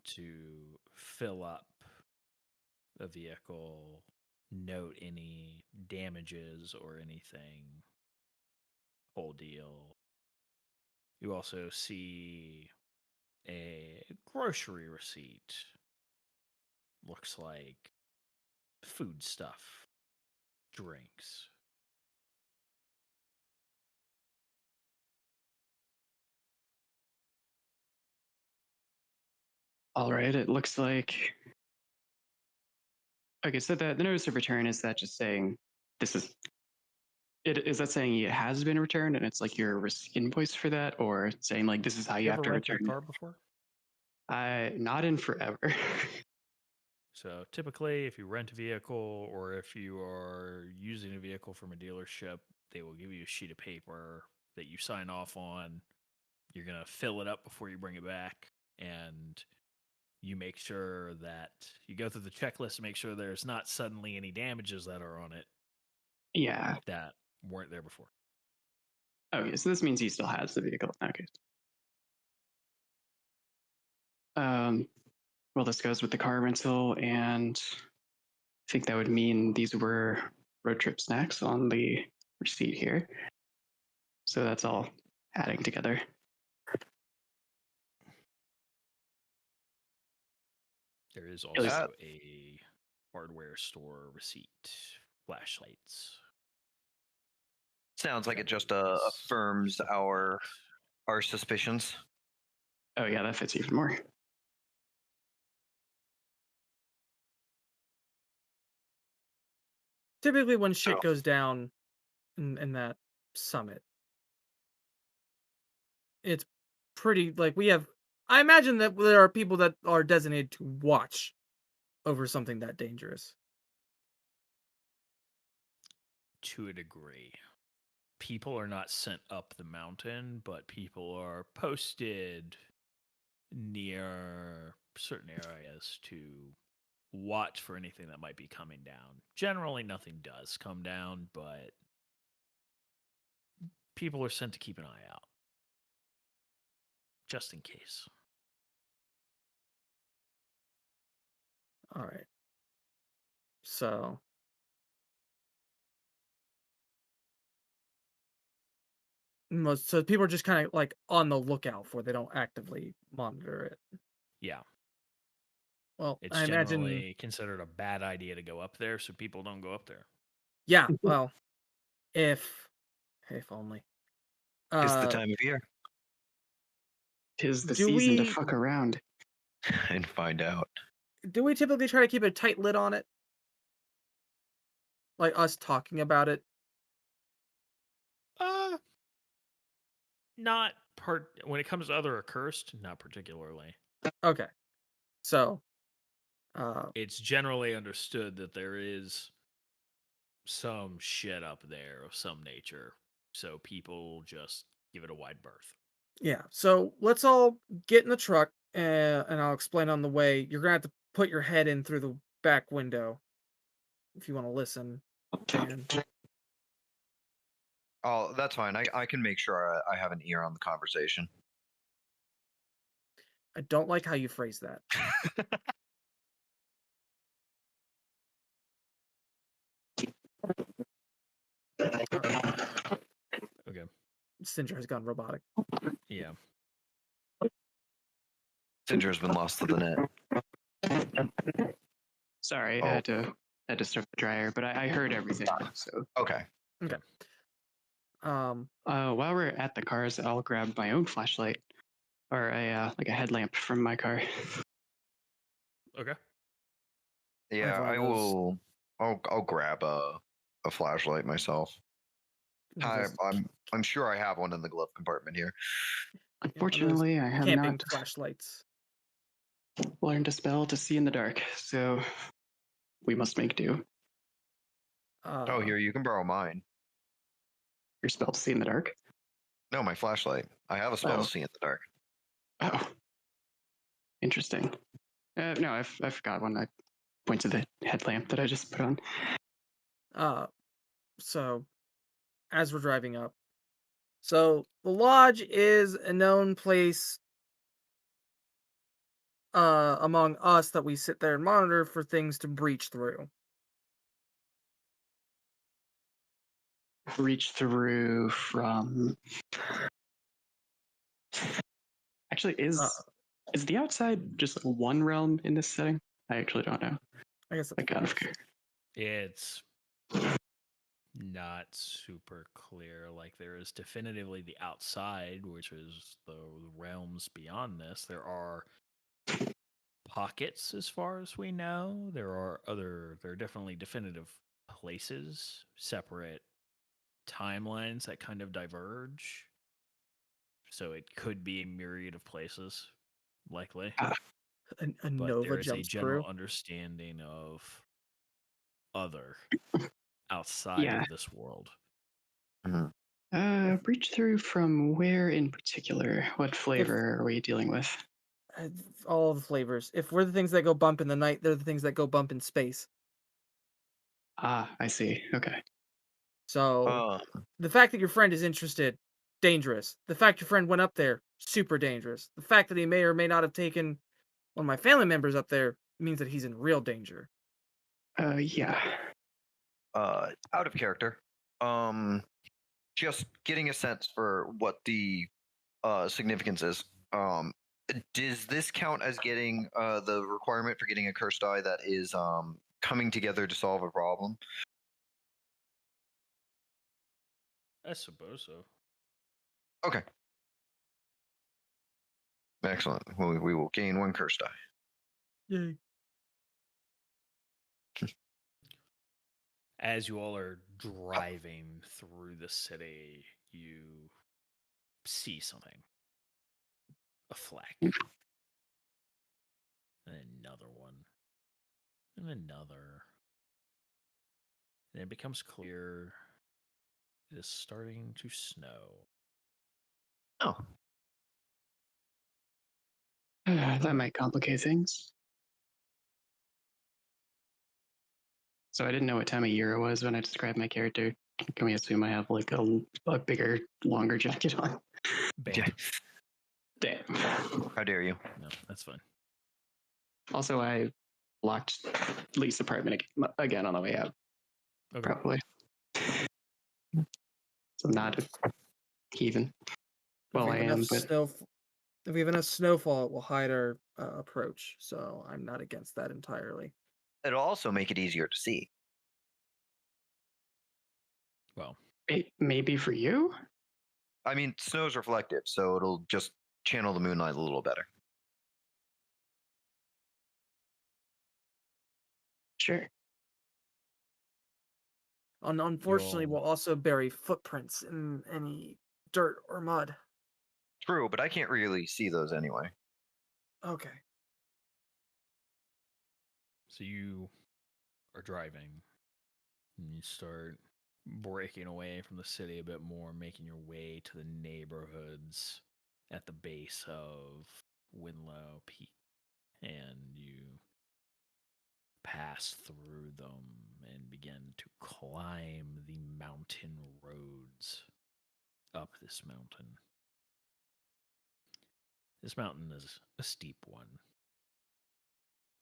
to fill up the vehicle, note any damages or anything, whole deal. You also see a grocery receipt. Looks like food stuff, drinks. All right, it looks like... Okay, so the notice of return, is that just saying this is... Is that saying it has been returned and it's like your invoice for that, or saying like this is how you have to return a car before? Not in forever. So typically, if you rent a vehicle or if you are using a vehicle from a dealership, they will give you a sheet of paper that you sign off on. You're going to fill it up before you bring it back, and you make sure that you go through the checklist to make sure there's not suddenly any damages that are on it. Yeah. that weren't there before. Okay, so this means he still has the vehicle in that case. Well, this goes with the car rental, and I think that would mean these were road trip snacks on the receipt here. So that's all adding together. There is least- also a hardware store receipt, flashlights. Sounds like it just affirms our suspicions. Oh yeah, that fits even more. Typically, when shit goes down in that summit, it's pretty like we have. I imagine that there are people that are designated to watch over something that dangerous. To a degree. People are not sent up the mountain, but people are posted near certain areas to watch for anything that might be coming down. Generally, nothing does come down, but people are sent to keep an eye out. Just in case. All right. So so people are just kind of like on the lookout for. They don't actively monitor it. Yeah. Well, It's I generally imagine considered a bad idea to go up there, so people don't go up there. Yeah, well, if only. It's the time of year. 'Tis the Do season to we- fuck around. And find out. Do we typically try to keep a tight lid on it? Like us talking about it? Not when it comes to other accursed, not particularly. Okay. So, It's generally understood that there is some shit up there of some nature, so people just give it a wide berth. yeah. So let's all get in the truck, and I'll explain on the way. You're gonna have to put your head in through the back window if you want to listen. Dan. Oh, that's fine. I can make sure I have an ear on the conversation. I don't like how you phrase that. Okay. Cinder has gone robotic. Yeah. Singer's been lost to the net. Sorry, Oh. I had to start the dryer, but I heard everything. So Okay. while we're at the cars, I'll grab my own flashlight or a like a headlamp from my car. Okay. Yeah, one of I those. will. I'll grab a flashlight myself. I'm sure I have one in the glove compartment here. Unfortunately, I have camping not flashlights. learned a spell to see in the dark, so we must make do. Oh, here, you can borrow mine. Your spell to see in the dark? No, my flashlight. I have a spell Oh. to see in the dark. Oh, interesting. No, I forgot one. I point to the headlamp that I just put on. So as we're driving up, so the lodge is a known place among us that we sit there and monitor for things to breach through. Reach through from. Actually, is the outside just one realm in this setting? I actually don't know. I guess Like out of care. It's not super clear. Like, there is definitively the outside, which is the realms beyond this. There are pockets as far as we know. There are definitely definitive places, separate timelines that kind of diverge. So it could be a myriad of places, likely. a But Nova there is a jumps general through. understanding of other outside of this world. Breach through from where in particular? What flavor are we dealing with? All the flavors. If we're the things that go bump in the night, they're the things that go bump in space. Ah, I see. Okay. So the fact that your friend is interested, dangerous. The fact your friend went up there, super dangerous. The fact that he may or may not have taken one of my family members up there means that he's in real danger. Yeah. Out of character. Just getting a sense for what the significance is. Does this count as getting the requirement for getting a curse die that is coming together to solve a problem? I suppose so. Okay. Excellent. Well, we will gain 1 curse die. Yay. As you all are driving through the city, you see something. A fleck. And another one. And another. And it becomes clear it is starting to snow. Oh. That might complicate things. So I didn't know what time of year it was when I described my character. Can we assume I have like a bigger, longer jacket on? Banned. Damn. How dare you? No, that's fine. Also, I locked Lee's apartment again on the way out. Okay. Probably. So not heathen. Well, I am, but if we have enough snowfall, it will hide our approach. So I'm not against that entirely. It'll also make it easier to see. Well, maybe for you? I mean, snow's reflective, so it'll just channel the moonlight a little better. Sure. Unfortunately, we'll also bury footprints in any dirt or mud. True, but I can't really see those anyway. Okay. so you are driving, and you start breaking away from the city a bit more, making your way to the neighborhoods at the base of Winlow Peak, and you pass through them and begin to climb the mountain roads up this mountain. This mountain is a steep one.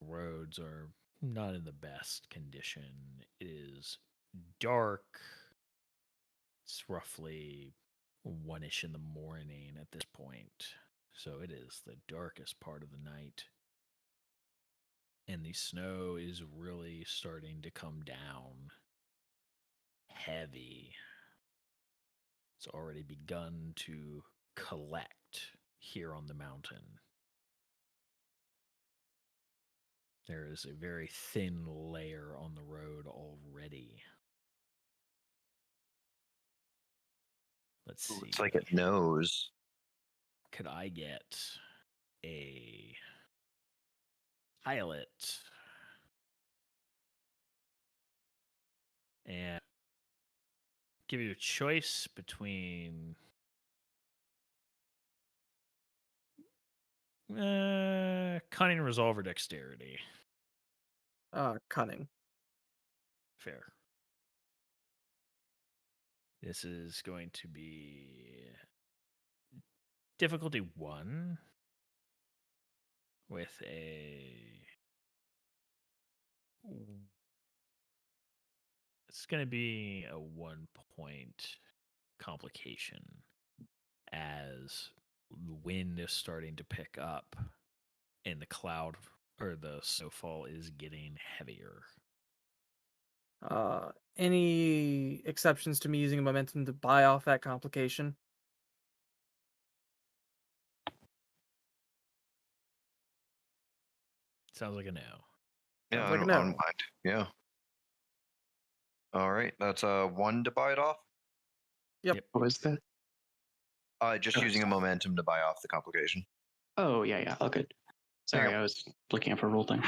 Roads are not in the best condition. It is dark. It's roughly 1-ish in the morning at this point. So it is the darkest part of the night. And the snow is really starting to come down heavy. It's already begun to collect here on the mountain. There is a very thin layer on the road already. Let's see. It's like it knows. Could I get a pilot and give you a choice between cunning, resolve, or dexterity? Cunning. Fair. This is going to be difficulty 1 with it's going to be a 1-point complication as the wind is starting to pick up and the cloud or the snowfall is getting heavier. Any exceptions to me using a momentum to buy off that complication? Sounds like a no. Yeah, like I don't mind. Yeah. All right, that's 1 to buy it off. Yep. What was that? Just using a momentum to buy off the complication. Oh, yeah, all good. Sorry, Yeah. I was looking up a rule thing.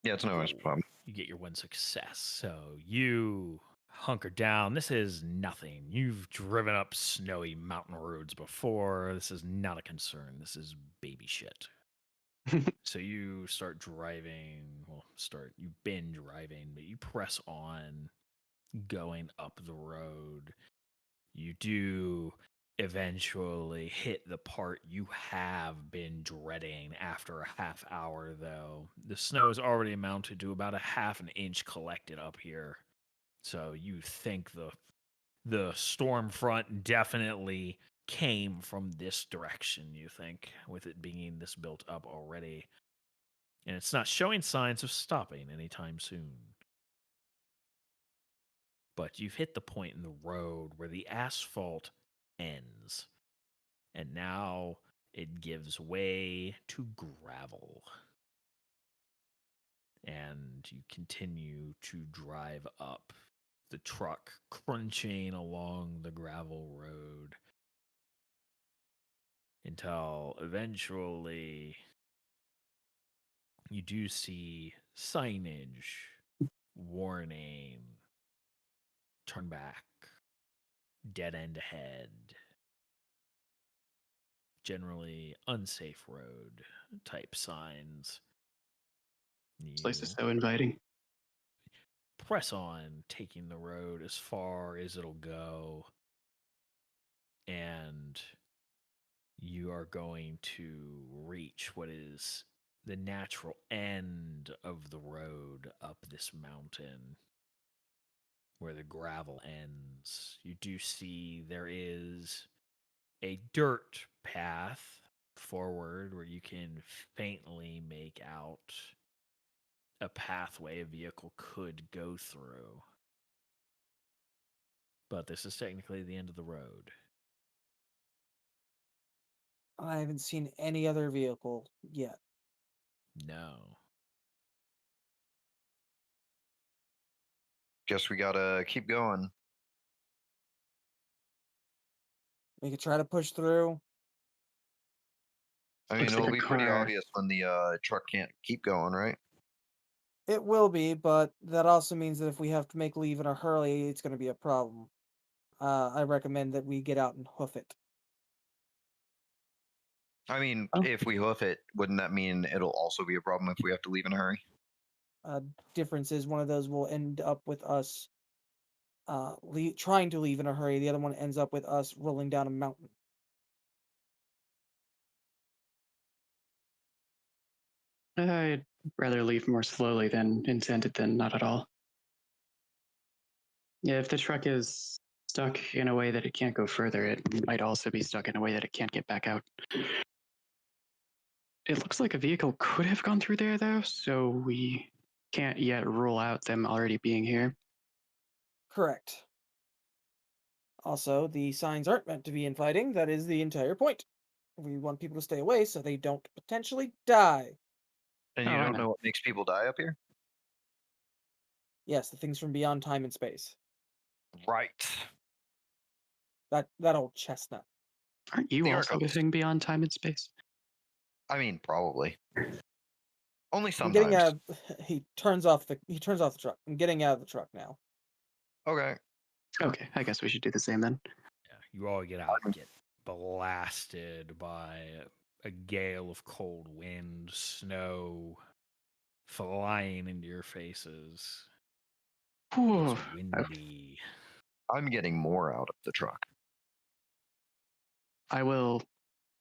Yeah, it's no problem. You get your 1 success. So you hunker down. This is nothing. You've driven up snowy mountain roads before. This is not a concern. This is baby shit. So you start driving. You've been driving, but you press on going up the road. You do eventually hit the part you have been dreading after a half hour, though. The snow has already amounted to about a half an inch collected up here. So you think the storm front definitely came from this direction, you think, with it being this built up already. And it's not showing signs of stopping anytime soon. But you've hit the point in the road where the asphalt ends. And now it gives way to gravel. And you continue to drive up, the truck crunching along the gravel road until eventually you do see signage, warning, turn back, dead end ahead, generally unsafe road type signs. This place is You so inviting. press on, taking the road as far as it'll go, and you are going to reach what is the natural end of the road up this mountain where the gravel ends. You do see there is a dirt path forward where you can faintly make out a pathway a vehicle could go through. But this is technically the end of the road. I haven't seen any other vehicle yet. No. Guess we gotta keep going. We could try to push through. I mean, Looks it'll like a be pretty car. obvious when the truck can't keep going, right? It will be, but that also means that if we have to make leave in a hurry, it's going to be a problem. I recommend that we get out and hoof it. I mean, Oh. if we hoof it, wouldn't that mean it'll also be a problem if we have to leave in a hurry? Difference is one of those will end up with us trying to leave in a hurry. The other one ends up with us rolling down a mountain. I'd rather leave more slowly than intended than not at all. Yeah, if the truck is stuck in a way that it can't go further, it might also be stuck in a way that it can't get back out. It looks like a vehicle could have gone through there, though, so we can't yet rule out them already being here. Correct. Also, the signs aren't meant to be infighting. That is the entire point. We want people to stay away so they don't potentially die. And you Oh, I don't know. know what makes people die up here? Yes, the things from beyond time and space. Right. That old chestnut. Aren't you The also archivist. living beyond time and space? I mean, probably. Only I'm getting sometimes. he turns off the truck. I'm getting out of the truck now. Okay. Okay, I guess we should do the same then. Yeah, you all get out and get blasted by a gale of cold wind, snow flying into your faces. Whew. It's windy. I'm getting more out of the truck. I will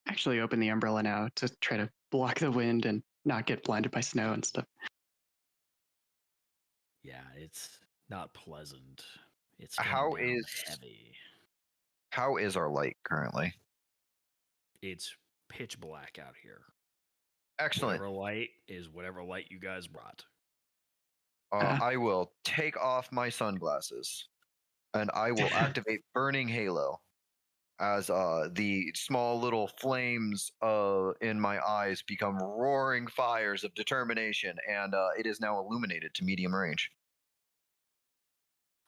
actually open the umbrella now to try to block the wind and not get blinded by snow and stuff. Yeah, it's not pleasant. It's How coming down is- heavy. How is our light currently? It's pitch black out here. Excellent. Whatever light is whatever light you guys brought. I will take off my sunglasses and I will activate Burning Halo as the small little flames in my eyes become roaring fires of determination, and it is now illuminated to medium range.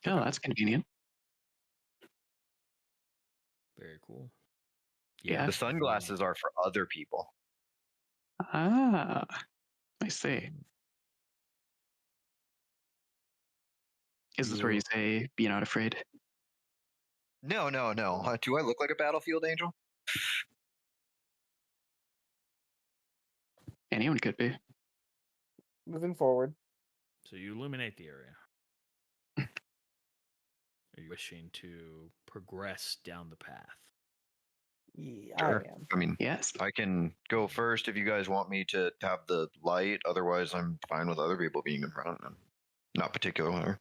Oh, that's convenient. Very cool. Yeah. The sunglasses are for other people. Ah, I see. Is this where you say, be not afraid? No. Do I look like a battlefield angel? Anyone could be. Moving forward. So you illuminate the area. Are you wishing to progress down the path? Yeah, Sure. I am. I mean, Yes. I can go first if you guys want me to have the light. Otherwise, I'm fine with other people being in front. I'm not particular.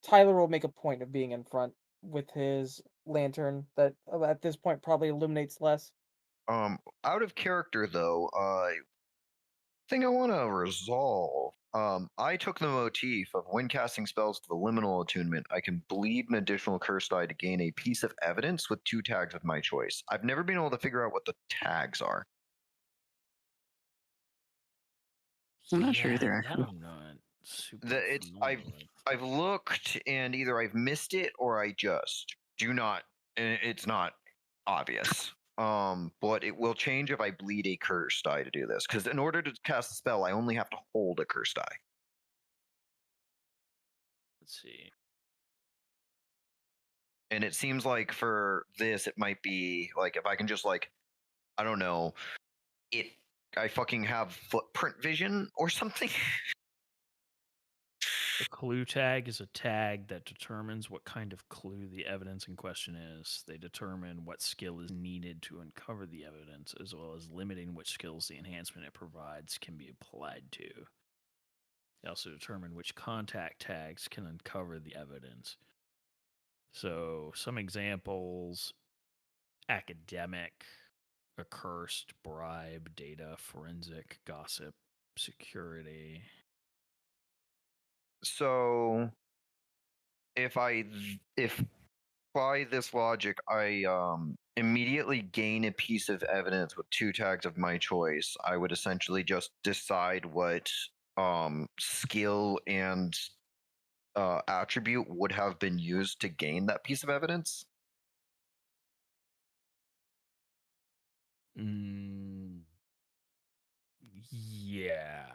Tyler will make a point of being in front with his lantern that at this point probably illuminates less. Out of character though, thing I want to resolve. I took the motif of when casting spells with the liminal attunement, I can bleed an additional curse die to gain a piece of evidence with 2 tags of my choice. I've never been able to figure out what the tags are. I'm not sure either, That actually. I'm not super familiar with. I've looked and either I've missed it or I just do not. It's not obvious. But it will change if I bleed a curse die to do this. Because in order to cast a spell, I only have to hold a curse die. Let's see. And it seems like for this, it might be like if I can just like, I don't know, I fucking have footprint vision or something. A clue tag is a tag that determines what kind of clue the evidence in question is. They determine what skill is needed to uncover the evidence, as well as limiting which skills the enhancement it provides can be applied to. They also determine which contact tags can uncover the evidence. So, some examples: academic, accursed, bribe, data, forensic, gossip, security. So if by this logic I immediately gain a piece of evidence with 2 tags of my choice, I would essentially just decide what skill and attribute would have been used to gain that piece of evidence. Yeah.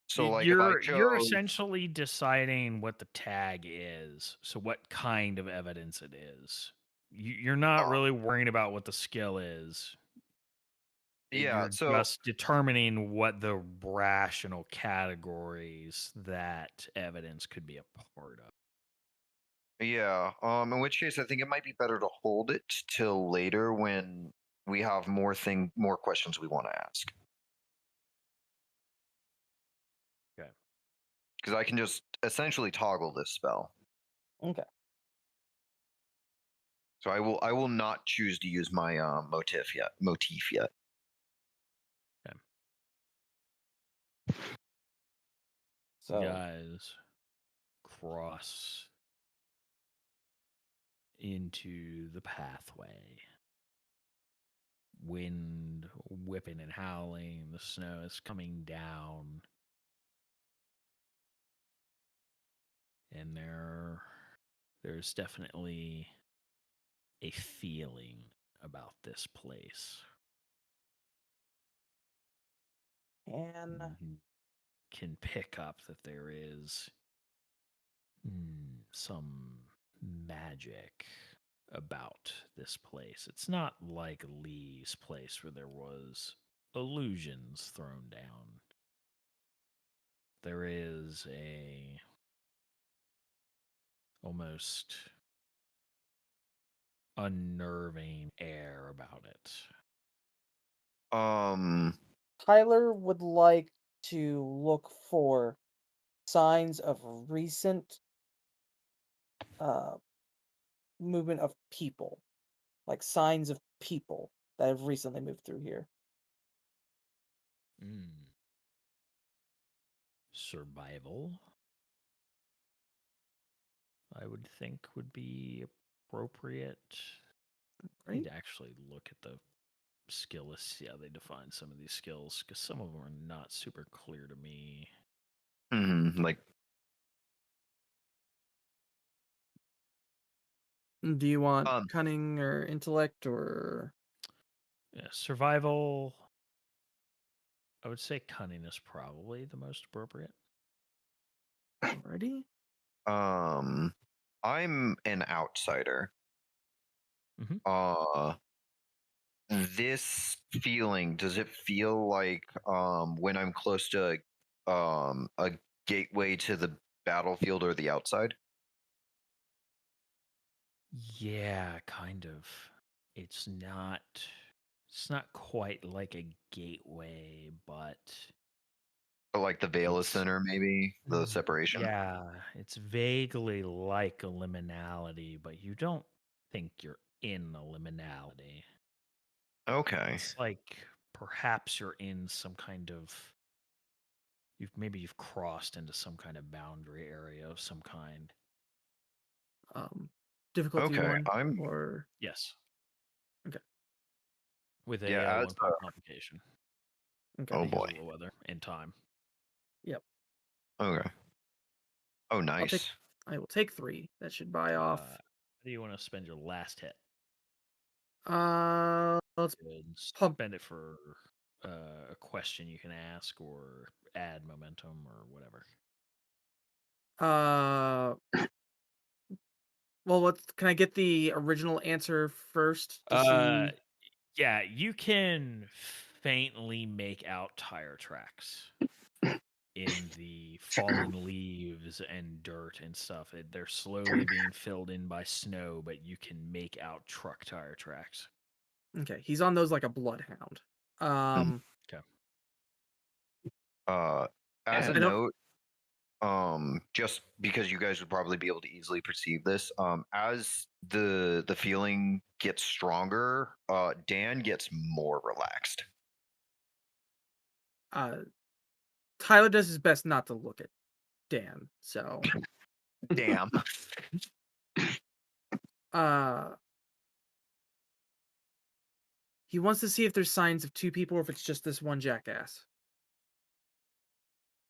So like you're essentially deciding what the tag is, so what kind of evidence it is. You're not really worrying about what the skill is. Yeah, you're just determining what the rational categories that evidence could be a part of. Yeah, in which case I think it might be better to hold it till later when we have more questions we want to ask. Okay. Because I can just essentially toggle this spell. Okay. So I will not choose to use my motif yet. Okay. So guys cross into the pathway. Wind whipping and howling, the snow is coming down. And there's definitely a feeling about this place. and You can pick up that there is some magic about this place. It's not like Lee's place where there was illusions thrown down. There is a almost unnerving air about it. Tyler would like to look for signs of recent movement of people, like signs of people that have recently moved through here. Survival, I would think, would be appropriate. I need to actually look at the skill list, see how they define some of these skills, because some of them are not super clear to me. Like, do you want cunning or intellect or survival? I would say cunning is probably the most appropriate. Alrighty. I'm an outsider. This feeling, does it feel like when I'm close to a gateway to the battlefield or the outside? Yeah, kind of. It's not quite like a gateway, but Like the Veil Center, maybe the separation. Yeah, it's vaguely like a liminality, but you don't think you're in a liminality. Okay. It's like perhaps you're in some kind of you've crossed into some kind of boundary area of some kind. Difficulty Okay, one or yes. Okay. With a 1 point complication. Okay. Oh boy. Weather and time. Yep. Okay. Oh, nice. I will take 3. That should buy off. How do you want to spend your last hit? Let's spend it for a question you can ask or add momentum or whatever. Well, can I get the original answer first? To Yeah, you can faintly make out tire tracks in the fallen leaves and dirt and stuff. They're slowly being filled in by snow, but you can make out truck tire tracks. Okay, he's on those like a bloodhound. Okay. As a note, just because you guys would probably be able to easily perceive this, as the feeling gets stronger, Dan gets more relaxed. Tyler does his best not to look at Dan, so damn. He wants to see if there's signs of 2 people or if it's just this one jackass.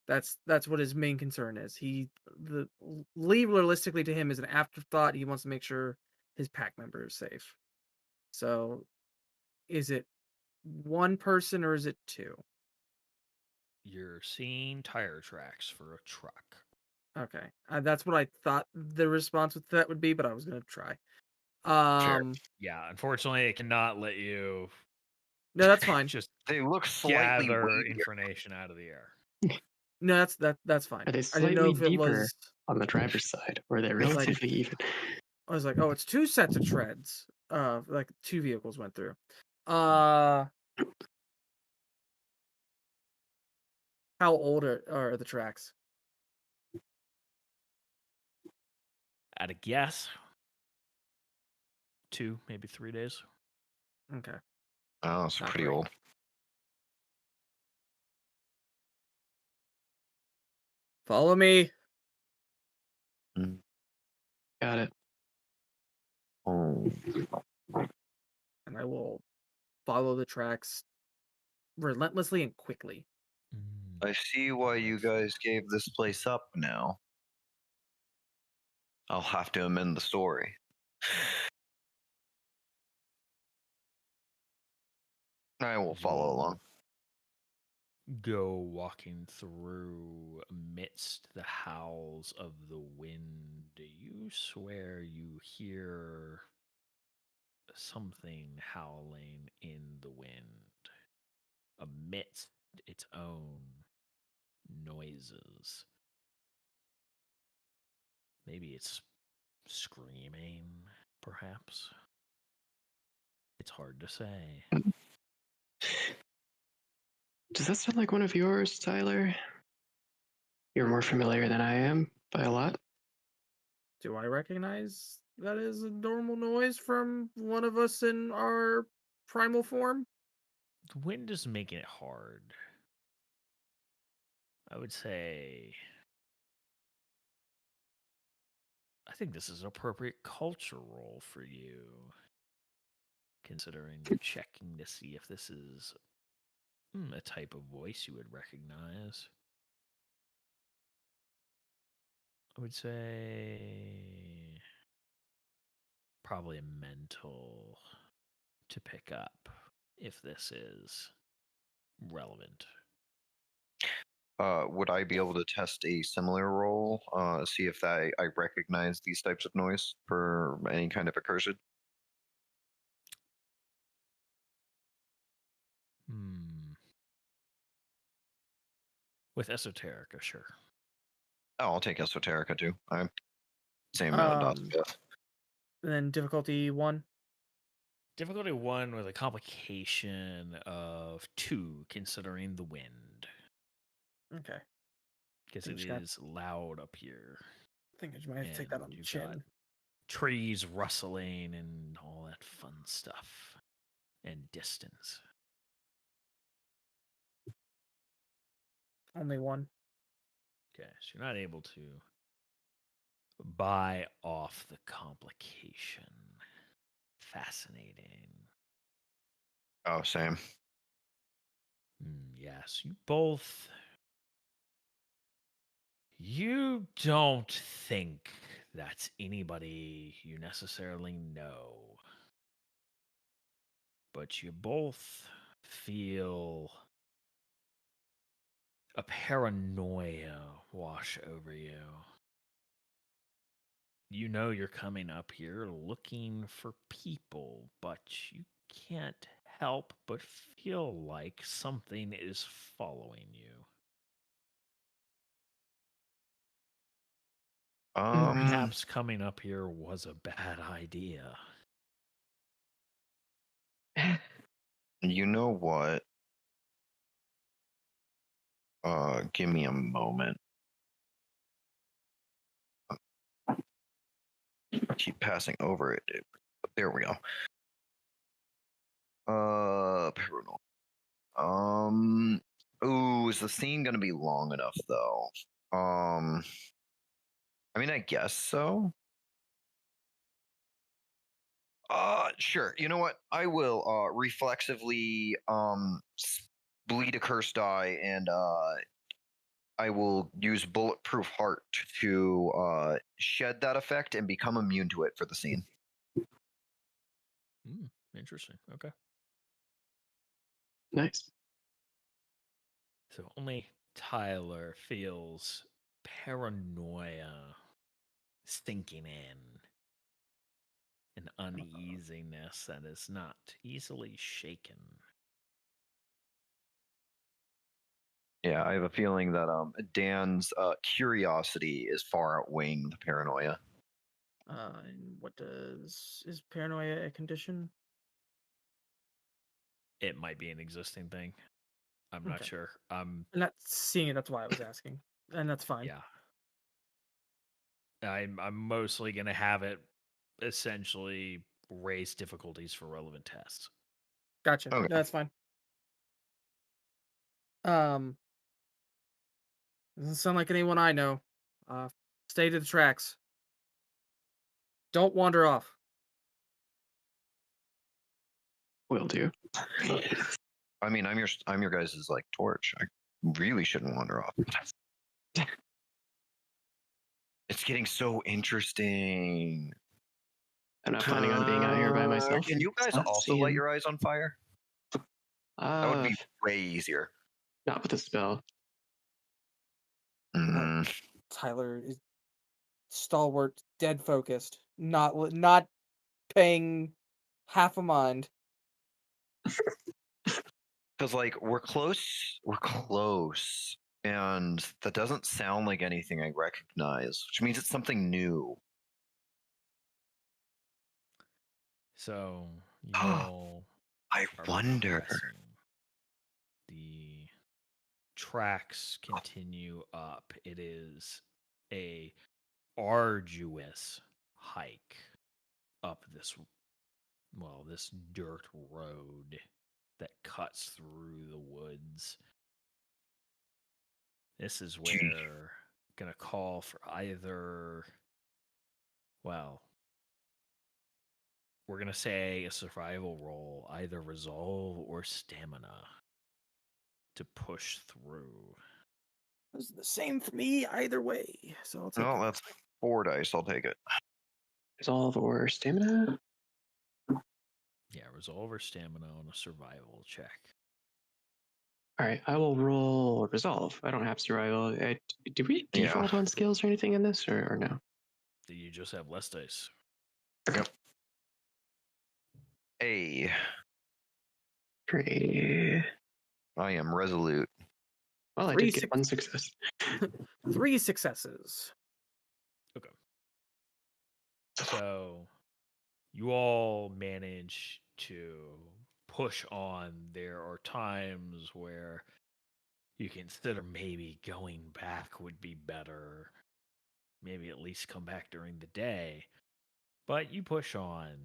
That's what his main concern is. Lee realistically to him is an afterthought. He wants to make sure his pack member is safe. So, is it 1 person or is it 2? You're seeing tire tracks for a truck. Okay, that's what I thought the response to that would be, but I was gonna try. Yeah, unfortunately, it cannot let you. No, that's fine. Just they look slightly gather information out of the air. No, that's fine. Are they I didn't know if it deeper was on the driver's side, or are they relatively even? I was like, oh, it's 2 sets of treads. Like 2 vehicles went through. How old are the tracks? At a guess, 2, maybe 3 days. Okay. Oh, it's pretty old. Follow me. Got it. Oh. And I will follow the tracks relentlessly and quickly. I see why you guys gave this place up now. I'll have to amend the story. I will follow along. Go walking through amidst the howls of the wind. You swear you hear something howling in the wind amidst its own noises. Maybe it's screaming, perhaps. It's hard to say. Does that sound like one of yours, Tyler? You're more familiar than I am by a lot. Do I recognize that is a normal noise from one of us in our primal form? The wind is making it hard. I would say I think this is an appropriate culture roll for you, considering you're checking to see if this is a type of voice you would recognize. I would say probably a mental to pick up if this is relevant. Would I be able to test a similar roll, see if I recognize these types of noise for any kind of accursed? With esoterica, sure. I'll take Esoterica too. I'm same dot Smith. Then difficulty 1. Difficulty 1 with a complication of 2, considering the wind. Okay. Because it is loud up here. I think I just might have to take that on the chin. Trees rustling and all that fun stuff. And distance. Only 1. Okay, so you're not able to buy off the complication. Fascinating. Oh, same. Yes, you both. You don't think that's anybody you necessarily know. But you both feel a paranoia wash over you. You know you're coming up here looking for people, but you can't help but feel like something is following you. Perhaps coming up here was a bad idea. You know what? Give me a moment. Keep passing over it. There we go. Paranoia. Ooh, is the scene gonna be long enough though? I mean, I guess so. Sure. You know what? I will reflexively bleed a curse die, and I will use bulletproof heart to shed that effect and become immune to it for the scene. Interesting. Okay. Nice. So only Tyler feels paranoia sinking in, an uneasiness that is not easily shaken. Yeah, I have a feeling that Dan's curiosity is far outweighing the paranoia. And what is paranoia a condition? It might be an existing thing. I'm not sure. I'm not seeing it. That's why I was asking, and that's fine. Yeah. I'm mostly gonna have it essentially raise difficulties for relevant tests. Gotcha. Okay. That's fine. Doesn't sound like anyone I know. Stay to the tracks. Don't wander off. Will do. I mean, I'm your guys' like torch. I really shouldn't wander off. It's getting so interesting. I'm not planning on being out here by myself. Can you guys also light your eyes on fire? That would be way easier. Not with a spell. Tyler is stalwart, dead focused, not paying half a mind. Because like we're close, and that doesn't sound like anything I recognize, which means it's something new. So you I wonder. progressing. The tracks continue up. It is a arduous hike up this dirt road that cuts through the woods. This is where gonna call for either, well, we're gonna say a survival roll, either resolve or stamina, to push through. It's the same for me either way. So I'll take No, that's 4 dice. I'll take it. Resolve or stamina? Yeah, resolve or stamina on a survival check. All right, I will roll resolve. I don't have survival. Do we default on skills or anything in this, or no? Do you just have less dice? Okay. Hey. Great. I am resolute. Well, I did get one success. 3 successes. Okay. So you all manage to push on. There are times where you consider maybe going back would be better. Maybe at least come back during the day. But you push on.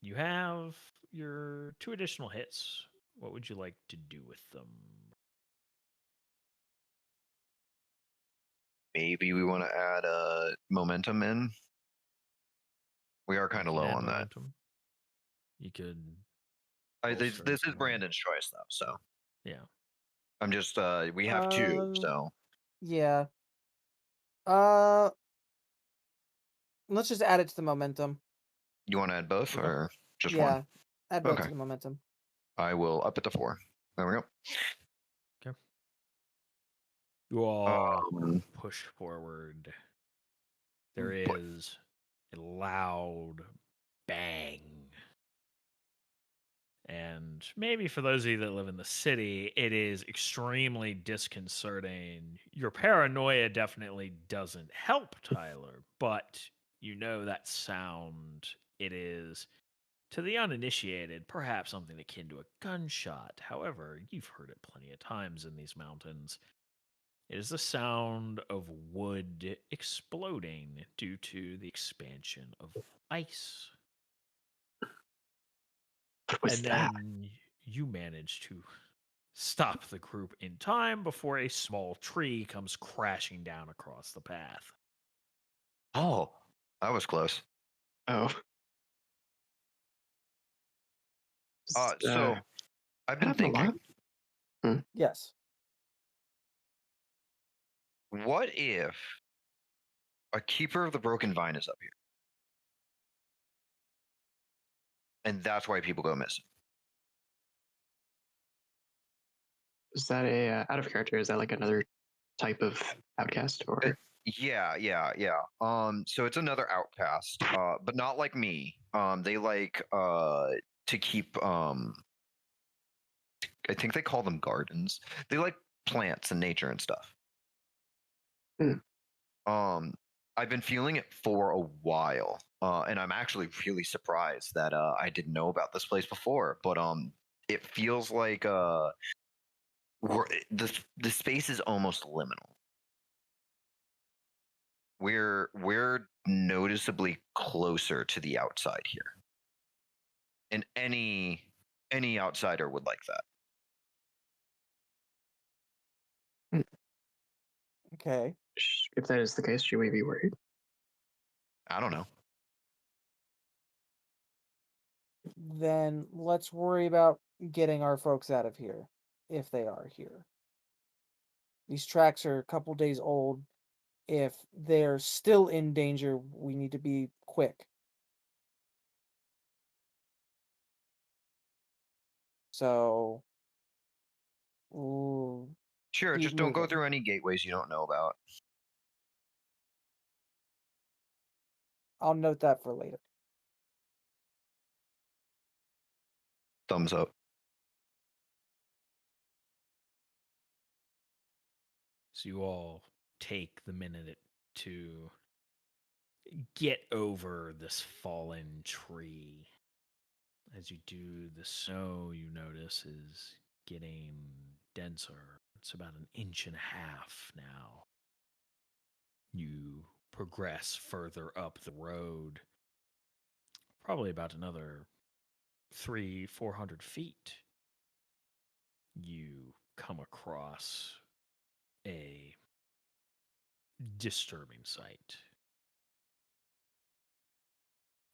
You have your 2 additional hits. What would you like to do with them? Maybe we want to add momentum in. We are kind of low on momentum. You could. This is Brandon's choice, though. So yeah, I'm just. We have 2, so yeah. Let's just add it to the momentum. You want to add both or just one? Yeah, add both to the momentum. I will up it to 4. There we go. Okay. You all push forward. There is a loud bang. And maybe for those of you that live in the city, it is extremely disconcerting. Your paranoia definitely doesn't help, Tyler, but you know that sound. It is, to the uninitiated, perhaps something akin to a gunshot. However, you've heard it plenty of times in these mountains. It is the sound of wood exploding due to the expansion of ice. And then you manage to stop the group in time before a small tree comes crashing down across the path. Oh, that was close. Oh. So I've been thinking. Yes. What if a keeper of the broken vine is up here? And that's why people go missing. Is that a out of character? Is that like another type of outcast or? Yeah. So it's another outcast, but not like me. They like to keep. I think they call them gardens. They like plants and nature and stuff. I've been feeling it for a while, and I'm actually really surprised that I didn't know about this place before. But it feels like the space is almost liminal. We're noticeably closer to the outside here, and any outsider would like that. Okay. If that is the case, should we be worried? I don't know. Then let's worry about getting our folks out of here, if they are here. These tracks are a couple days old. If they're still in danger, we need to be quick. So, sure, just don't go through any gateways you don't know about. I'll note that for later. Thumbs up. So you all take the minute to get over this fallen tree. As you do, the snow, you notice, is getting denser. It's about 1.5 inches now. You progress further up the road, probably about another 300-400 feet. You come across a disturbing sight.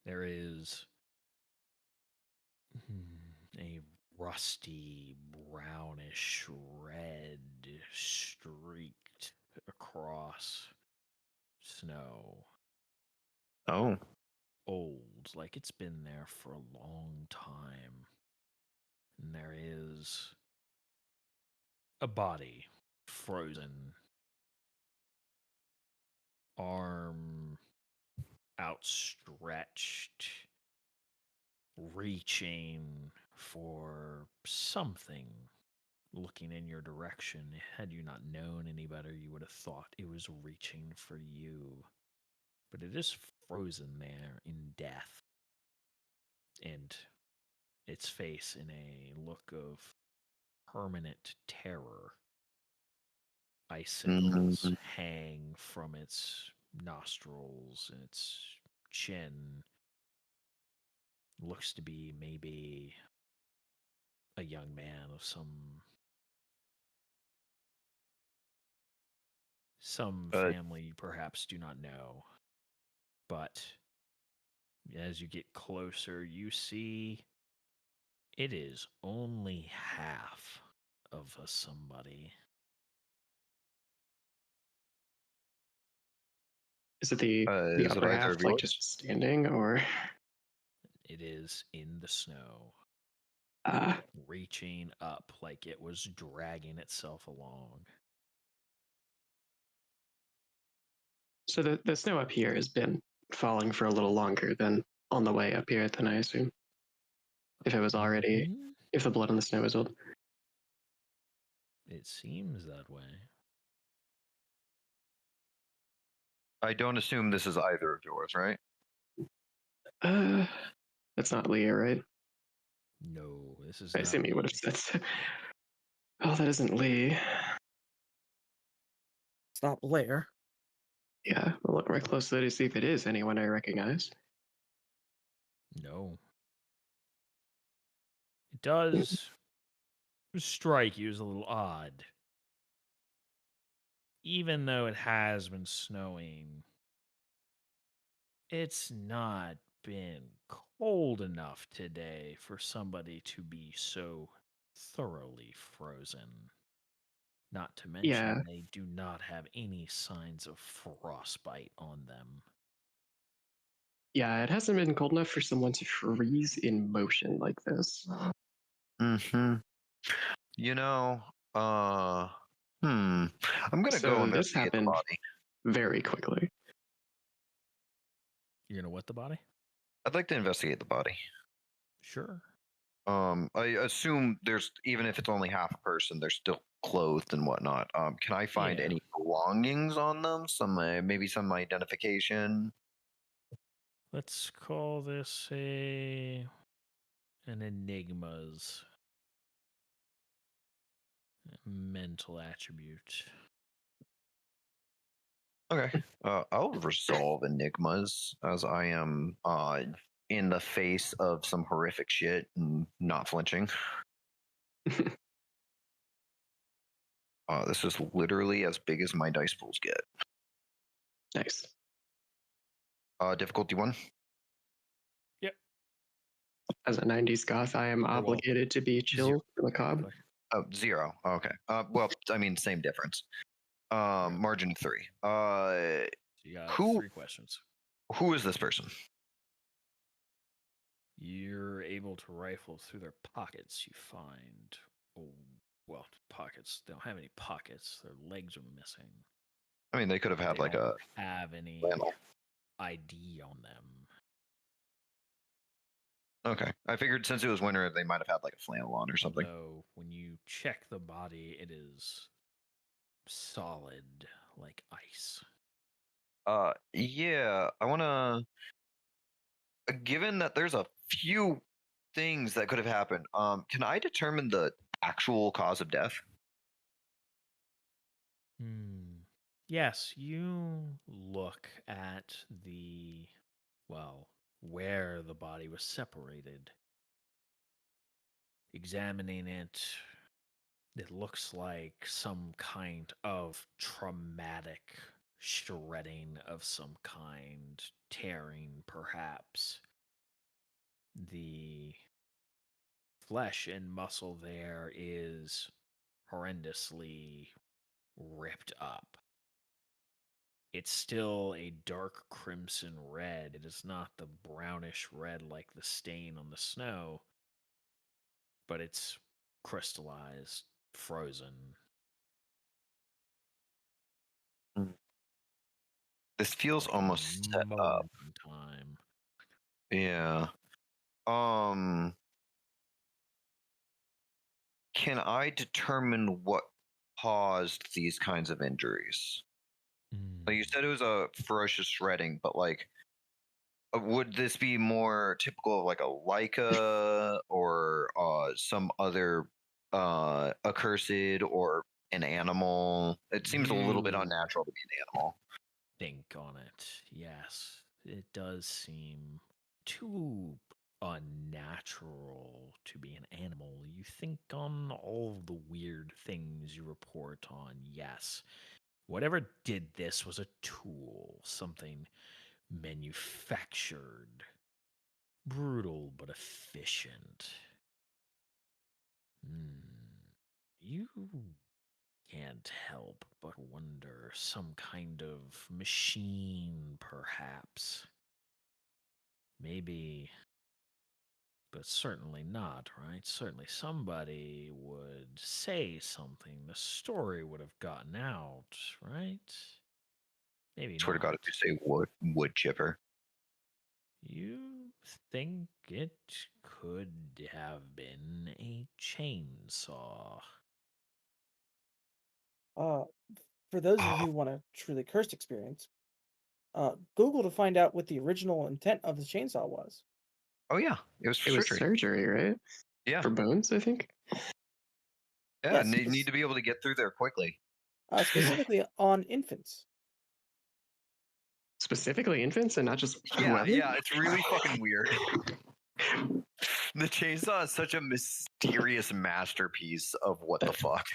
There is a rusty, brownish red streaked across snow. Oh. Old, like it's been there for a long time. And there is a body frozen, arm outstretched, reaching for something looking in your direction. Had you not known any better, you would have thought it was reaching for you. But it is frozen there in death, and its face in a look of permanent terror. Icicles hang from its nostrils and its chin. Looks to be maybe a young man of some family you perhaps do not know. But as you get closer, you see it is only half of a somebody. Is it the is upper it either half, of like yours? just standing, or It is in the snow, reaching up like it was dragging itself along. So the snow up here has been falling for a little longer than on the way up here, then I assume. If it was already, if the blood on the snow is old. It seems that way. I don't assume this is either of yours, right? That's not Leah, right? No, this is I assume you would have said so. Oh, that isn't Lee. It's not Blair. Yeah, we'll look right closely to see if it is anyone I recognize. No. It does strike you as a little odd. Even though it has been snowing, it's not been cold enough today for somebody to be so thoroughly frozen. Not to mention, they do not have any signs of frostbite on them. Yeah, it hasn't been cold enough for someone to freeze in motion like this. You know, I'm gonna go investigate the body. Very quickly. You're gonna what the body? I'd like to investigate the body. Sure. I assume there's, even if it's only half a person, they're still clothed and whatnot. Can I find any belongings on them? Maybe some identification. Let's call this an enigma's mental attribute. Okay. I'll resolve enigmas as I am in the face of some horrific shit and not flinching. This is literally as big as my dice pools get. Nice. Difficulty 1? Yep. As a 90s goth, I am obligated to be chill and macabre. 0. Okay. Well, I mean, same difference. Margin of 3. So you got 3 questions. Who is this person? You're able to rifle through their pockets. You find, pockets. They don't have any pockets. Their legs are missing. I mean, they could have had like a. Have any flannel. ID on them? Okay, I figured since it was winter, they might have had like a flannel on or something. So when you check the body, it is solid like ice. Yeah, I want to. Given that there's a few things that could have happened, can I determine the actual cause of death? Yes, you look at where the body was separated. Examining it, it looks like some kind of traumatic shredding of some kind, tearing perhaps. The flesh and muscle there is horrendously ripped up. It's still a dark crimson red. It is not the brownish red like the stain on the snow, but it's crystallized, frozen. This feels like almost set up. Time. Yeah. can I determine what caused these kinds of injuries? Like you said, it was a ferocious shredding, but like, would this be more typical of like a Leica or some other accursed or an animal? It seems a little bit unnatural to be an animal. Think on it. Yes, it does seem too unnatural to be an animal. You think on all the weird things you report on. Yes. Whatever did this was a tool, something manufactured. Brutal but efficient. You can't help but wonder, some kind of machine, perhaps. Maybe, but certainly not, right? Certainly somebody would say something. The story would have gotten out, right? Maybe Swear to God, not. if you say wood chipper. You think it could have been a chainsaw? For those of you who want a truly cursed experience, Google to find out what the original intent of the chainsaw was. Oh yeah, it was surgery, right? Yeah, for bones, I think. Yeah, Yes, and they need to be able to get through there quickly. Specifically on infants. Specifically infants and not just Yeah, whoever? yeah, it's really fucking weird. The chainsaw is such a mysterious masterpiece of what the fuck.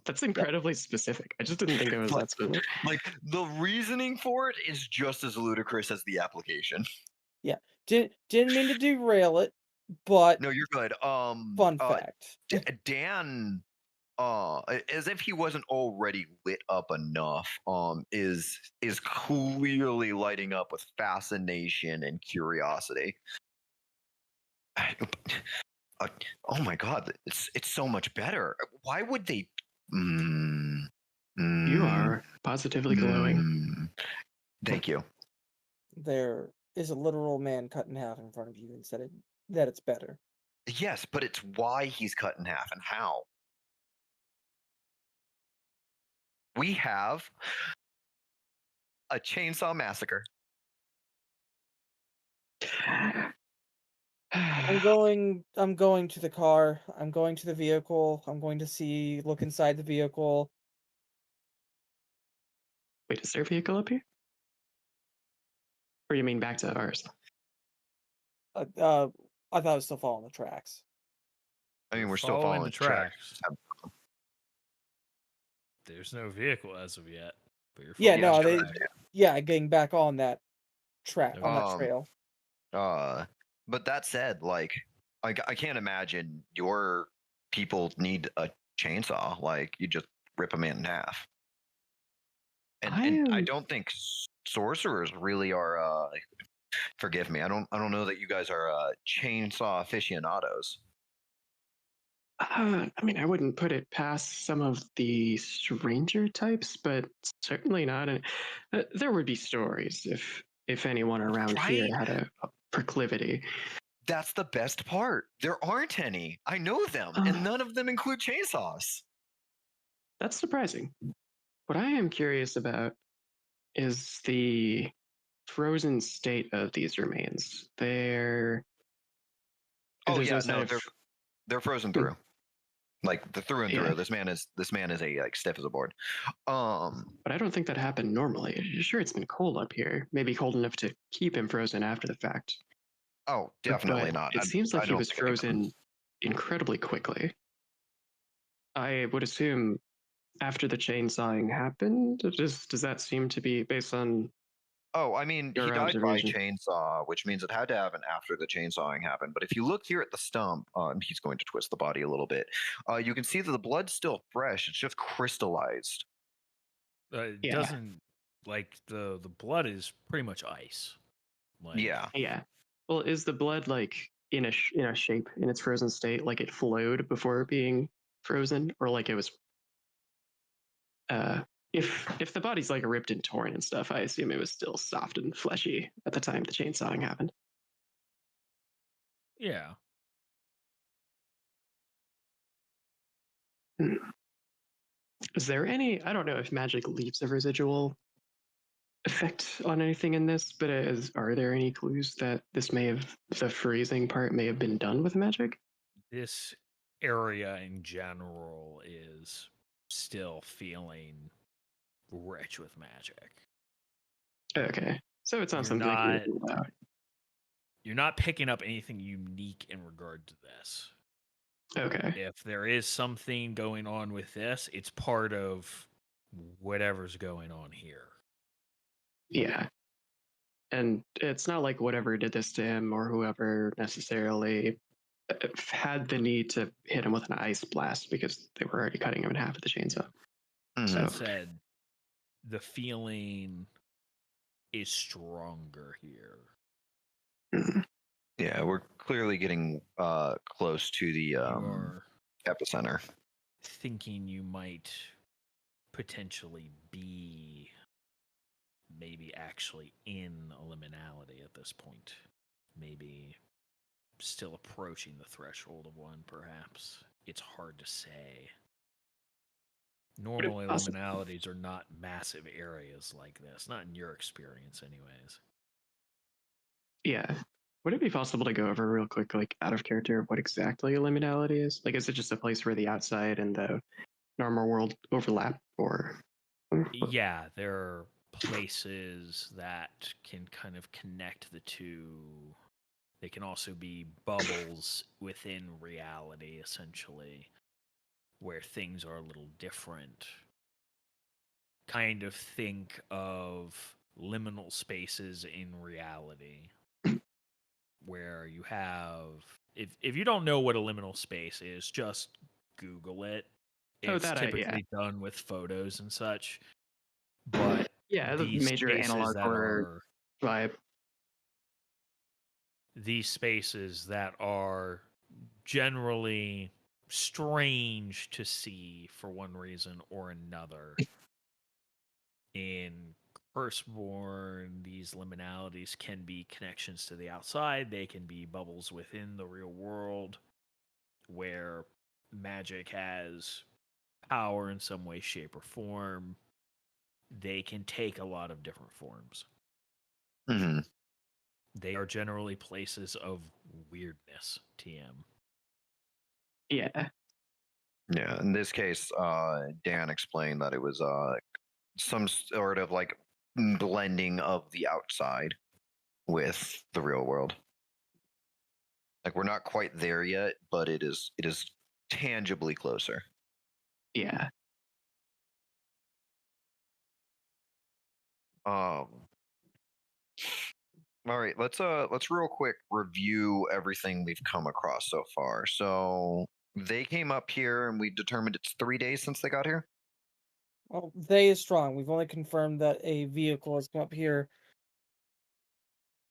That's incredibly specific. I just didn't think it was that specific. Like, the reasoning for it is just as ludicrous as the application. Yeah, didn't mean to derail it, but no, you're good. Fun fact: Dan, as if he wasn't already lit up enough, is clearly lighting up with fascination and curiosity. Oh my God, it's so much better. Why would they? You are positively glowing. Thank you. There is a literal man cut in half in front of you and said that it's better. Yes, but it's why he's cut in half and how. We have a chainsaw massacre. I'm going to the car. I'm going to the vehicle. I'm going to look inside the vehicle. Wait, is there a vehicle up here? Or you mean back to ours? I thought I was still following the tracks. I mean, we're still following the tracks. There's no vehicle as of yet. But you're getting back on that track, on that trail. But that said, like, I can't imagine your people need a chainsaw. Like, you just rip a man in half. And I don't think sorcerers really are. Forgive me. I don't know that you guys are chainsaw aficionados. I mean, I wouldn't put it past some of the stranger types, but certainly not. There would be stories if anyone around here had a proclivity. That's the best part. There aren't any. I know them, and none of them include chainsaws. That's surprising. What I am curious about is the frozen state of these remains. They're frozen through. Like the through and through. This man is a like stiff as a board. But I don't think that happened normally. Sure, it's been cold up here. Maybe cold enough to keep him frozen after the fact. Oh, definitely not. It seems like he was frozen incredibly quickly. I would assume after the chainsawing happened. Does that seem to be based on? Oh, I mean, he died by chainsaw, which means it had to happen after the chainsawing happened. But if you look here at the stump, he's going to twist the body a little bit. You can see that the blood's still fresh. It's just crystallized. It doesn't, like, the blood is pretty much ice. Like, yeah. Well, is the blood like in a shape in its frozen state, like it flowed before being frozen, or like it was? If the body's like ripped and torn and stuff, I assume it was still soft and fleshy at the time the chainsawing happened. Yeah. Hmm. Is there any? I don't know if magic leaves a residual effect on anything in this, but are there any clues that the freezing part may have been done with magic? This area in general is still feeling rich with magic. Okay, so it's not something you're not picking up anything unique in regard to this. Okay. If there is something going on with this, it's part of whatever's going on here. Yeah. And it's not like whatever did this to him or whoever necessarily had the need to hit him with an ice blast because they were already cutting him in half with the chainsaw. That said, the feeling is stronger here. Yeah, we're clearly getting close to the epicenter. Thinking you might potentially be maybe actually in a liminality at this point. Maybe still approaching the threshold of one, perhaps. It's hard to say. Normally, liminalities are not massive areas like this. Not in your experience, anyways. Yeah. Would it be possible to go over real quick, like out of character, what exactly a liminality is? Like, is it just a place where the outside and the normal world overlap, or? Yeah, there are places that can kind of connect the two. They can also be bubbles within reality, essentially, where things are a little different. Kind of think of liminal spaces in reality, where you have, if you don't know what a liminal space is, just Google it. It's typically done with photos and such. But yeah, the major analog horror vibe. These spaces that are generally strange to see for one reason or another. In Curseborne, these liminalities can be connections to the outside. They can be bubbles within the real world where magic has power in some way, shape, or form. They can take a lot of different forms. Mm-hmm. They are generally places of weirdness, TM. Yeah. Yeah, in this case, Dan explained that it was some sort of like blending of the outside with the real world. Like we're not quite there yet, but it is tangibly closer. Yeah. All right, let's real quick review everything we've come across so far. So they came up here and we determined it's 3 days since they got here. Well, they is strong. We've only confirmed that a vehicle has come up here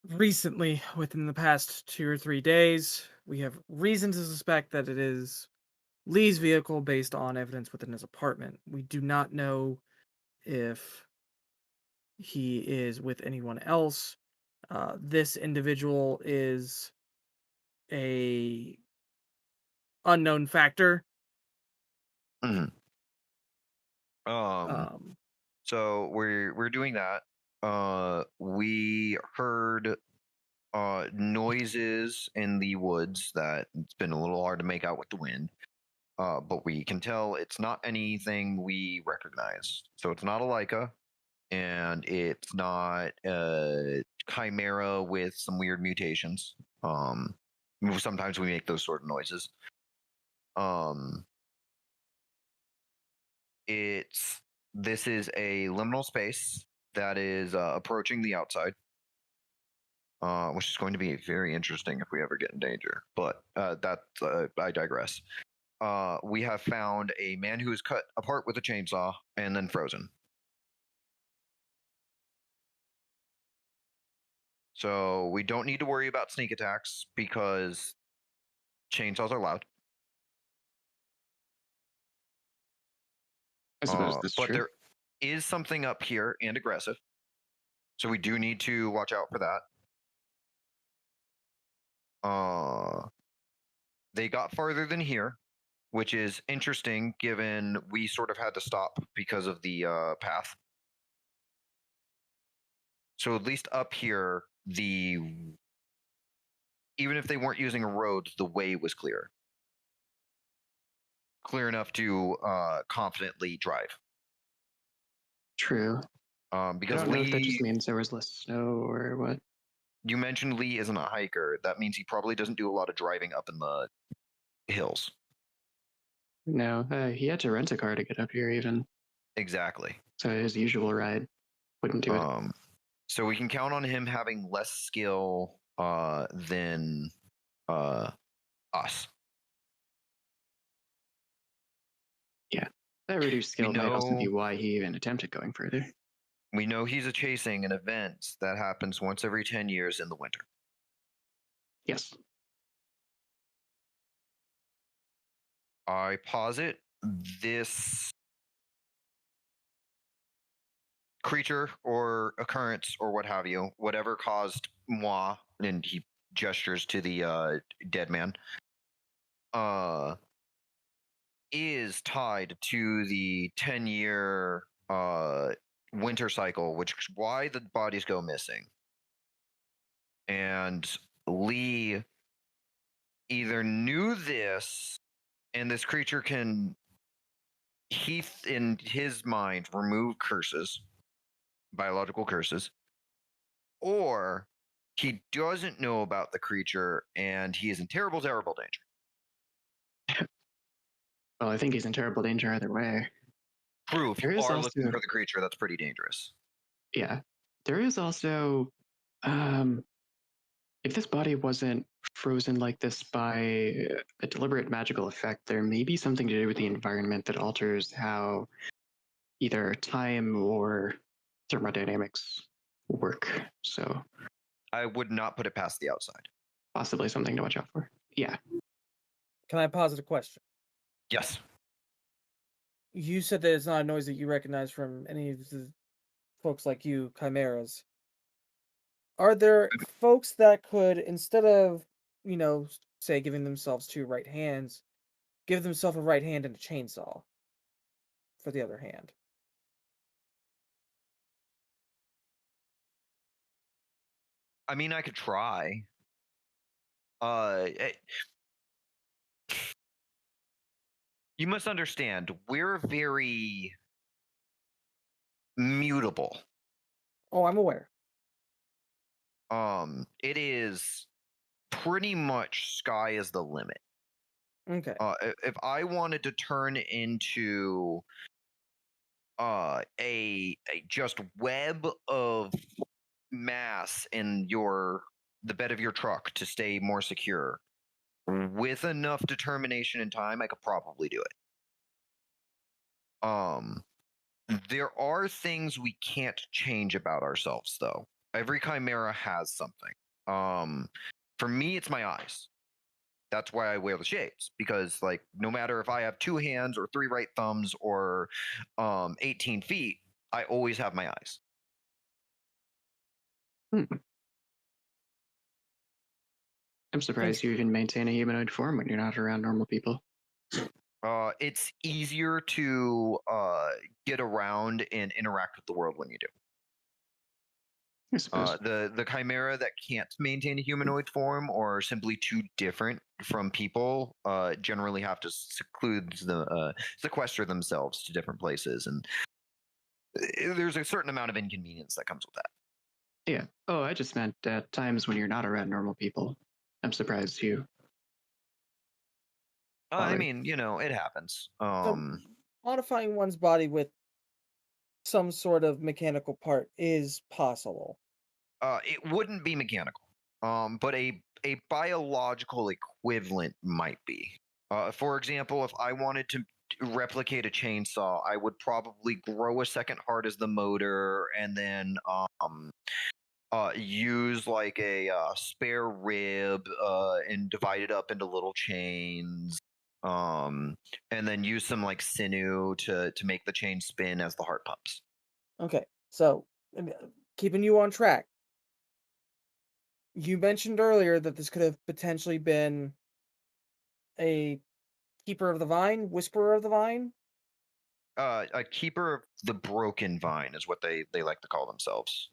recently, within the past 2 or 3 days. We have reason to suspect that it is Lee's vehicle based on evidence within his apartment. We do not know if he is with anyone else. This individual is a unknown factor. Mm-hmm. So we're doing that. We heard noises in the woods that it's been a little hard to make out with the wind. But we can tell it's not anything we recognize. So it's not a Leica, and it's not a chimera with some weird mutations. Sometimes we make those sort of noises. This is a liminal space that is approaching the outside, which is going to be very interesting if we ever get in danger. But I digress. We have found a man who is cut apart with a chainsaw and then frozen. So we don't need to worry about sneak attacks because chainsaws are loud. I suppose that's true. But there is something up here and aggressive. So we do need to watch out for that. They got farther than here. which is interesting given we sort of had to stop because of the path. So at least up here, even if they weren't using a road, the way was clear. Clear enough to confidently drive. True. Because I don't know if that Lee, just means there was less snow or what. you mentioned Lee isn't a hiker. That means he probably doesn't do a lot of driving up in the hills. No, he had to rent a car to get up here even. Exactly. So his usual ride wouldn't do it. So we can count on him having less skill than us. Yeah, that reduced skill might also be why he even attempted going further. We know he's chasing an event that happens once every 10 years in the winter. Yes. I posit this creature or occurrence or what have you, whatever caused moi, and he gestures to the dead man, is tied to the 10-year winter cycle, which is why the bodies go missing. And Lee either knew this, and this creature can, in his mind, remove curses, biological curses, or he doesn't know about the creature and he is in terrible, terrible danger. Well, I think he's in terrible danger either way. True, if you are looking for the creature, that's pretty dangerous. Yeah. There is also, if this body wasn't frozen like this by a deliberate magical effect, there may be something to do with the environment that alters how either time or thermodynamics work. So I would not put it past the outside. Possibly something to watch out for. Yeah. Can I posit a question? Yes. You said that it's not a noise that you recognize from any of the folks like you, chimeras. Are there folks that could, instead of, say giving themselves 2 right hands, give themselves a right hand and a chainsaw for the other hand? I mean, I could try. You must understand, we're very mutable. Oh, I'm aware. It is pretty much sky is the limit. Okay. If I wanted to turn into a just web of mass in the bed of your truck to stay more secure, with enough determination and time, I could probably do it. There are things we can't change about ourselves, though. Every chimera has something. For me, it's my eyes. That's why I wear the shades, because no matter if I have 2 hands or 3 right thumbs or 18 feet, I always have my eyes. I'm surprised you even maintain a humanoid form when you're not around normal people. It's easier to get around and interact with the world when you do. I suppose. The chimera that can't maintain a humanoid form or simply too different from people generally have to sequester themselves to different places, and there's a certain amount of inconvenience that comes with that. Yeah. Oh, I just meant at times when you're not around normal people. I'm surprised you. I mean, it happens. So modifying one's body with some sort of mechanical part is possible. It wouldn't be mechanical, but a biological equivalent might be. For example, if I wanted to replicate a chainsaw, I would probably grow a second heart as the motor, and then use a spare rib and divide it up into little chains, and then use some sinew to make the chain spin as the heart pumps. Okay, so keeping you on track. You mentioned earlier that this could have potentially been a Keeper of the Vine, Whisperer of the Vine. A keeper of the broken vine is what they like to call themselves.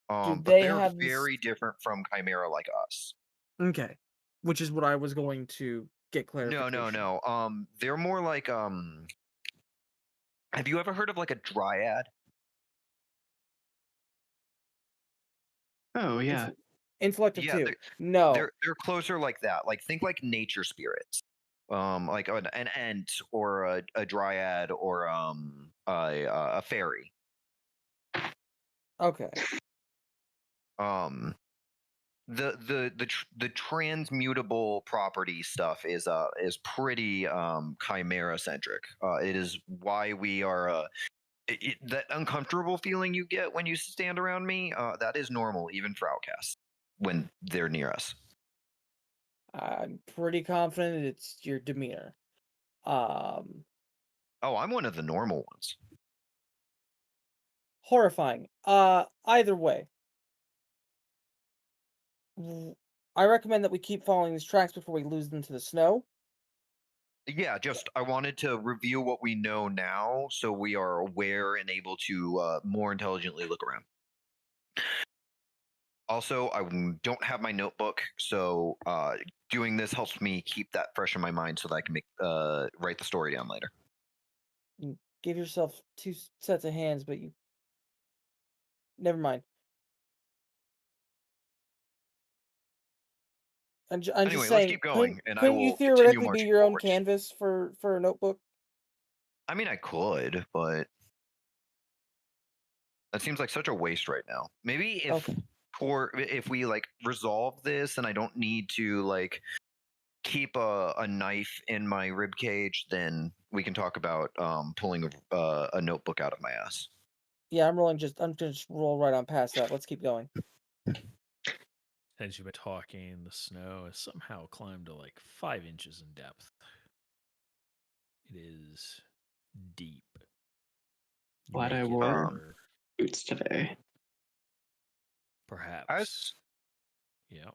But they they're have very different from Chimera like us. Okay, which is what I was going to get clarification. No. They're more like Have you ever heard of like a dryad? Oh yeah. Intellective Yeah, 2. No. They're closer like that. Like think like nature spirits. Like an ent or a dryad or a fairy. Okay. The transmutable property stuff is pretty chimera centric. It is why we are that uncomfortable feeling you get when you stand around me. That is normal even for outcasts when they're near us. I'm pretty confident it's your demeanor. Oh, I'm one of the normal ones. Horrifying. Either way, I recommend that we keep following these tracks before we lose them to the snow. Yeah, I wanted to review what we know now so we are aware and able to more intelligently look around. Also, I don't have my notebook, so doing this helps me keep that fresh in my mind so that I can write the story down later. You give yourself 2 sets of hands, but you... Never mind. I'm anyway, just saying, let's keep going, and I couldn't you will continue theoretically be marching your own forwards. canvas for a notebook? I mean, I could, but that seems like such a waste right now. Maybe if we like resolve this and I don't need to like keep a knife in my rib cage, then we can talk about pulling a notebook out of my ass. Yeah, I'm just roll right on past that. Let's keep going. As you've been talking, the snow has somehow climbed to like 5 inches in depth. It is deep. Glad I wore boots today. Perhaps. Yeah.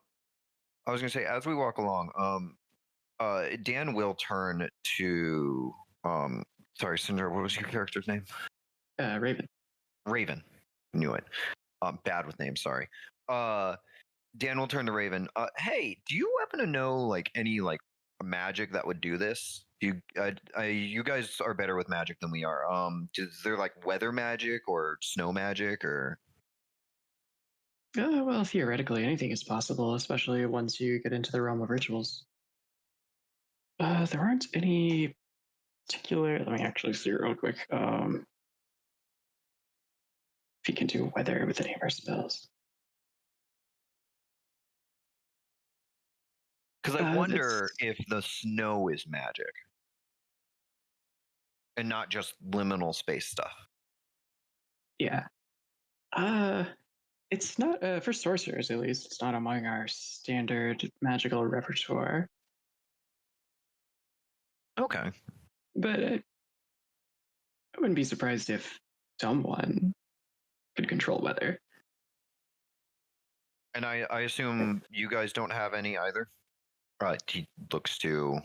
I was gonna say, as we walk along, Dan will turn to sorry, Cinder, what was your character's name? Raven. Raven. Knew it. Bad with names, sorry. Dan will turn to Raven. Hey, do you happen to know like any like magic that would do this? You guys are better with magic than we are. Is there like weather magic or snow magic or? Well, theoretically, anything is possible, especially once you get into the realm of rituals. There aren't any particular. Let me actually see real quick. If you can do weather with any of our spells. Because I wonder if the snow is magic and not just liminal space stuff. Yeah. It's not for sorcerers, at least. It's not among our standard magical repertoire. Okay. But I wouldn't be surprised if someone could control weather. And I assume you guys don't have any either. He looks to.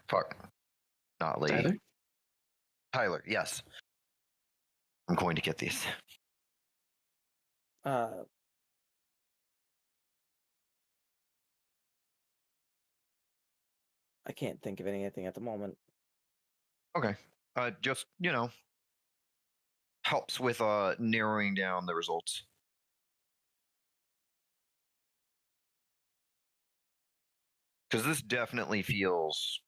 Fuck. Not Lee. Tyler, yes. I'm going to get these. I can't think of anything at the moment. Okay. Just, helps with narrowing down the results. Because this definitely feels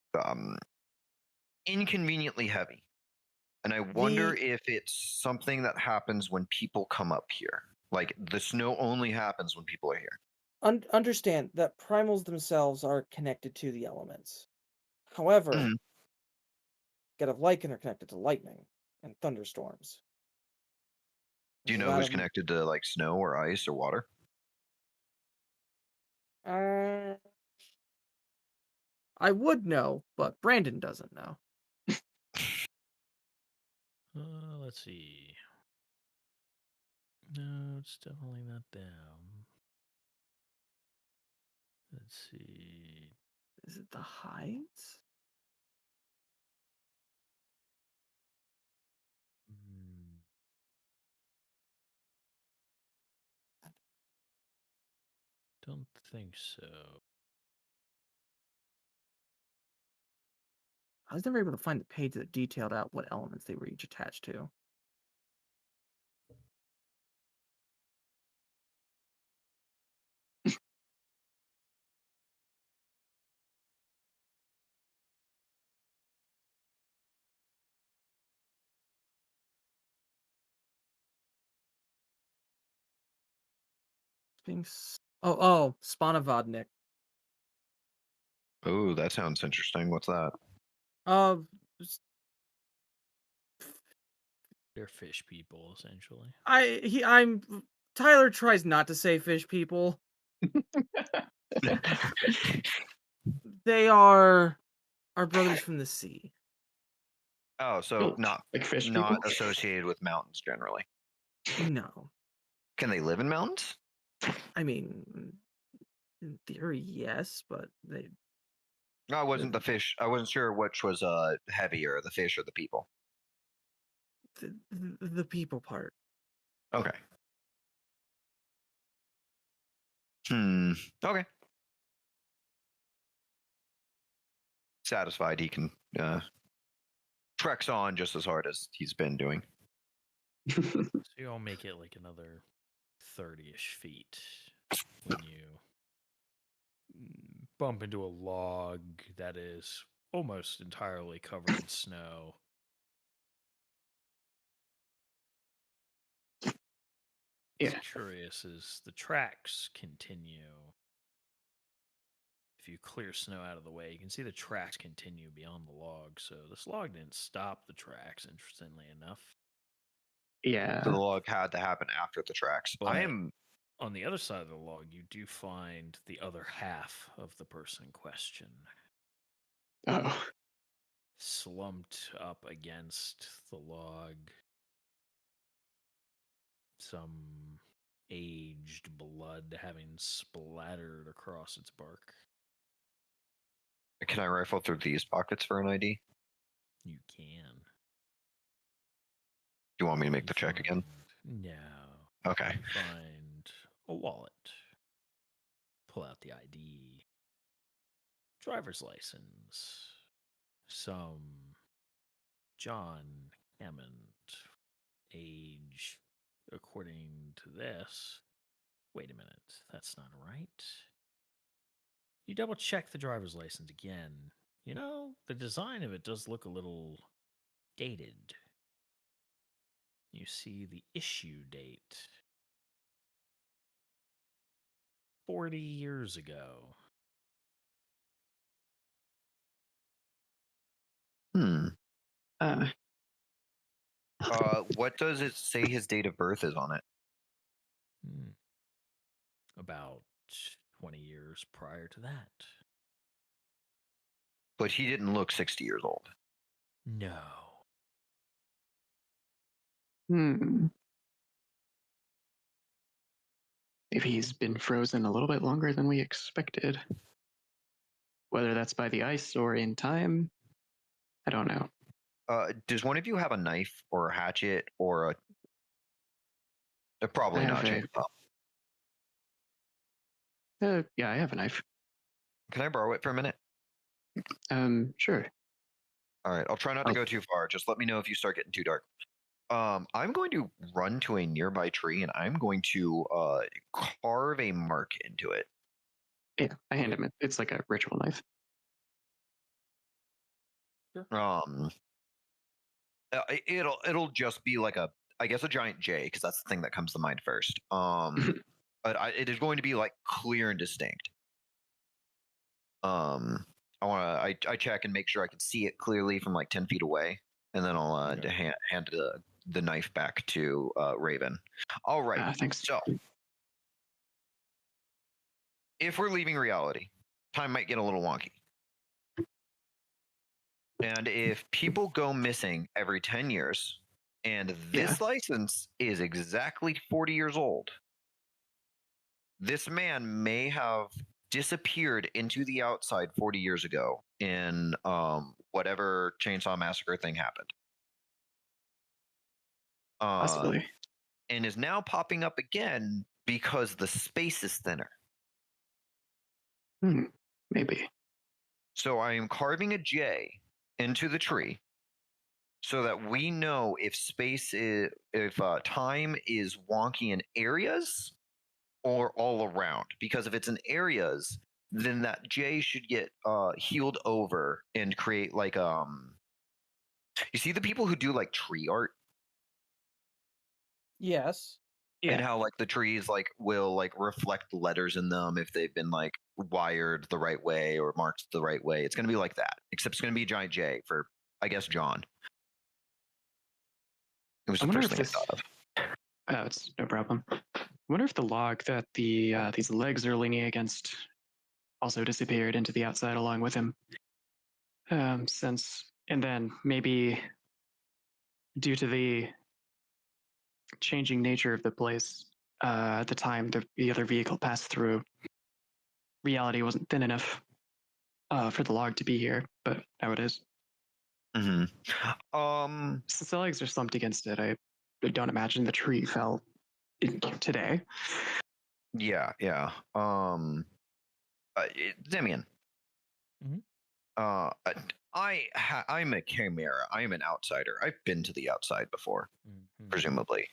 inconveniently heavy. And I wonder if it's something that happens when people come up here. Like, the snow only happens when people are here. Understand that primals themselves are connected to the elements. However, God of Lycan are connected to lightning and thunderstorms. Do you know who's connected to, like, snow or ice or water? I would know, but Brandon doesn't know. Let's see. No, it's definitely not them. Let's see. Is it the hides? Don't think so. I was never able to find the page that detailed out what elements they were each attached to. Spanavodnik. Oh, that sounds interesting. What's that? They're fish people, essentially. Tyler tries not to say fish people. They are our brothers from the sea. Oh, so not like fish not people? associated with mountains generally. No. Can they live in mountains? I mean, in theory, yes, but they. No, I wasn't the fish. I wasn't sure which was heavier, the fish or the people. The people part. Okay. Okay. Satisfied he can treks on just as hard as he's been doing. So you'll make it like another 30-ish feet when you bump into a log that is almost entirely covered in snow. Yeah. What's curious is the tracks continue. If you clear snow out of the way, you can see the tracks continue beyond the log. So this log didn't stop the tracks, interestingly enough. Yeah. So the log had to happen after the tracks. But I am on the other side of the log, you do find the other half of the person in question. Oh. Slumped up against the log. Some aged blood having splattered across its bark. Can I rifle through these pockets for an ID? You can. Do you want me to make the check again? No. Okay. You find a wallet. Pull out the ID. Driver's license. Some John Hammond. Age, according to this. Wait a minute. That's not right. You double check the driver's license again. You know, the design of it does look a little dated. You see the issue date. 40 years ago. What does it say his date of birth is on it? About 20 years prior to that. But he didn't look 60 years old. No. Maybe he's been frozen a little bit longer than we expected. Whether that's by the ice or in time, I don't know. Does one of you have a knife or a hatchet or a... They're probably not chainsaw. Yeah, I have a knife. Can I borrow it for a minute? Sure. All right, I'll try not to go too far. Just let me know if you start getting too dark. I'm going to run to a nearby tree and I'm going to carve a mark into it. Yeah, I hand him it. It's like a ritual knife. Sure. It'll just be like I guess a giant J, because that's the thing that comes to mind first. But it is going to be like clear and distinct. I check and make sure I can see it clearly from like 10 feet away, and then I'll hand the knife back to Raven. All right. Thanks. So, if we're leaving reality, time might get a little wonky. And if people go missing every 10 years, and this license is exactly 40 years old, this man may have disappeared into the outside 40 years ago in whatever Chainsaw Massacre thing happened. Possibly. And is now popping up again because the space is thinner. Maybe. So I am carving a J into the tree so that we know if time is wonky in areas or all around. Because if it's in areas, then that J should get healed over and create like you see the people who do like tree art? Yes. Yeah. And how like the trees like will like reflect letters in them if they've been like wired the right way or marked the right way. It's gonna be like that. Except it's gonna be a giant J for, I guess, John. It was the first thing I thought of. Oh, it's no problem. I wonder if the log that these legs are leaning against also disappeared into the outside along with him. And then maybe due to the changing nature of the place at the time the other vehicle passed through, reality wasn't thin enough for the log to be here, but now it is. Mm-hmm. Since the legs are slumped against it, I don't imagine the tree fell today. Yeah. Demian. Mm-hmm. I'm a chimera. I am an outsider. I've been to the outside before, presumably.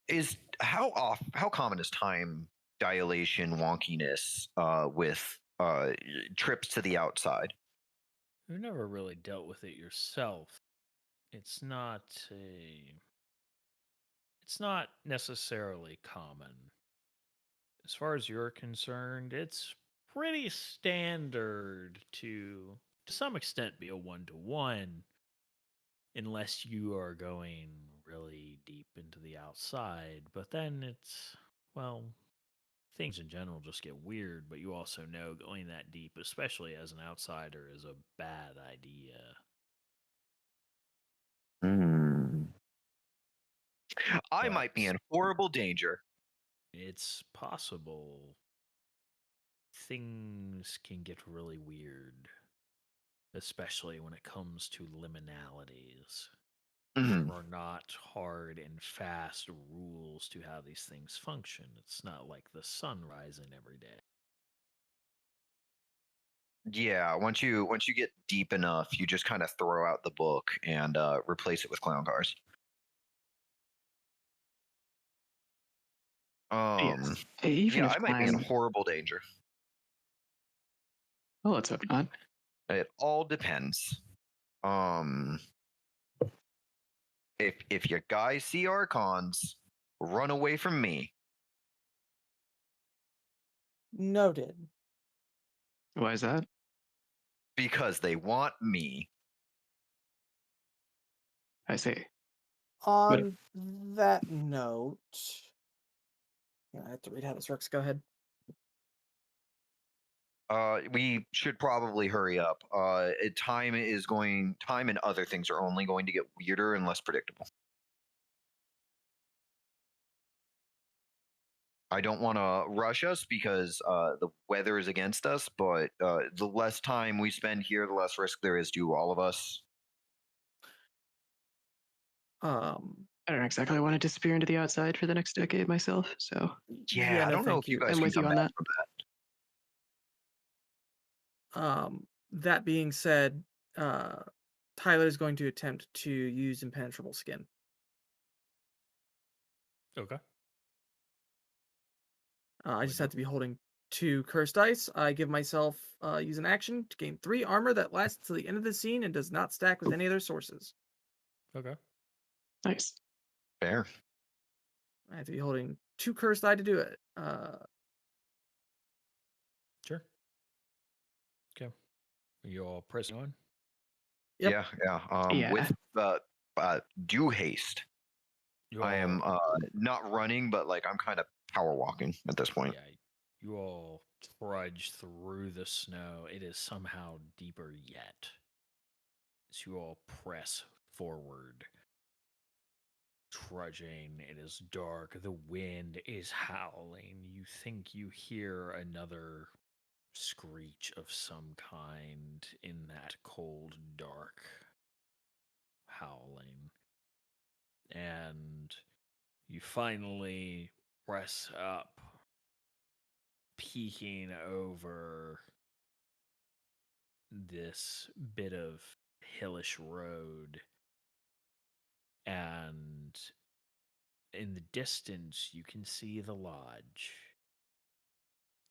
Is how common is time dilation wonkiness with trips to the outside? You've never really dealt with it yourself. It's not necessarily common. As far as you're concerned, it's pretty standard to some extent be a one-to-one, unless you are going really deep into the outside. But then it's, well, things in general just get weird, but you also know going that deep, especially as an outsider, is a bad idea. I might be in horrible danger. It's possible things can get really weird, especially when it comes to liminalities. There are not hard and fast rules to how these things function. It's not like the sun rising every day. Yeah, once you get deep enough, you just kind of throw out the book and replace it with clown cars. Yes. I might be in horrible danger. Well, let's hope not. It all depends. If you guys see Archons, run away from me. Noted. Why is that? Because they want me. I see. On that note, I have to read how this works. Go ahead. We should probably hurry up. Time and other things are only going to get weirder and less predictable. I don't want to rush us because the weather is against us, but the less time we spend here, the less risk there is to all of us. I don't exactly want to disappear into the outside for the next decade myself, so yeah, I don't know if you guys I'm can with you come on back that. from that. That being said, Tyler is going to attempt to use impenetrable skin. Okay. I just have to be holding 2 cursed dice. I give myself use an action to gain 3 armor that lasts till the end of the scene and does not stack with any other sources. Okay. Nice. Fair. I have to be holding 2 cursed die to do it. Sure. Okay. Are you all pressing on? Yep. Yeah. With due haste. I am not running, but like I'm kind of power walking at this point. Yeah. You all trudge through the snow. It is somehow deeper yet. As you all press forward, trudging. It is dark. The wind is howling. You think you hear another screech of some kind in that cold, dark howling. And you finally press up, peeking over this bit of hillish road, and in the distance you can see the lodge,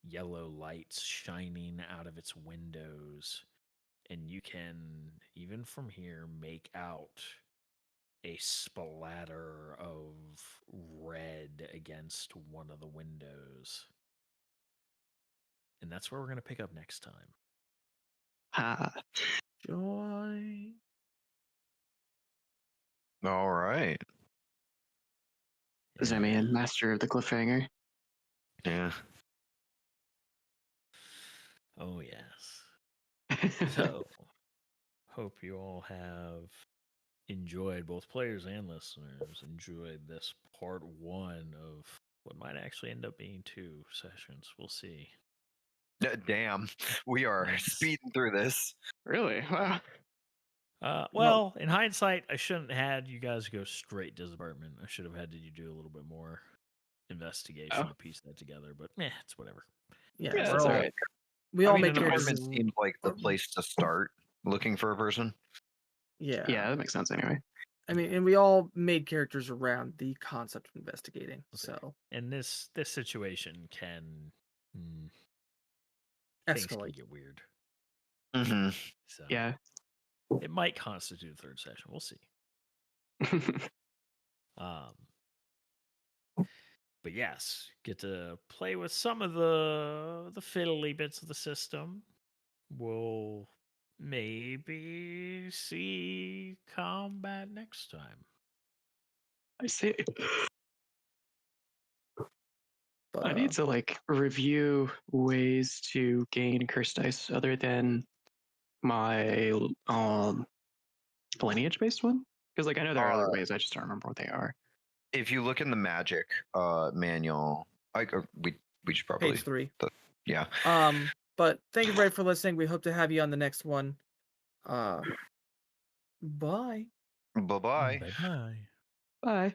yellow lights shining out of its windows, and you can, even from here, make out a splatter of red against one of the windows. And that's where we're going to pick up next time. Ha. Joy. All right. Does that mean master of the cliffhanger? Yeah. Oh, yes. So, hope you all have enjoyed, both players and listeners, enjoyed this part 1 of what might actually end up being 2 sessions. We'll see. Damn, we are speeding through this. Really? Wow. Well, in hindsight, I shouldn't have had you guys go straight to the department. I should have had you do a little bit more investigation to piece that together, but it's whatever. Yeah, That's all right. We all I mean, make an characters. apartment seems like the place to start looking for a person. Yeah. Yeah, that makes sense anyway. I mean, and we all made characters around the concept of investigating. So, and this situation can things can escalate. get weird. Mm-hmm. So Yeah. it might constitute a 3rd session. We'll see. But yes, get to play with some of the fiddly bits of the system. We'll maybe see combat next time. I see. But, I need to review ways to gain curse dice other than my lineage based one, because I know there are other ways. I just don't remember what they are. If you look in the magic manual, we should probably page 3. Yeah. But thank you, Brad, for listening. We hope to have you on the next one. Bye. Bye-bye. Bye-bye. Bye.